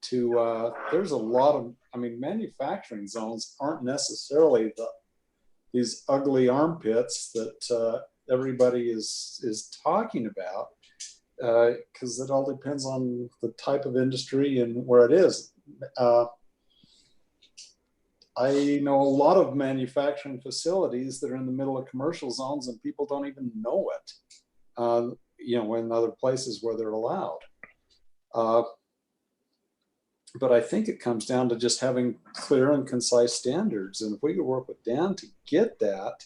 to, there's a lot of, I mean, manufacturing zones aren't necessarily these ugly armpits that everybody is talking about, because it all depends on the type of industry and where it is. I know a lot of manufacturing facilities that are in the middle of commercial zones and people don't even know it, you know, in other places where they're allowed. But I think it comes down to just having clear and concise standards. And if we could work with Dan to get that,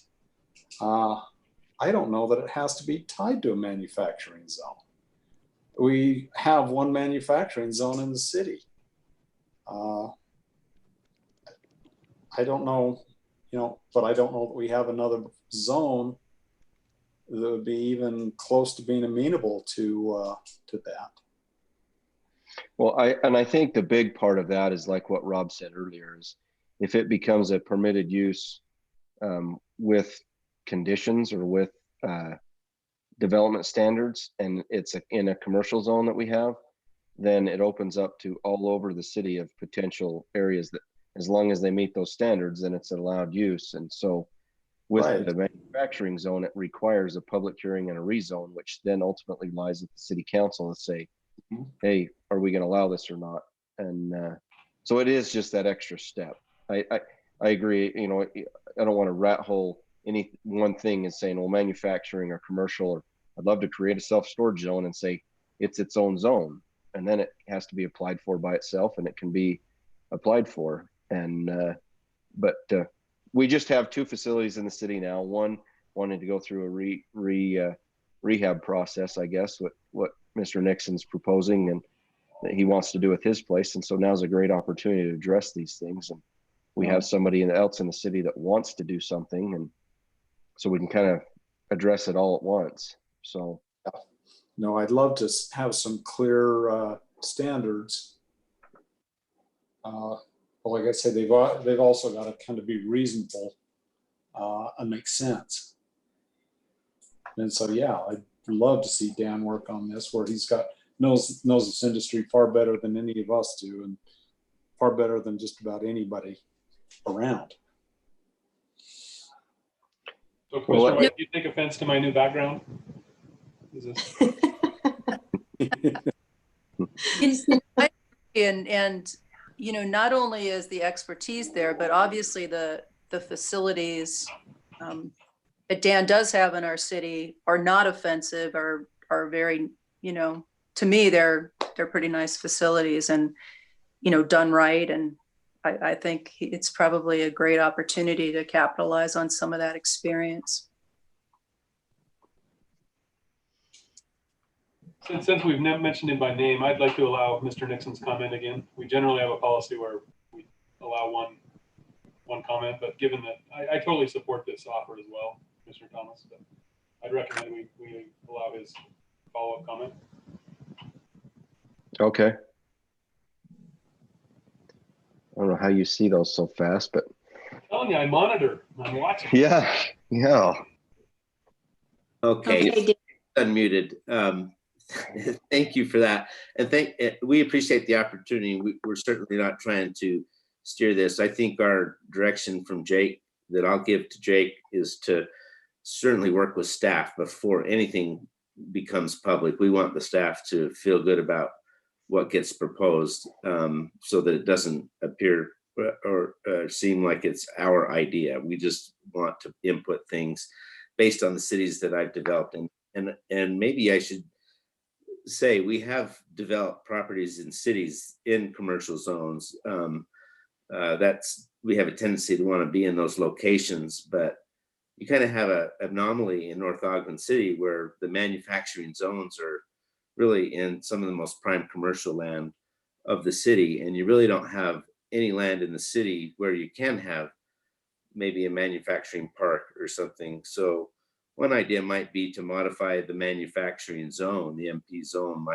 I don't know that it has to be tied to a manufacturing zone. We have one manufacturing zone in the city. I don't know, you know, but I don't know that we have another zone that would be even close to being amenable to that. well, I think the big part of that is like what Rob said earlier, is if it becomes a permitted use with conditions or with development standards, and it's in a commercial zone that we have, then it opens up to all over the city of potential areas that, as long as they meet those standards, then it's an allowed use. And so with the manufacturing zone, it requires a public hearing and a rezone, which then ultimately lies at the city council to say, hey, are we going to allow this or not? And so it is just that extra step. I agree. You know, I don't want to rat hole any one thing as saying, well, manufacturing or commercial, or I'd love to create a self-storage zone and say it's its own zone. And then it has to be applied for by itself, and it can be applied for. And but we just have 2 facilities in the city now, one wanting to go through a rehab process, I guess, what Mr. Nixon's proposing and that he wants to do with his place. And so now's a great opportunity to address these things. And we have somebody else in the city that wants to do something, and so we can kind of address it all at once. So no, I'd love to have some clear standards. Well, like I said, they've also got to kind of be reasonable and make sense. And so, yeah, I'd love to see Dan work on this, where he's knows this industry far better than any of us do, and far better than just about anybody around. So, Commissioner White, do you take offense to my new background? And you know, not only is the expertise there, but obviously the facilities that Dan does have in our city are not offensive, are very, you know, to me, they're pretty nice facilities, and, you know, done right. And I think it's probably a great opportunity to capitalize on some of that experience. Since we've never mentioned him by name, I'd like to allow Mr. Nixon's comment again. We generally have a policy where we allow one comment, but given that I totally support this offer as well, Mr. Thomas, but I'd recommend we allow his follow-up comment. okay. I don't know how you see those so fast, but I'm telling you, I monitor. I'm watching. yeah, Yeah. Okay, Okay, Dan. unmuted. Thank you for that. And we appreciate the opportunity. We're certainly not trying to steer this. I think our direction from Jake that I'll give to Jake is to certainly work with staff before anything becomes public. We want the staff to feel good about what gets proposed, so that it doesn't appear or seem like it's our idea. We just want to input things based on the cities that I've developed. And maybe I should say we have developed properties in cities in commercial zones. We have a tendency to want to be in those locations, but you kind of have an anomaly in North Ogden City where the manufacturing zones are really in some of the most prime commercial land of the city, and you really don't have any land in the city where you can have maybe a manufacturing park or something. So one idea might be to modify the manufacturing zone, the MP zone.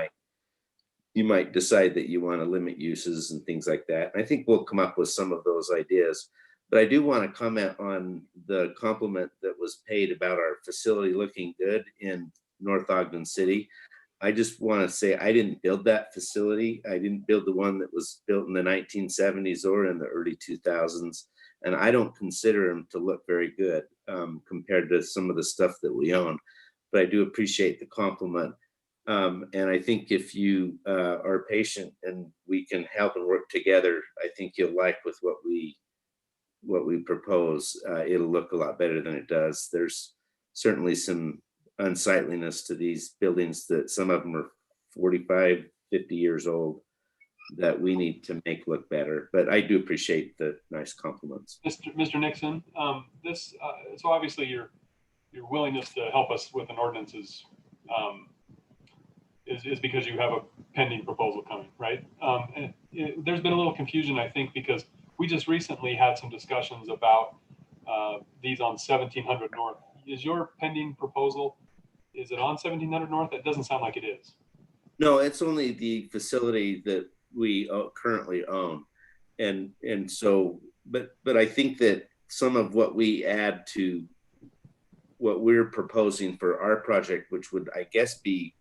You might decide that you want to limit uses and things like that. And I think we'll come up with some of those ideas. But I do want to comment on the compliment that was paid about our facility looking good in North Ogden City. I just want to say I didn't build that facility. I didn't build the one that was built in the 1970s or in the early 2000s. And I don't consider them to look very good compared to some of the stuff that we own. But I do appreciate the compliment. And I think if you are patient and we can help and work together, I think you'll like with what we propose. It'll look a lot better than it does. There's certainly some unsightliness to these buildings that some of them are 45, 50 years old that we need to make look better. But I do appreciate the nice compliments. Mr. Nixon, so obviously your willingness to help us with an ordinance is because you have a pending proposal coming, right? There's been a little confusion, I think, because we just recently had some discussions about these on 1700 North. Is your pending proposal, is it on 1700 North? It doesn't sound like it is. No, it's only the facility that we currently own. And so, but I think that some of what we add to what we're proposing for our project, which would, I guess, be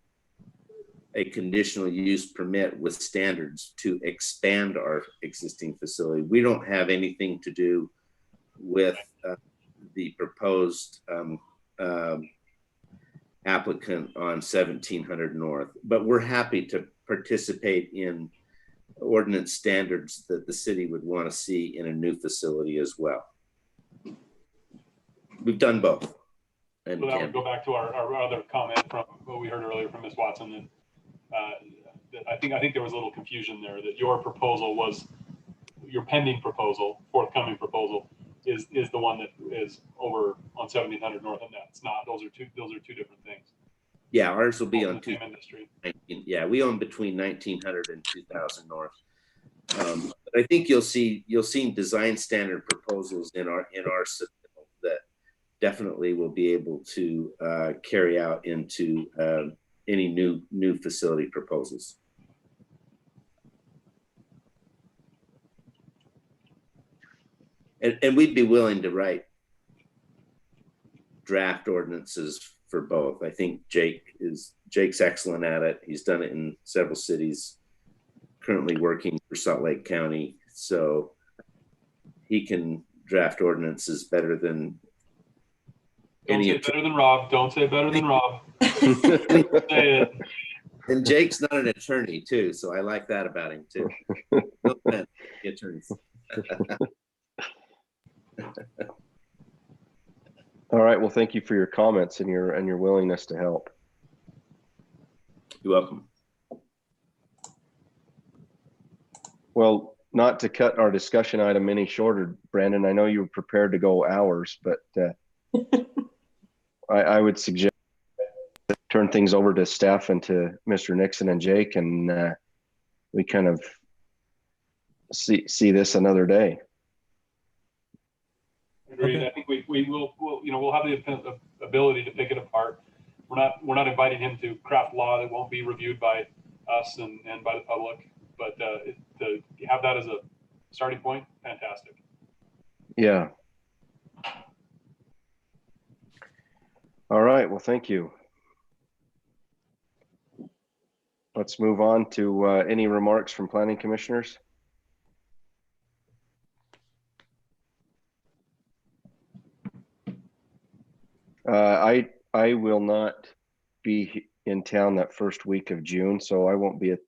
a conditional use permit with standards to expand our existing facility. We don't have anything to do with the proposed applicant on 1700 North, but we're happy to participate in ordinance standards that the city would want to see in a new facility as well. We've done both. And so that would go back to our other comment from what we heard earlier from Ms. Watson, that I think there was a little confusion there, that your proposal was, your pending proposal, forthcoming proposal, is the one that is over on 1700 North, and that's not. Those are two different things. Yeah, ours will be on industry. Yeah, we own between 1900 and 2000 North. But I think you'll see design standard proposals in our system that definitely will be able to carry out into any new facility proposals. And we'd be willing to write draft ordinances for both. I think Jake's excellent at it. He's done it in several cities, currently working for Salt Lake County. So he can draft ordinances better than Don't say better than Rob. Don't say better than Rob. Say it. And Jake's not an attorney too, so I like that about him too. No offense, the attorneys. All right. Well, thank you for your comments and your willingness to help. You're welcome. Well, not to cut our discussion item any shorter, Brandon, I know you were prepared to go hours, but I would suggest turn things over to Steph and to Mr. Nixon and Jake, and we kind of see this another day. Agreed. Okay. I think we'll have the ability to pick it apart. We're not inviting him to craft law that won't be reviewed by us and by the public, but to have that as a starting point, fantastic. Yeah. All right, well, thank you. Let's move on to any remarks from planning commissioners. I will not be in town that first week of June, so I won't be at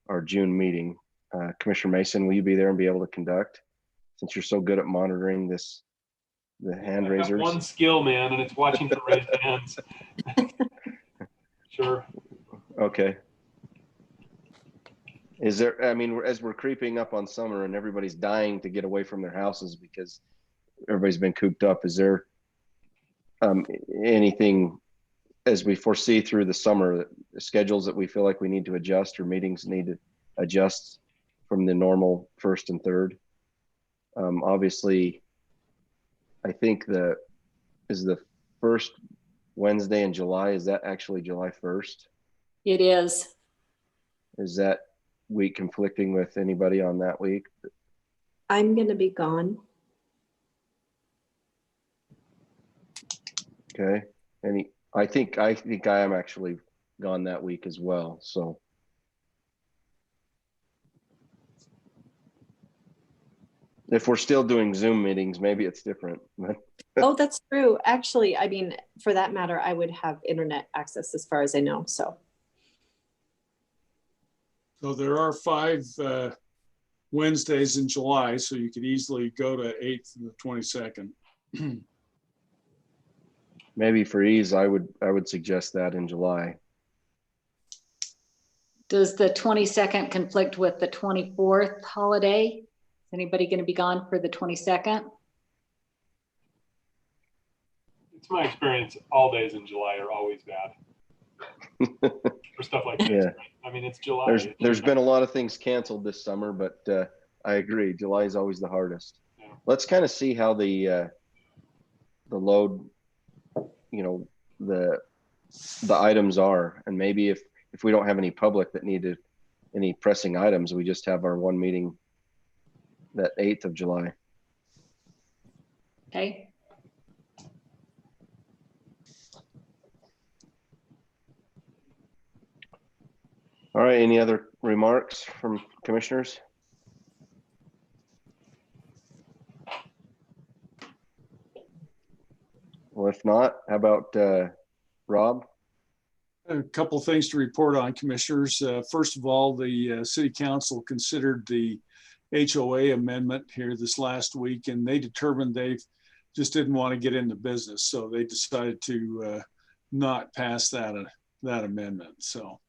our June meeting. Commissioner Mason, will you be there and be able to conduct, since you're so good at monitoring the hand I've got raisers? one skill, man, and it's watching for raised hands. Sure. Okay. Is there, I mean, as we're creeping up on summer and everybody's dying to get away from their houses because everybody's been cooped up, is there anything as we foresee through the summer, schedules that we feel like we need to adjust or meetings need to adjust from the normal first and third? Obviously, I think the first Wednesday in July, is that actually July 1st? It is. Is that week conflicting with anybody on that week? I'm going to be gone. Okay. I think I am actually gone that week as well. So if we're still doing Zoom meetings, maybe it's different. Oh, that's true. Actually, I mean, for that matter, I would have internet access as far as I know. So there are 5 Wednesdays in July, so you could easily go to 8th and the 22nd. Maybe for ease, I would suggest that in July. Does the 22nd conflict with the 24th holiday? Is anybody going to be gone for the 22nd? It's my experience, all days in July are always bad. For stuff like this. Yeah. Right? I mean, it's July. There's been a lot of things canceled this summer, but I agree. July is always the hardest. Yeah. Let's kind of see how the load, the items are, and maybe if we don't have any public that needed any pressing items, we just have our one meeting that 8th of July. Okay. All right, any other remarks from commissioners? Well, if not, how about Rob? A couple of things to report on, commissioners. First of all, the city council considered the HOA amendment here this last week, and they determined they just didn't want to get into business. So they decided to not pass that amendment. So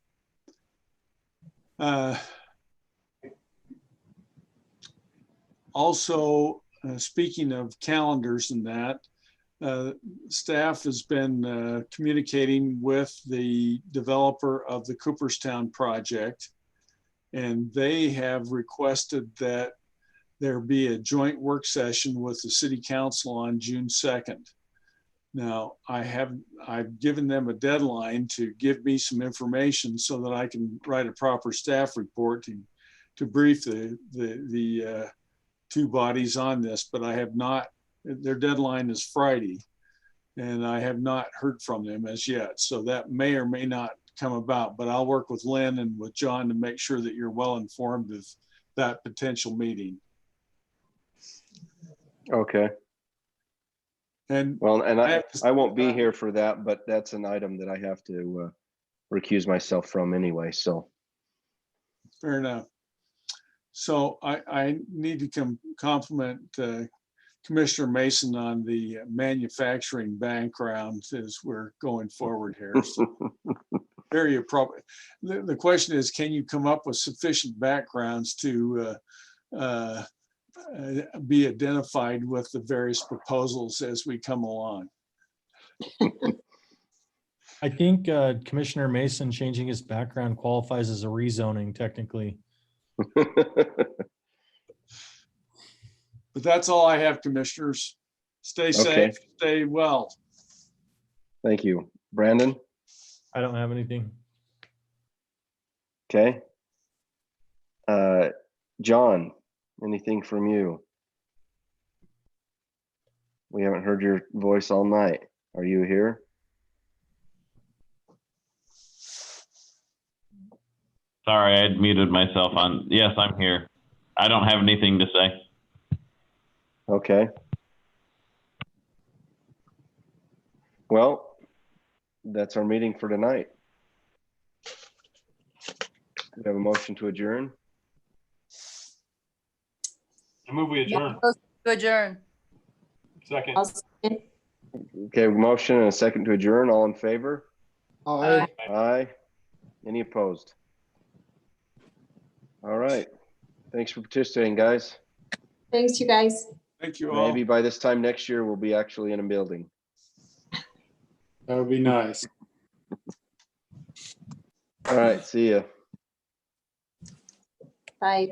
also, speaking of calendars and that, staff has been communicating with the developer of the Cooperstown project, and they have requested that there be a joint work session with the city council on June 2nd. Now, I've given them a deadline to give me some information so that I can write a proper staff report to brief the two bodies on this, but I have not. Their deadline is Friday, and I have not heard from them as yet. So that may or may not come about, but I'll work with Lynn and with John to make sure that you're well informed of that potential meeting. Okay. And well, and I won't be here for that, but that's an item that I have to recuse myself from anyway. So fair enough. So I need to compliment Commissioner Mason on the manufacturing background as we're going forward here. So very appropriate. The question is, can you come up with sufficient backgrounds to be identified with the various proposals as we come along? I think Commissioner Mason changing his background qualifies as a rezoning technically. But that's all I have, commissioners. Stay safe, okay. Stay well. Thank you. Brandon? I don't have anything. Okay. John, anything from you? We haven't heard your voice all night. Are you here? Sorry, I muted myself on. Yes, I'm here. I don't have anything to say. Okay. Well, that's our meeting for tonight. We have a motion to adjourn. I move we adjourn. To adjourn. Second. Okay, motion and a second to adjourn. All in favor? Aye. Aye. Any opposed? All right. Thanks for participating, guys. Thanks, you guys. Thank you all. Maybe by this time next year, we'll be actually in a building. That would be nice. All right, see ya. Bye.